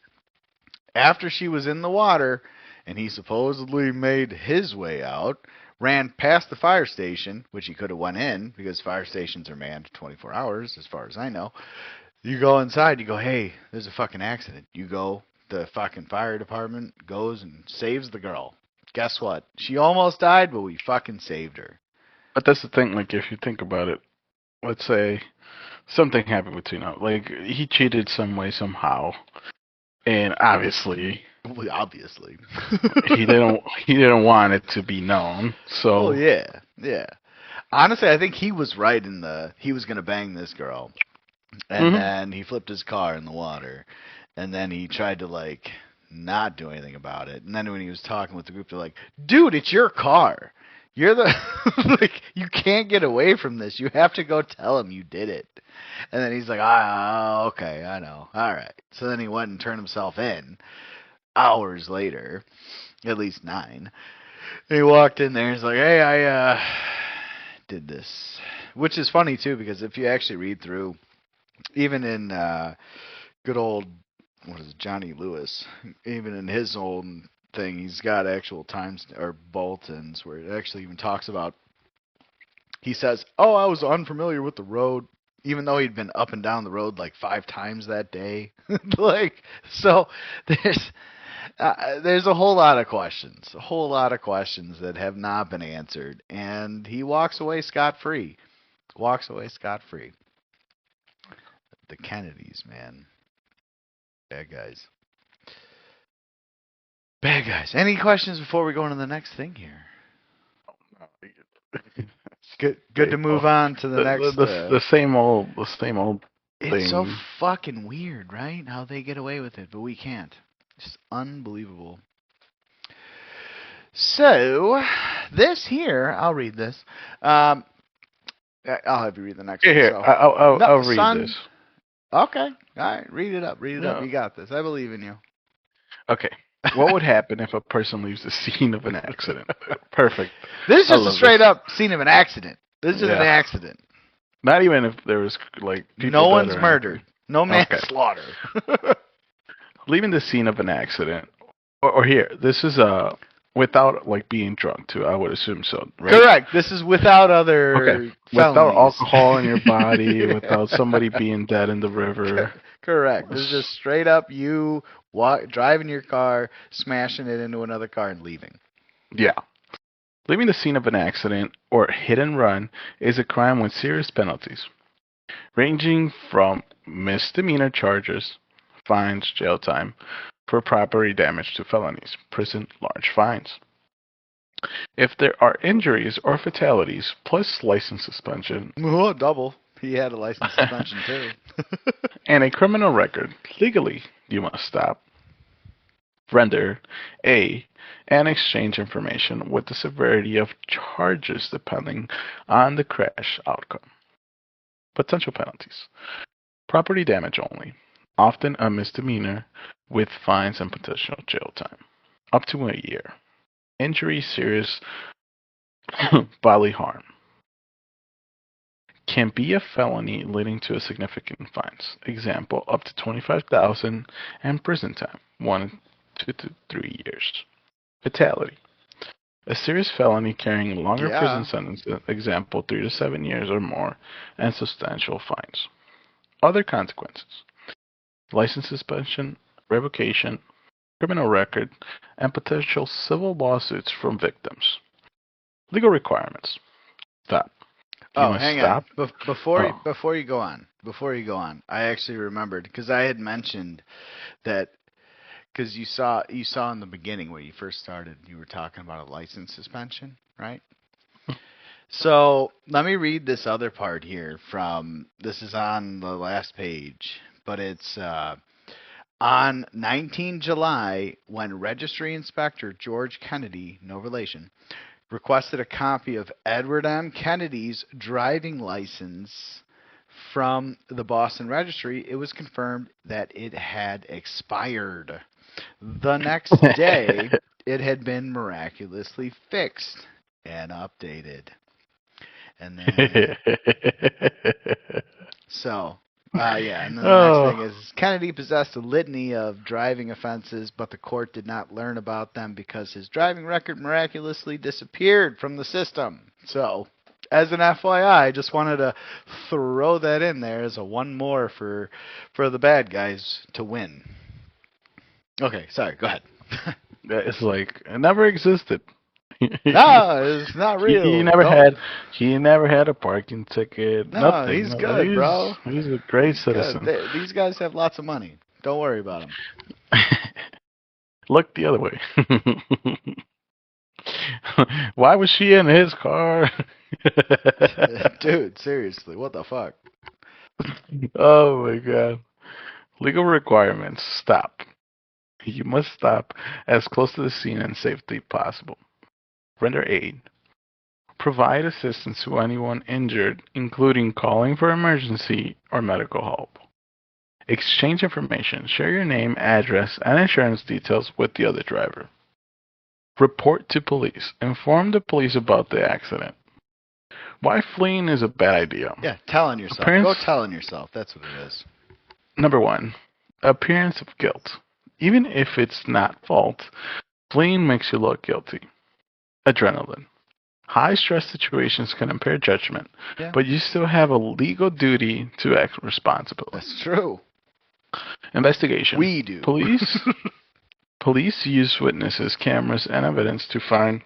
after she was in the water, and he supposedly made his way out, ran past the fire station, which he could have went in, because fire stations are manned 24 hours, as far as I know. You go inside, you go, hey, there's a fucking accident. You go, the fucking fire department goes and saves the girl. Guess what? She almost died, but we fucking saved her. But that's the thing, like, if you think about it, let's say something happened between them. Like, he cheated some way, somehow. And obviously, he didn't want it to be known. So, oh yeah. Honestly, I think he was right in he was gonna bang this girl, and then he flipped his car in the water, and then he tried to like not do anything about it. And then when he was talking with the group, they're like, "Dude, it's your car. You're the like you can't get away from this. You have to go tell him you did it." And then he's like, okay, I know. All right. So then he went and turned himself in hours later, at least 9. And he walked in there. He's like, hey, I did this. Which is funny, too, because if you actually read through, even in good old, Johnny Lewis, even in his old thing, he's got actual times or bulletins where it actually even talks about, he says, oh, I was unfamiliar with the road, even though he'd been up and down the road like 5 times that day. Like, so there's a whole lot of questions, that have not been answered, and he walks away scot-free. The Kennedys, man. Bad guys. Any questions before we go into the next thing here? Good to move on to the next. The same old thing. It's so fucking weird, right? How they get away with it, but we can't. Just unbelievable. So, this here, I'll read this. I'll have you read the next one. Here, So. I'll read this. Okay. All right. Read it up. You got this. I believe in you. Okay. What would happen if a person leaves the scene of an accident? Perfect. This is just a straight up scene of an accident. This is an accident. Not even if there was like people. No one's murdered. No manslaughter. Leaving the scene of an accident. Or here, this is without like being drunk too. I would assume so. Right? Correct. This is without other felonies. Without alcohol in your body, without somebody being dead in the river. Correct. This is just straight up you driving your car, smashing it into another car, and leaving. Yeah. Leaving the scene of an accident or hit and run is a crime with serious penalties, ranging from misdemeanor charges, fines, jail time, for property damage to felonies, prison, large fines. If there are injuries or fatalities, plus license suspension. Oh, double. He had a license suspension too. And a criminal record, legally, you must stop, render, and exchange information with the severity of charges depending on the crash outcome. Potential penalties. Property damage only, often a misdemeanor with fines and potential jail time, up to a year. Injury, serious bodily harm. Can be a felony leading to a significant fines. Example, up to $25,000 and prison time, 1 to 3 years. Fatality. A serious felony carrying longer prison sentences, example, 3 to 7 years or more, and substantial fines. Other consequences. License suspension, revocation, criminal record, and potential civil lawsuits from victims. Legal requirements. Stop. Hang on. Before you go on, I actually remembered because I had mentioned that because you saw in the beginning when you first started, you were talking about a license suspension, right? So let me read this other part here this is on the last page, but it's on 19 July when Registry Inspector George Kennedy, no relation, requested a copy of Edward M. Kennedy's driving license from the Boston Registry, it was confirmed that it had expired. The next day, it had been miraculously fixed and updated. And then, and then the next thing is Kennedy possessed a litany of driving offenses, but the court did not learn about them because his driving record miraculously disappeared from the system. So, as an FYI, I just wanted to throw that in there as a one more for the bad guys to win. Okay, sorry, go ahead. It's like it never existed. No, it's not real. He never had a parking ticket. No, nothing. he's good, bro. He's a great citizen. These guys have lots of money. Don't worry about them. Look the other way. Why was she in his car? Dude, seriously, what the fuck? Oh my god. Legal requirements. Stop. You must stop as close to the scene and safety possible. Render aid. Provide assistance to anyone injured, including calling for emergency or medical help. Exchange information. Share your name, address, and insurance details with the other driver. Report to police. Inform the police about the accident. Why fleeing is a bad idea. Yeah, tell on yourself. Go tell on yourself. That's what it is. Number 1. Appearance of guilt. Even if it's not fault, fleeing makes you look guilty. Adrenaline. High stress situations can impair judgment, but you still have a legal duty to act responsibly. That's true. Investigation. We do. Police use witnesses, cameras, and evidence to find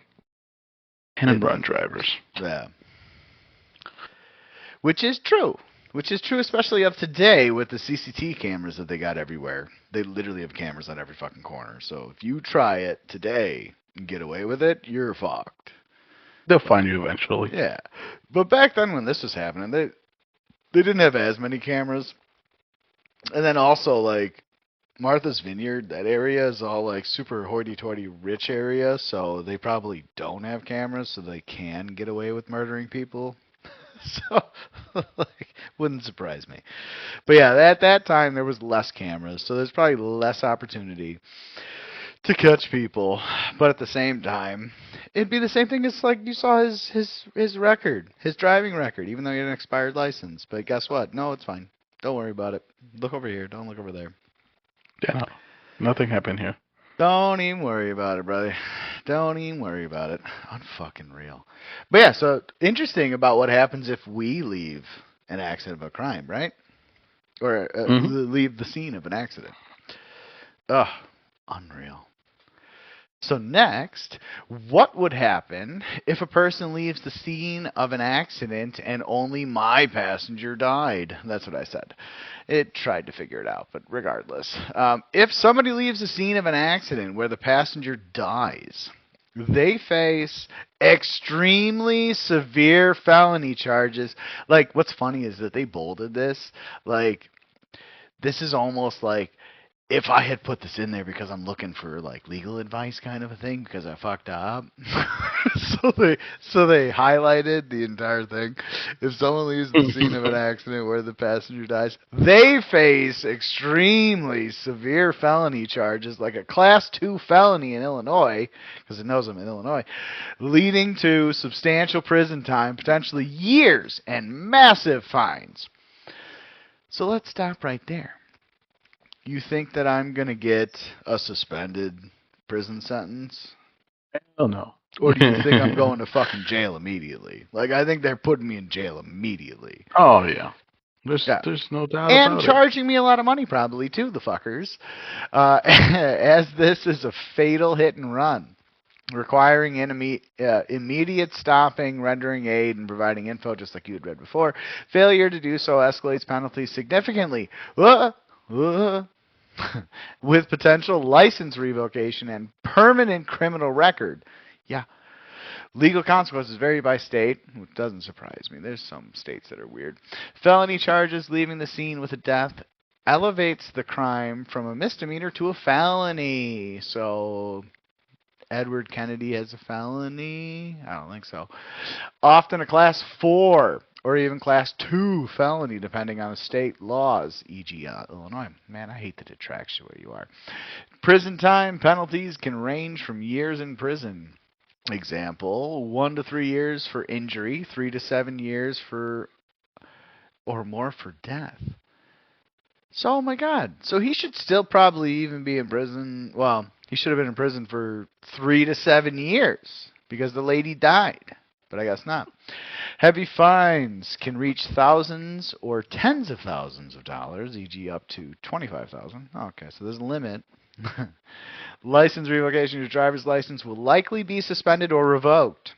hit and run drivers. Yeah. Which is true. Which is true, especially of today with the CCTV cameras that they got everywhere. They literally have cameras on every fucking corner. So if you try it today and get away with it, you're fucked. They'll find you eventually. Yeah. But back then when this was happening, they didn't have as many cameras. And then also, like, Martha's Vineyard, that area is all, like, super hoity-toity rich area. So they probably don't have cameras, so they can get away with murdering people. So, like, wouldn't surprise me. But yeah, at that time there was less cameras, so there's probably less opportunity to catch people. But at the same time, it'd be the same thing as like you saw his record, his driving record, even though he had an expired license. But guess what? No, it's fine. Don't worry about it. Look over here. Don't look over there. Yeah, nothing happened here. Don't even worry about it, brother. Don't even worry about it. Unfucking real. But yeah, so interesting about what happens if we leave an accident of a crime, right? Or leave the scene of an accident. Ugh, unreal. So next, what would happen if a person leaves the scene of an accident and only my passenger died? That's what I said. It tried to figure it out, but regardless. If somebody leaves the scene of an accident where the passenger dies, they face extremely severe felony charges. Like, what's funny is that they bolded this. Like, this is almost like if I had put this in there because I'm looking for like legal advice kind of a thing because I fucked up. so they highlighted the entire thing. If someone leaves the scene of an accident where the passenger dies, they face extremely severe felony charges, like a class 2 felony in Illinois, because it knows I'm in Illinois, leading to substantial prison time, potentially years, and massive fines. So let's stop right there. You think that I'm going to get a suspended prison sentence? Hell no. Or do you think I'm going to fucking jail immediately? Like, I think they're putting me in jail immediately. Oh, yeah. There's no doubt about it. And charging me a lot of money, probably, too, the fuckers. As this is a fatal hit and run, requiring immediate stopping, rendering aid, and providing info, just like you had read before. Failure to do so escalates penalties significantly. With potential license revocation and permanent criminal record. Yeah. Legal consequences vary by state, which doesn't surprise me. There's some states that are weird. Felony charges, leaving the scene with a death, elevates the crime from a misdemeanor to a felony. So, Edward Kennedy has a felony? I don't think so. Often a class 4 or even class 2 felony, depending on the state laws, e.g. Illinois. Man, I hate that it tracks you where you are. Prison time penalties can range from years in prison. Example, 1 to 3 years for injury, 3 to 7 years for or more for death. So, oh my God. So he should still probably even be in prison. Well, he should have been in prison for 3 to 7 years because the lady died. but I guess not. Heavy fines can reach thousands or tens of thousands of dollars, e.g. up to $25,000. Okay, so there's a limit. License revocation. Your driver's license will likely be suspended or revoked.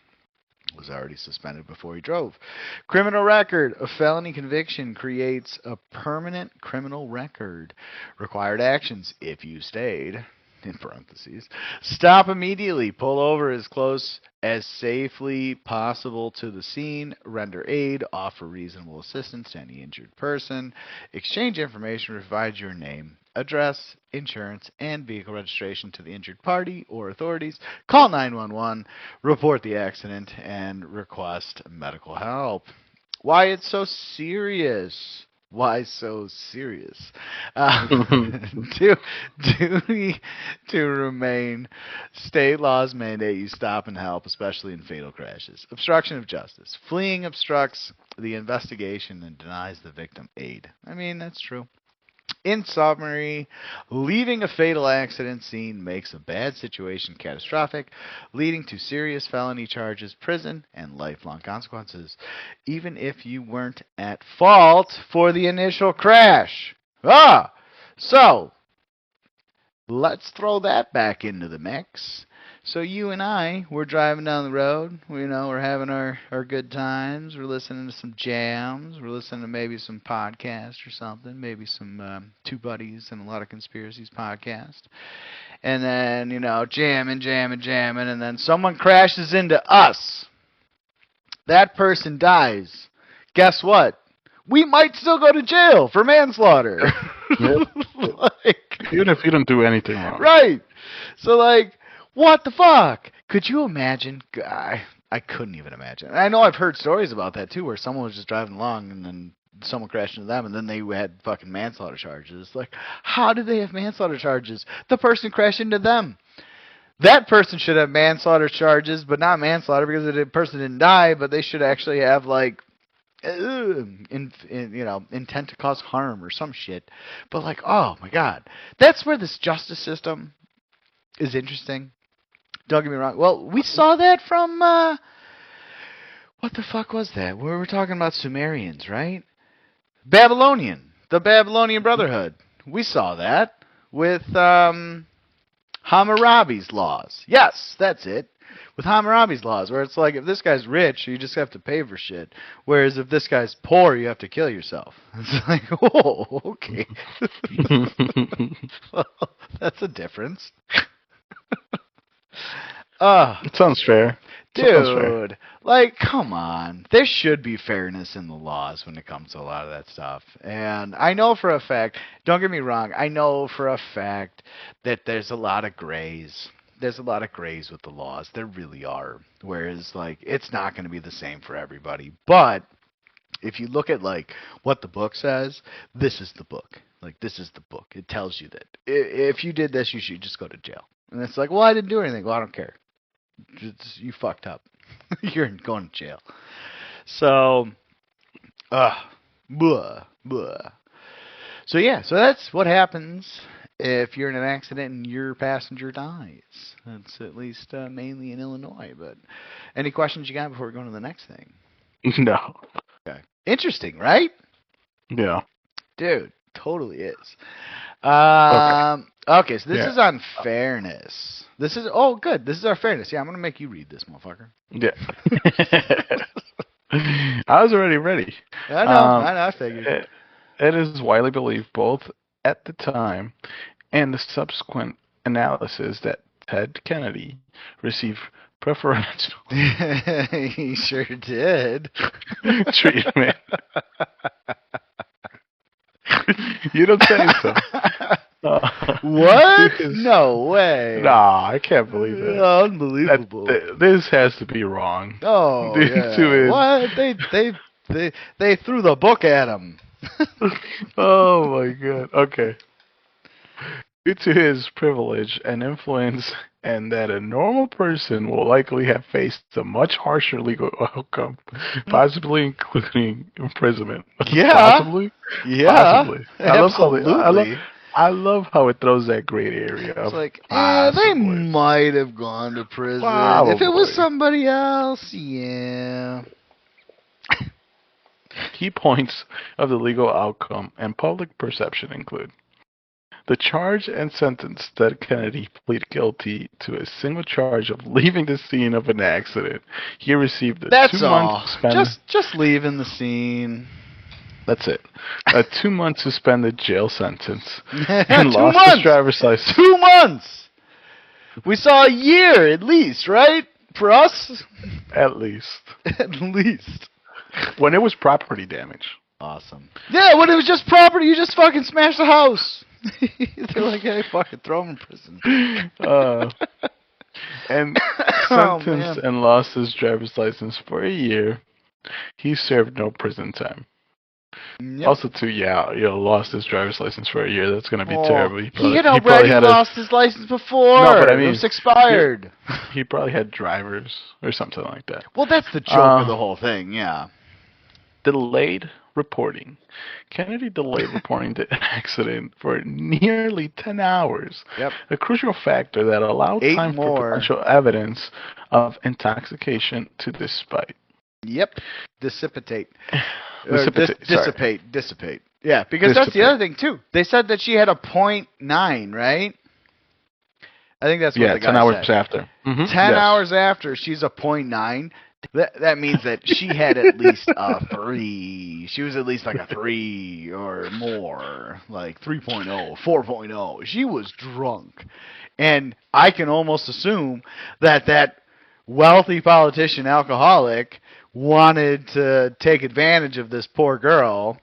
Was already suspended before he drove. Criminal record. A felony conviction creates a permanent criminal record. Required actions, if you stayed, in parentheses. Stop immediately. Pull over as close as safely possible to the scene. Render aid. Offer reasonable assistance to any injured person. Exchange information. Provide your name, address, insurance, and vehicle registration to the injured party or authorities. Call 911. Report the accident and request medical help. Why it's so serious? Why so serious? Duty to remain. State laws mandate you stop and help, especially in fatal crashes. Obstruction of justice. Fleeing obstructs the investigation and denies the victim aid. I mean, that's true. In summary, leaving a fatal accident scene makes a bad situation catastrophic, leading to serious felony charges, prison, and lifelong consequences, even if you weren't at fault for the initial crash. So, let's throw that back into the mix. So you and I, we're driving down the road, we're having our good times, we're listening to some jams, we're listening to maybe some podcasts or something, maybe some Two Buddies and a Lot of Conspiracies podcast. And then, jamming, and then someone crashes into us. That person dies. Guess what? We might still go to jail for manslaughter. Yep. Even if you don't do anything wrong. Right. So, what the fuck? Could you imagine? I couldn't even imagine. I know I've heard stories about that too, where someone was just driving along and then someone crashed into them and then they had fucking manslaughter charges. How do they have manslaughter charges? The person crashed into them. That person should have manslaughter charges, but not manslaughter because the person didn't die, but they should actually have intent to cause harm or some shit. But oh my god. That's where this justice system is interesting. Don't get me wrong. Well, we saw that from, what the fuck was that? We were talking about Sumerians, right? The Babylonian Brotherhood. We saw that with Hammurabi's laws. Yes, that's it. With Hammurabi's laws, where it's if this guy's rich, you just have to pay for shit. Whereas if this guy's poor, you have to kill yourself. It's whoa, okay. Well, that's a difference. It sounds fair. Dude, come on. There should be fairness in the laws when it comes to a lot of that stuff. And I know for a fact, don't get me wrong, I know for a fact that there's a lot of grays. There's a lot of grays with the laws. There really are. Whereas, it's not going to be the same for everybody. But if you look at, what the book says, this is the book. This is the book. It tells you that if you did this, you should just go to jail. And it's well, I didn't do anything. Well, I don't care. You fucked up. You're going to jail. So, blah. So, yeah. So that's what happens if you're in an accident and your passenger dies. That's at least mainly in Illinois. But any questions you got before we go to the next thing? No. Okay. Interesting, right? Yeah. Dude, totally is. Okay, so this is on fairness. This is good. This is our fairness. Yeah, I'm gonna make you read this, motherfucker. Yeah. I was already ready. I know. I figured. It is widely believed, both at the time and the subsequent analysis, that Ted Kennedy received preferential. He sure did. Treatment. You don't say so. What? No way. Nah, I can't believe it. Unbelievable. This has to be wrong. Oh, yeah. What? They threw the book at him. Oh my god. Okay. Due to his privilege and influence, and that a normal person will likely have faced a much harsher legal outcome, possibly including imprisonment. Yeah. Possibly? Yeah. Possibly. Absolutely. I love how it throws that gray area. It's like, they possibly. might have gone to prison. Probably. If it was somebody else, yeah. Key points of the legal outcome and public perception include the charge and sentence that Kennedy pleaded guilty to a single charge of leaving the scene of an accident. He received a That's 2 month all. suspended. Just leaving the scene. That's it. A 2 month suspended jail sentence and 2 lost months. his driver's license. 2 months. We saw a year at least, right? For us, At least. at least. When it was property damage. Awesome. Yeah, when it was just property, you just fucking smashed the house. They're like, hey, fucking throw him in prison. And Oh, sentenced man. and lost his driver's license for a year. He served no prison time. Yep. Also, too, lost his driver's license for a year. That's going to be terrible. He had already lost his license before. No, but I mean, it was expired. He probably had drivers or something like that. Well, that's the joke of the whole thing, yeah. Delayed reporting. Kennedy delayed reporting the accident for nearly 10 hours. Yep. A crucial factor that allowed 8 time more. for potential evidence of intoxication to dissipate. Yep. Dissipate. Dissipate. Yeah, because that's the other thing, too. They said that she had a .9, right? I think that's what the guy 10 hours said. after. 10 hours after, she's a .9. That means that she had at least a 3. She was at least like a 3 or more, like 3.0, 4.0. She was drunk. And I can almost assume that wealthy politician alcoholic wanted to take advantage of this poor girl.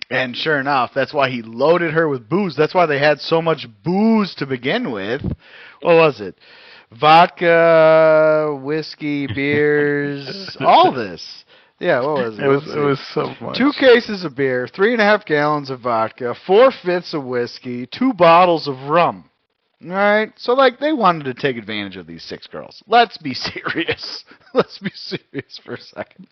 And sure enough, that's why he loaded her with booze. That's why they had so much booze to begin with. What was it? Vodka, whiskey, beers, all this. Yeah, what was it? It was so much. 2 cases of beer, 3.5 gallons of vodka, 4/5 of whiskey, 2 bottles of rum. All right? So, they wanted to take advantage of these 6 girls. Let's be serious. Let's be serious for a second.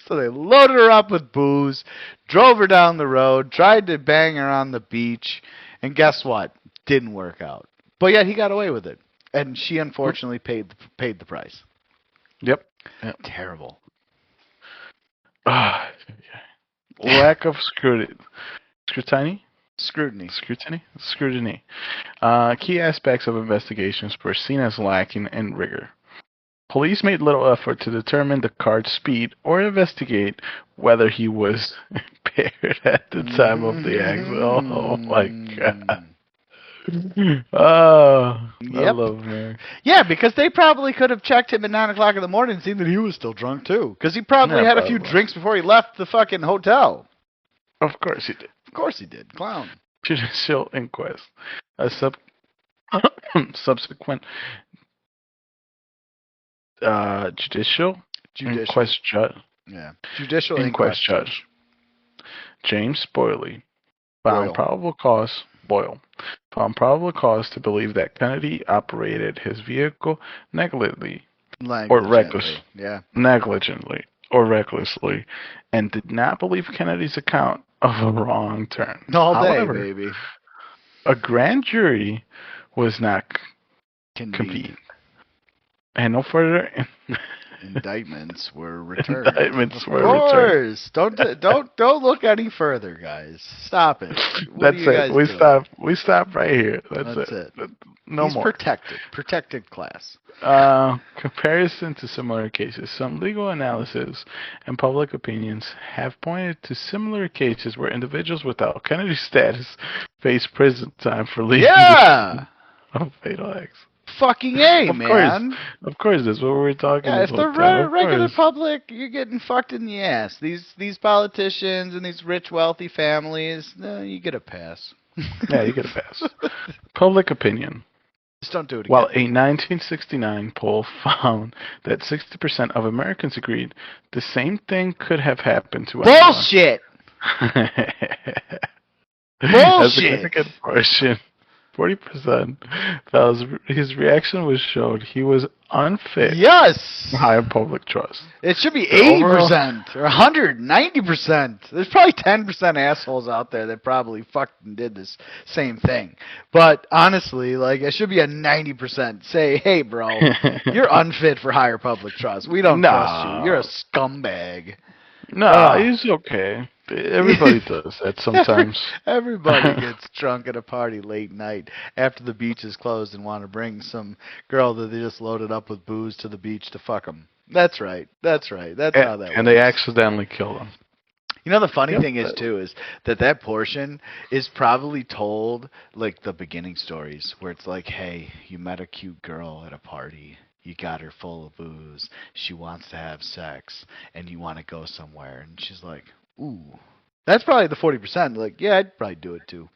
So they loaded her up with booze, drove her down the road, tried to bang her on the beach, and guess what? Didn't work out. But yet he got away with it. And she unfortunately paid the price. Yep. Terrible. Lack of scrutiny. Scrutiny. Key aspects of investigations were seen as lacking in rigor. Police made little effort to determine the car's speed or investigate whether he was impaired at the time of the accident. Oh my god. Oh, I love America. Yeah, because they probably could have checked him at 9 o'clock in the morning and seen that he was still drunk too. Because he probably had a few drinks before he left the fucking hotel. Of course he did. Of course he did. Clown. Judicial inquest. A subsequent judicial inquest judge. Yeah. Judicial inquest judge. James Boyle found probable cause to believe that Kennedy operated his vehicle negligently or recklessly, and did not believe Kennedy's account of a wrong turn. However, baby. A grand jury was not convened, and no further indictments were returned. Of course. Don't look any further, guys. Stop it. That's it. We stop right here. That's it. No more. Protected class. Comparison to similar cases. Some legal analysis and public opinions have pointed to similar cases where individuals without Kennedy status face prison time for leading of fatal acts. Fucking A, man. Of course, that's what we were talking about. If the regular public, you're getting fucked in the ass. These politicians and these rich, wealthy families, you get a pass. Yeah, you get a pass. Public opinion. Just don't do it again. While a 1969 poll found that 60% of Americans agreed the same thing could have happened to anyone. Bullshit! Bullshit! A significant portion 40%. Fellas, his reaction was showed he was unfit. Yes. For higher public trust. It should be 80% or 190%. There's probably 10% assholes out there that probably fucking did this same thing. But honestly, like, it should be a 90%. Say, hey, bro, you're unfit for higher public trust. We don't trust you. You're a scumbag. No, he's okay. Everybody does that sometimes. Everybody gets drunk at a party late night after the beach is closed and want to bring some girl that they just loaded up with booze to the beach to fuck them. That's right. That's how that works. And they accidentally kill them. You know, the funny thing is, too, is that portion is probably told, like, the beginning stories, where it's like, hey, you met a cute girl at a party. You got her full of booze. She wants to have sex, and you want to go somewhere. And she's like, ooh. That's probably the 40%. Like, yeah, I'd probably do it, too.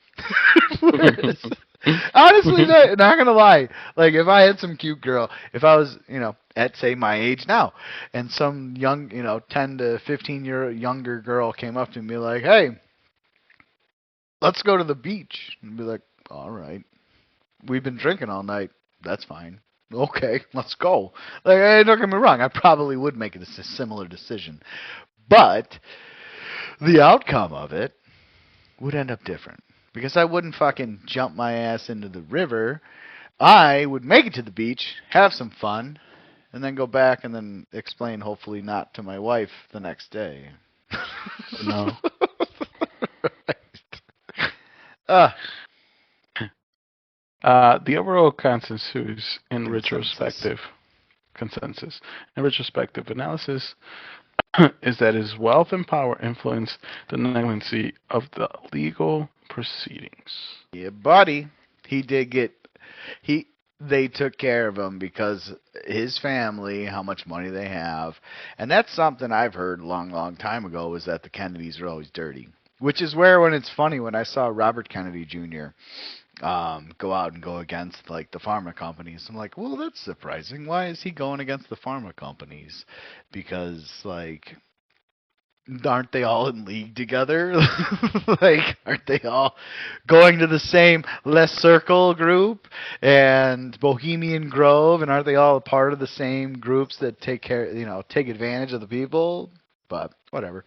Honestly, not gonna lie. Like, if I had some cute girl, if I was, at, say, my age now, and some young, 10 to 15-year younger girl came up to me like, hey, let's go to the beach. And be like, all right. We've been drinking all night. That's fine. Okay, let's go. Like, hey, don't get me wrong. I probably would make a similar decision. But the outcome of it would end up different. Because I wouldn't fucking jump my ass into the river. I would make it to the beach, have some fun, and then go back and then explain, hopefully not to my wife the next day. No. Right. The overall consensus in retrospective analysis is that his wealth and power influenced the delinquency of the legal proceedings. Yeah, buddy. They took care of him because his family, how much money they have, and that's something I've heard a long, long time ago, was that the Kennedys are always dirty. Which is where, when it's funny, when I saw Robert Kennedy Jr. Go out and go against, like, the pharma companies, I'm like, well, that's surprising. Why is he going against the pharma companies? Because, like, aren't they all in league together? Like, aren't they all going to the same Cercle group and Bohemian Grove, and aren't they all a part of the same groups that take advantage of the people? But whatever.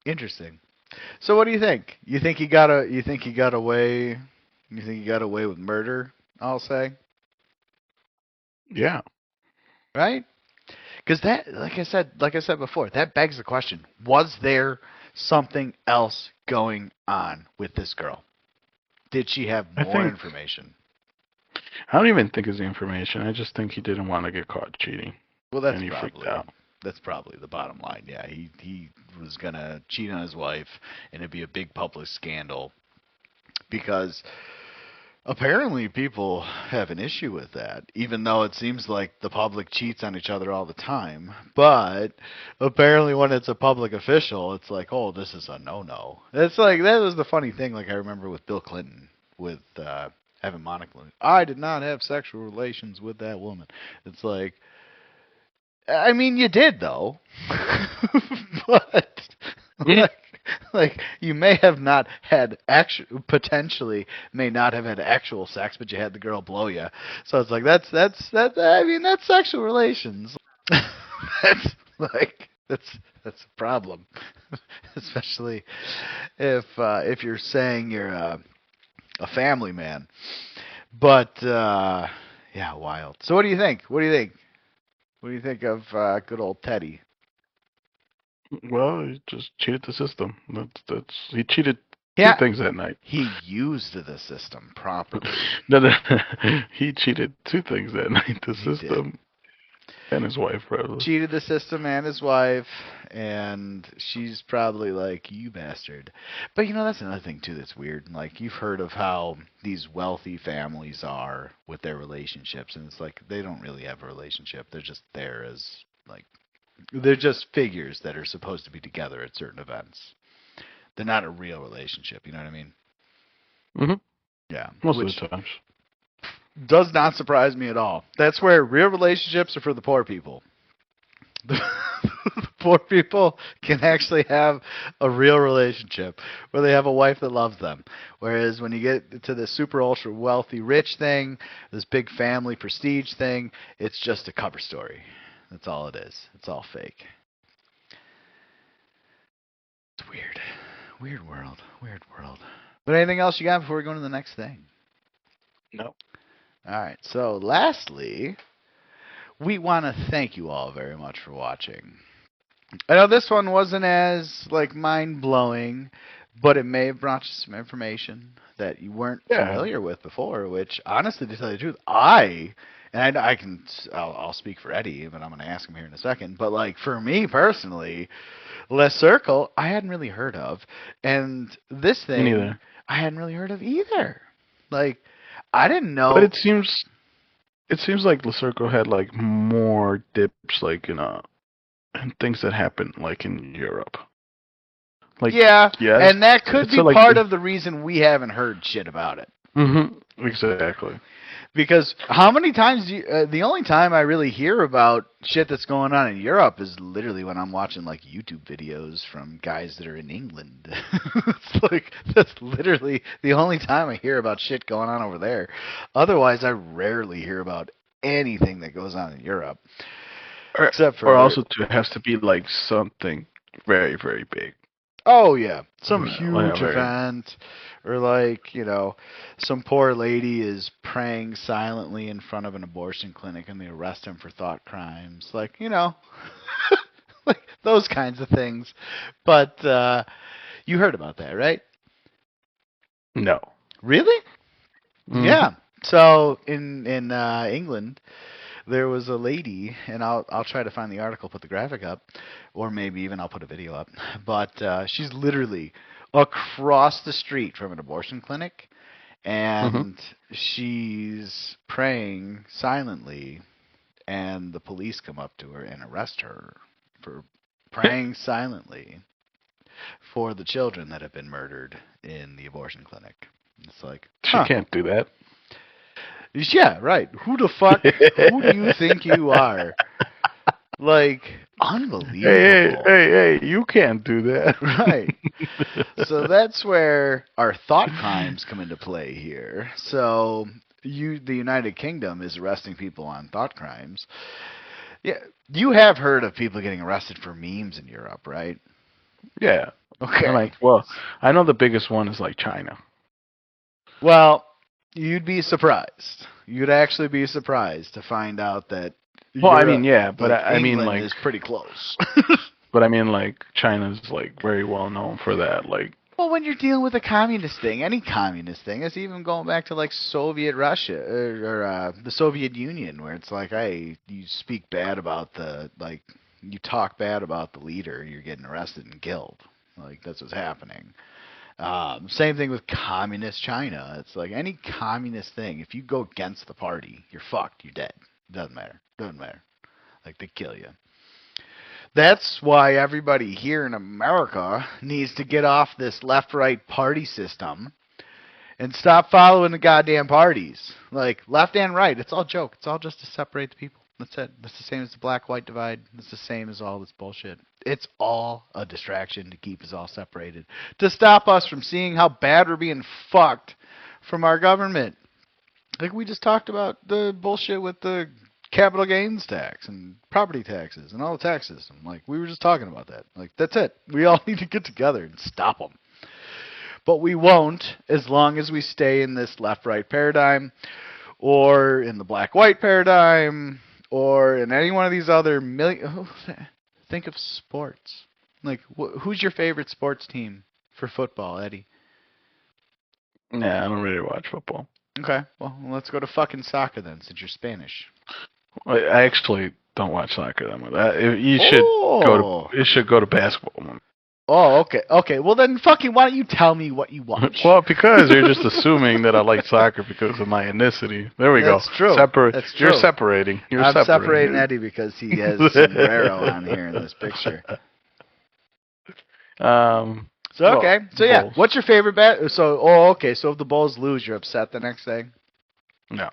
Interesting. So what do you think? You think he got away? You think he got away with murder? I'll say. Yeah. Right? Because that, like I said before, that begs the question: was there something else going on with this girl? Did she have more information? I don't even think it's the information. I just think he didn't want to get caught cheating. Well, that's probably the bottom line. Yeah, he was gonna cheat on his wife, and it'd be a big public scandal because apparently people have an issue with that, even though it seems like the public cheats on each other all the time. But apparently when it's a public official, it's like, oh, this is a no-no. It's like, that was the funny thing, like I remember with Bill Clinton, with having Monica. I did not have sexual relations with that woman. It's like, I mean, you did, though. But, like, you may have not had potentially may not have had actual sex, but you had the girl blow you. So it's like, that's sexual relations. That's a problem. Especially if you're saying you're a family man. But, yeah, wild. So what do you think? What do you think of good old Teddy? Well, he just cheated the system. He cheated two things that night. He used the system properly. No, he cheated two things that night. The system and his wife, probably. Cheated the system and his wife, and she's probably like, you bastard. But, that's another thing, too, that's weird. Like, you've heard of how these wealthy families are with their relationships, and it's like, they don't really have a relationship. They're just there as, like, they're just figures that are supposed to be together at certain events. They're not a real relationship, you know what I mean? Mm-hmm. Yeah. Most of the times. Does not surprise me at all. That's where real relationships are for the poor people. The poor people can actually have a real relationship where they have a wife that loves them. Whereas when you get to the super ultra wealthy rich thing, this big family prestige thing, it's just a cover story. That's all it is. It's all fake. It's weird. Weird world. Weird world. But anything else you got before we go to the next thing? No. All right. So lastly, we want to thank you all very much for watching. I know this one wasn't as mind-blowing, but it may have brought you some information that you weren't familiar with before, which honestly, to tell you the truth, I'll speak for Eddie, but I'm going to ask him here in a second, but for me personally, Cercle, I hadn't really heard of, and this thing, I hadn't really heard of either. I didn't know. But it seems like Cercle had more dips and things that happen in Europe. And that could be part of the reason we haven't heard shit about it. Mm-hmm. Exactly. Because how many times the only time I really hear about shit that's going on in Europe is literally when I'm watching YouTube videos from guys that are in England. That's literally the only time I hear about shit going on over there. Otherwise, I rarely hear about anything that goes on in Europe. Except for also it has to be something very, very big. Oh yeah, some huge event, or some poor lady is praying silently in front of an abortion clinic and they arrest him for thought crimes, those kinds of things. But you heard about that, right? No. Really? Mm-hmm. Yeah. So in England, there was a lady, and I'll try to find the article, put the graphic up, or maybe even I'll put a video up. But she's literally across the street from an abortion clinic, and she's praying silently, and the police come up to her and arrest her for praying silently for the children that have been murdered in the abortion clinic. It's she can't do that. Yeah, right. Who the fuck? Who do you think you are? Unbelievable. Hey, you can't do that. Right. So that's where our thought crimes come into play here. So the United Kingdom is arresting people on thought crimes. Yeah, you have heard of people getting arrested for memes in Europe, right? Yeah. Okay. I know the biggest one is China. Well, you'd be surprised. You'd actually be surprised to find out that. England is pretty close. But China's very well known for that. Well, when you're dealing with a communist thing, any communist thing, it's even going back to Soviet Russia or the Soviet Union, where it's hey, you speak bad about you talk bad about the leader, you're getting arrested and killed. That's what's happening. Same thing with communist China. It's any communist thing. If you go against the party, you're fucked. You're dead. Doesn't matter. They kill you. That's why everybody here in America needs to get off this left-right party system and stop following the goddamn parties. Left and right, it's all joke. It's all just to separate the people. That's it. That's the same as the black-white divide. It's the same as all this bullshit. It's all a distraction to keep us all separated. To stop us from seeing how bad we're being fucked from our government. We just talked about the bullshit with the capital gains tax and property taxes and all the tax system. We were just talking about that. That's it. We all need to get together and stop them. But we won't as long as we stay in this left-right paradigm or in the black-white paradigm or in any one of these other think of sports. Who's your favorite sports team for football, Eddie? Nah, I don't really watch football. Okay, well, let's go to fucking soccer then, since you're Spanish. I actually don't watch soccer that much. You should go to basketball. Oh, okay. Okay, well then fucking why don't you tell me what you watch? Well, because you're just assuming that I like soccer because of my ethnicity. There we go. That's true. That's true. You're separating. I'm separating Eddie because he has sombrero on here in this picture. What's your favorite bet? So if the Bulls lose, you're upset the next day? No.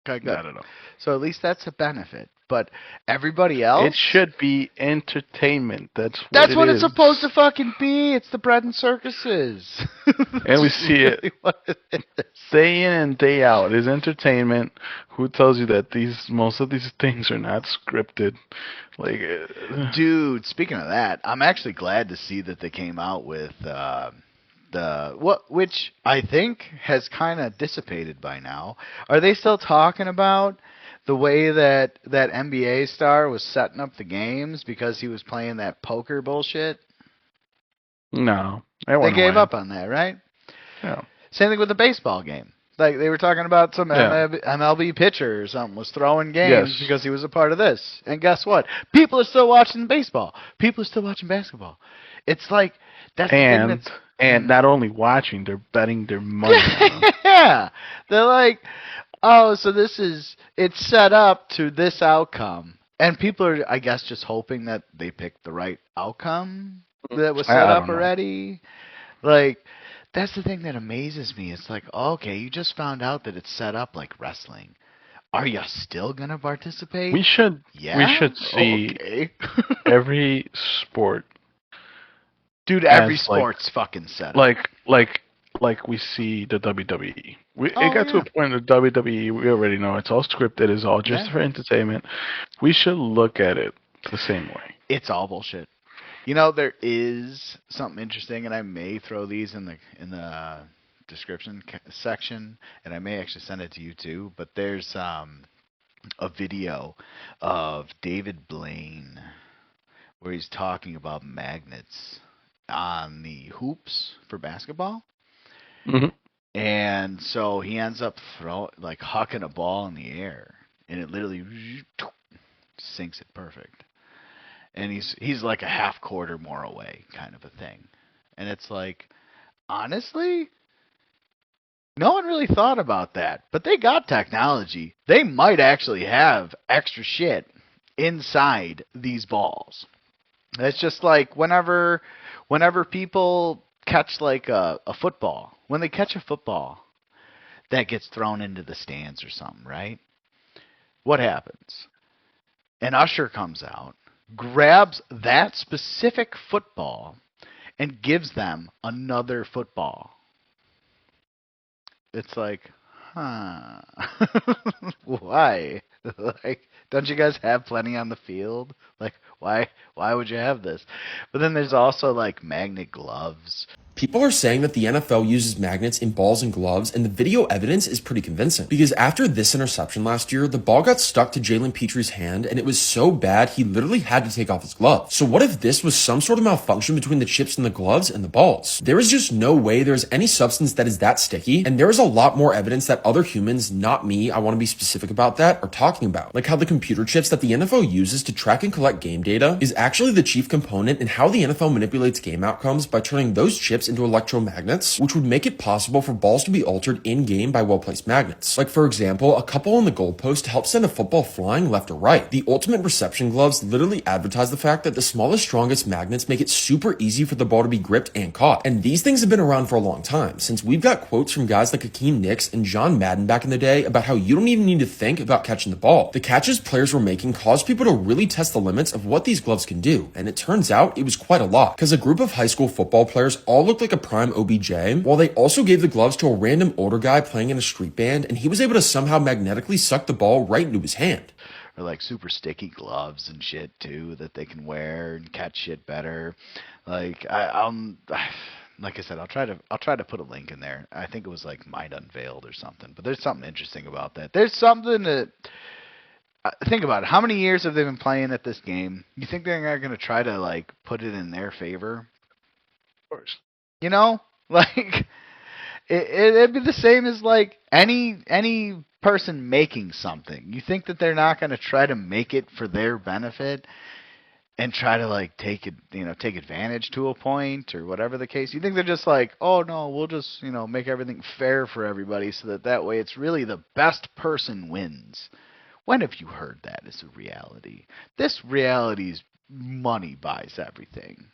Okay, good. I don't know. So at least that's a benefit. But everybody else, it should be entertainment. That's what it's supposed to fucking be. It's the bread and circuses. And we see really it day in and day out. It's entertainment. Who tells you that most of these things are not scripted? Like, dude, speaking of that, I'm actually glad to see that they came out with which I think has kind of dissipated by now. Are they still talking about the way that NBA star was setting up the games because he was playing that poker bullshit? No, they gave up on that, right? Yeah. Same thing with the baseball game. Like they were talking about some MLB pitcher or something was throwing games because he was a part of this. And guess what? People are still watching baseball. People are still watching basketball. It's like that's the thing that's and not only watching, they're betting their money on them. Yeah. They're like, oh, so it's set up to this outcome. And people are, I guess, just hoping that they picked the right outcome that was set up already. Like, that's the thing that amazes me. It's like, okay, you just found out that it's set up like wrestling. Are you still going to participate? We should see every sport. Dude, every sport's fucking set up. Like we see the WWE. It got to a point in the WWE, we already know it's all scripted, it's all just for entertainment. We should look at it the same way. It's all bullshit. You know, there is something interesting, and I may throw these in the description section, and I may actually send it to you too, but there's a video of David Blaine where he's talking about magnets on the hoops for basketball. Mm-hmm. And so he ends up hucking a ball in the air, and it literally sinks it perfect. And he's like a half quarter more away, kind of a thing. And it's like, honestly, no one really thought about that. But they got technology. They might actually have extra shit inside these balls. It's just like whenever people catch like a football, when they catch a football that gets thrown into the stands or something, right? What happens? An usher comes out, grabs that specific football, and gives them another football. It's like, huh. Why? Like, don't you guys have plenty on the field? Like, why would you have this? But then there's also like magnet gloves. People are saying that the NFL uses magnets in balls and gloves, and the video evidence is pretty convincing. Because after this interception last year, the ball got stuck to Jalen Petre's hand, and it was so bad he literally had to take off his glove. So what if this was some sort of malfunction between the chips in the gloves and the balls? There is just no way there's any substance that is that sticky, and there is a lot more evidence that other humans, not me, I want to be specific about that, are talking about. Like how the computer chips that the NFL uses to track and collect game data is actually the chief component in how the NFL manipulates game outcomes by turning those chips into electromagnets, which would make it possible for balls to be altered in-game by well-placed magnets. Like for example, a couple on the goalpost to help send a football flying left or right. The Ultimate Reception gloves literally advertise the fact that the smallest, strongest magnets make it super easy for the ball to be gripped and caught. And these things have been around for a long time, since we've got quotes from guys like Hakeem Nicks and John Madden back in the day about how you don't even need to think about catching the ball. The catches players were making caused people to really test the limits of what these gloves can do, and it turns out it was quite a lot, because a group of high school football players all looked like a prime OBJ, while they also gave the gloves to a random older guy playing in a street band, and he was able to somehow magnetically suck the ball right into his hand. Or like super sticky gloves and shit too that they can wear and catch shit better. Like like I said, I'll try to put a link in there. I think it was like Mind Unveiled or something. But there's something interesting about that. There's something that think about it. How many years have they been playing at this game? You think they're going to try to like put it in their favor? Of course. You know, like it'd be the same as like any person making something. You think that they're not going to try to make it for their benefit and try to like take advantage to a point or whatever the case? You think they're just like, oh no, we'll just make everything fair for everybody so that way it's really the best person wins. When have you heard that as a reality? This reality's money buys everything.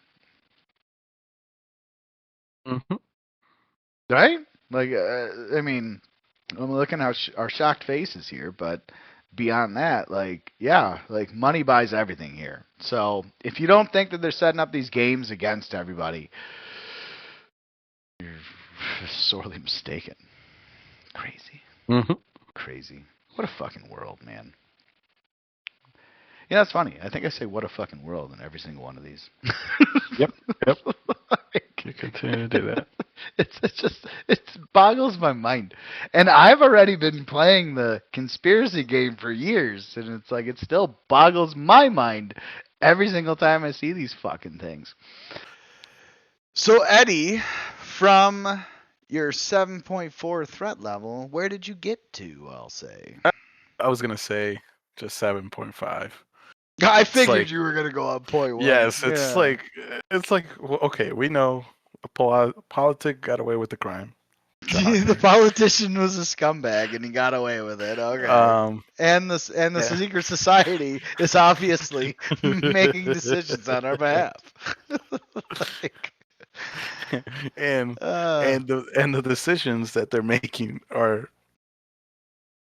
Mm-hmm. Right? Like, I mean, I'm looking at our shocked faces here, but beyond that, like, yeah, like money buys everything here. So if you don't think that they're setting up these games against everybody, you're sorely mistaken. Crazy. Mm-hmm. Crazy. What a fucking world, man. Yeah, that's funny. I think I say "what a fucking world" in every single one of these. Yep. Like, you continue to do that. It boggles my mind. And I've already been playing the conspiracy game for years, and it's like it still boggles my mind every single time I see these fucking things. So Eddie, from your 7.4 threat level, where did you get to? I'll say. I was gonna say just 7.5. I figured you were gonna go up 0.1. Yes, it's like okay, we know a politic got away with the crime. The politician was a scumbag and he got away with it. Okay. And the secret society is obviously making decisions on our behalf. and the decisions that they're making are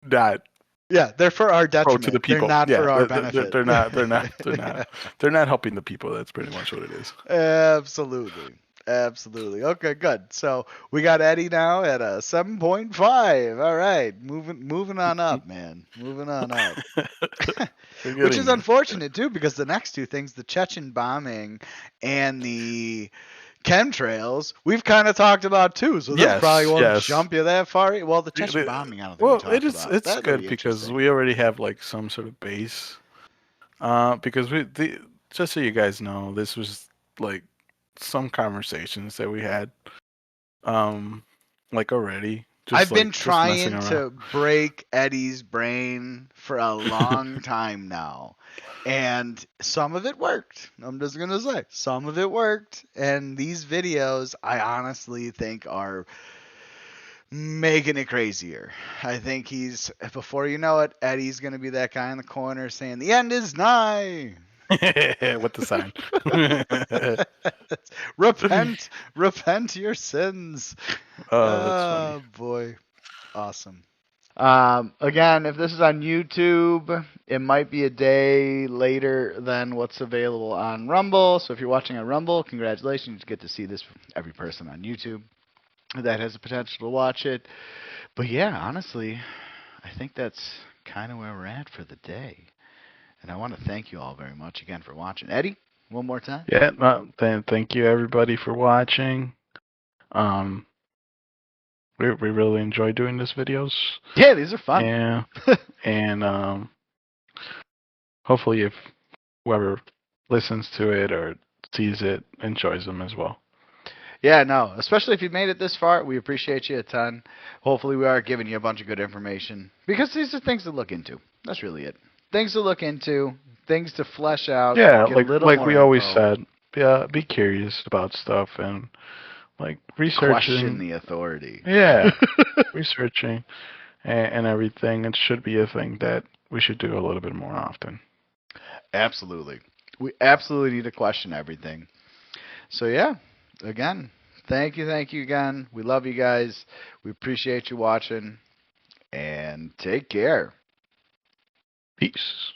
not. Yeah, they're for our detriment. To the people. They're not for our benefit. They're not helping the people. That's pretty much what it is. Absolutely. Okay, good. So we got Eddie now at a 7.5. All right, moving on up, man. Moving on up. Which is unfortunate too, because the next two things, the Chechen bombing and the chemtrails, we've kind of talked about too. So this probably won't jump you that far. Well, the Chechen bombing, I don't think we talked about. It's good because we already have like some sort of base. Because just so you guys know, this was like some conversations that we had, like already. I've been trying to break Eddie's brain for a long time now, and some of it worked. I'm just gonna say some of it worked, and these videos I honestly think are making it crazier. I think before you know it, Eddie's gonna be that guy in the corner saying the end is nigh. With the sign. repent your sins. Oh, boy. Awesome. Again, if this is on YouTube, it might be a day later than what's available on Rumble. So if you're watching on Rumble, congratulations. You get to see this from every person on YouTube that has the potential to watch it. But yeah, honestly, I think that's kind of where we're at for the day. And I want to thank you all very much again for watching. Eddie, one more time. Yeah, thank you everybody for watching. We really enjoy doing these videos. Yeah, these are fun. Yeah, and hopefully if whoever listens to it or sees it enjoys them as well. Yeah, no, especially if you made it this far, we appreciate you a ton. Hopefully we are giving you a bunch of good information because these are things to look into. That's really it. Things to look into, things to flesh out. Yeah, like we always said, be curious about stuff and like researching. Question the authority. Yeah, researching and everything. It should be a thing that we should do a little bit more often. Absolutely. We absolutely need to question everything. So yeah, again, thank you again. We love you guys. We appreciate you watching. And take care. Peace.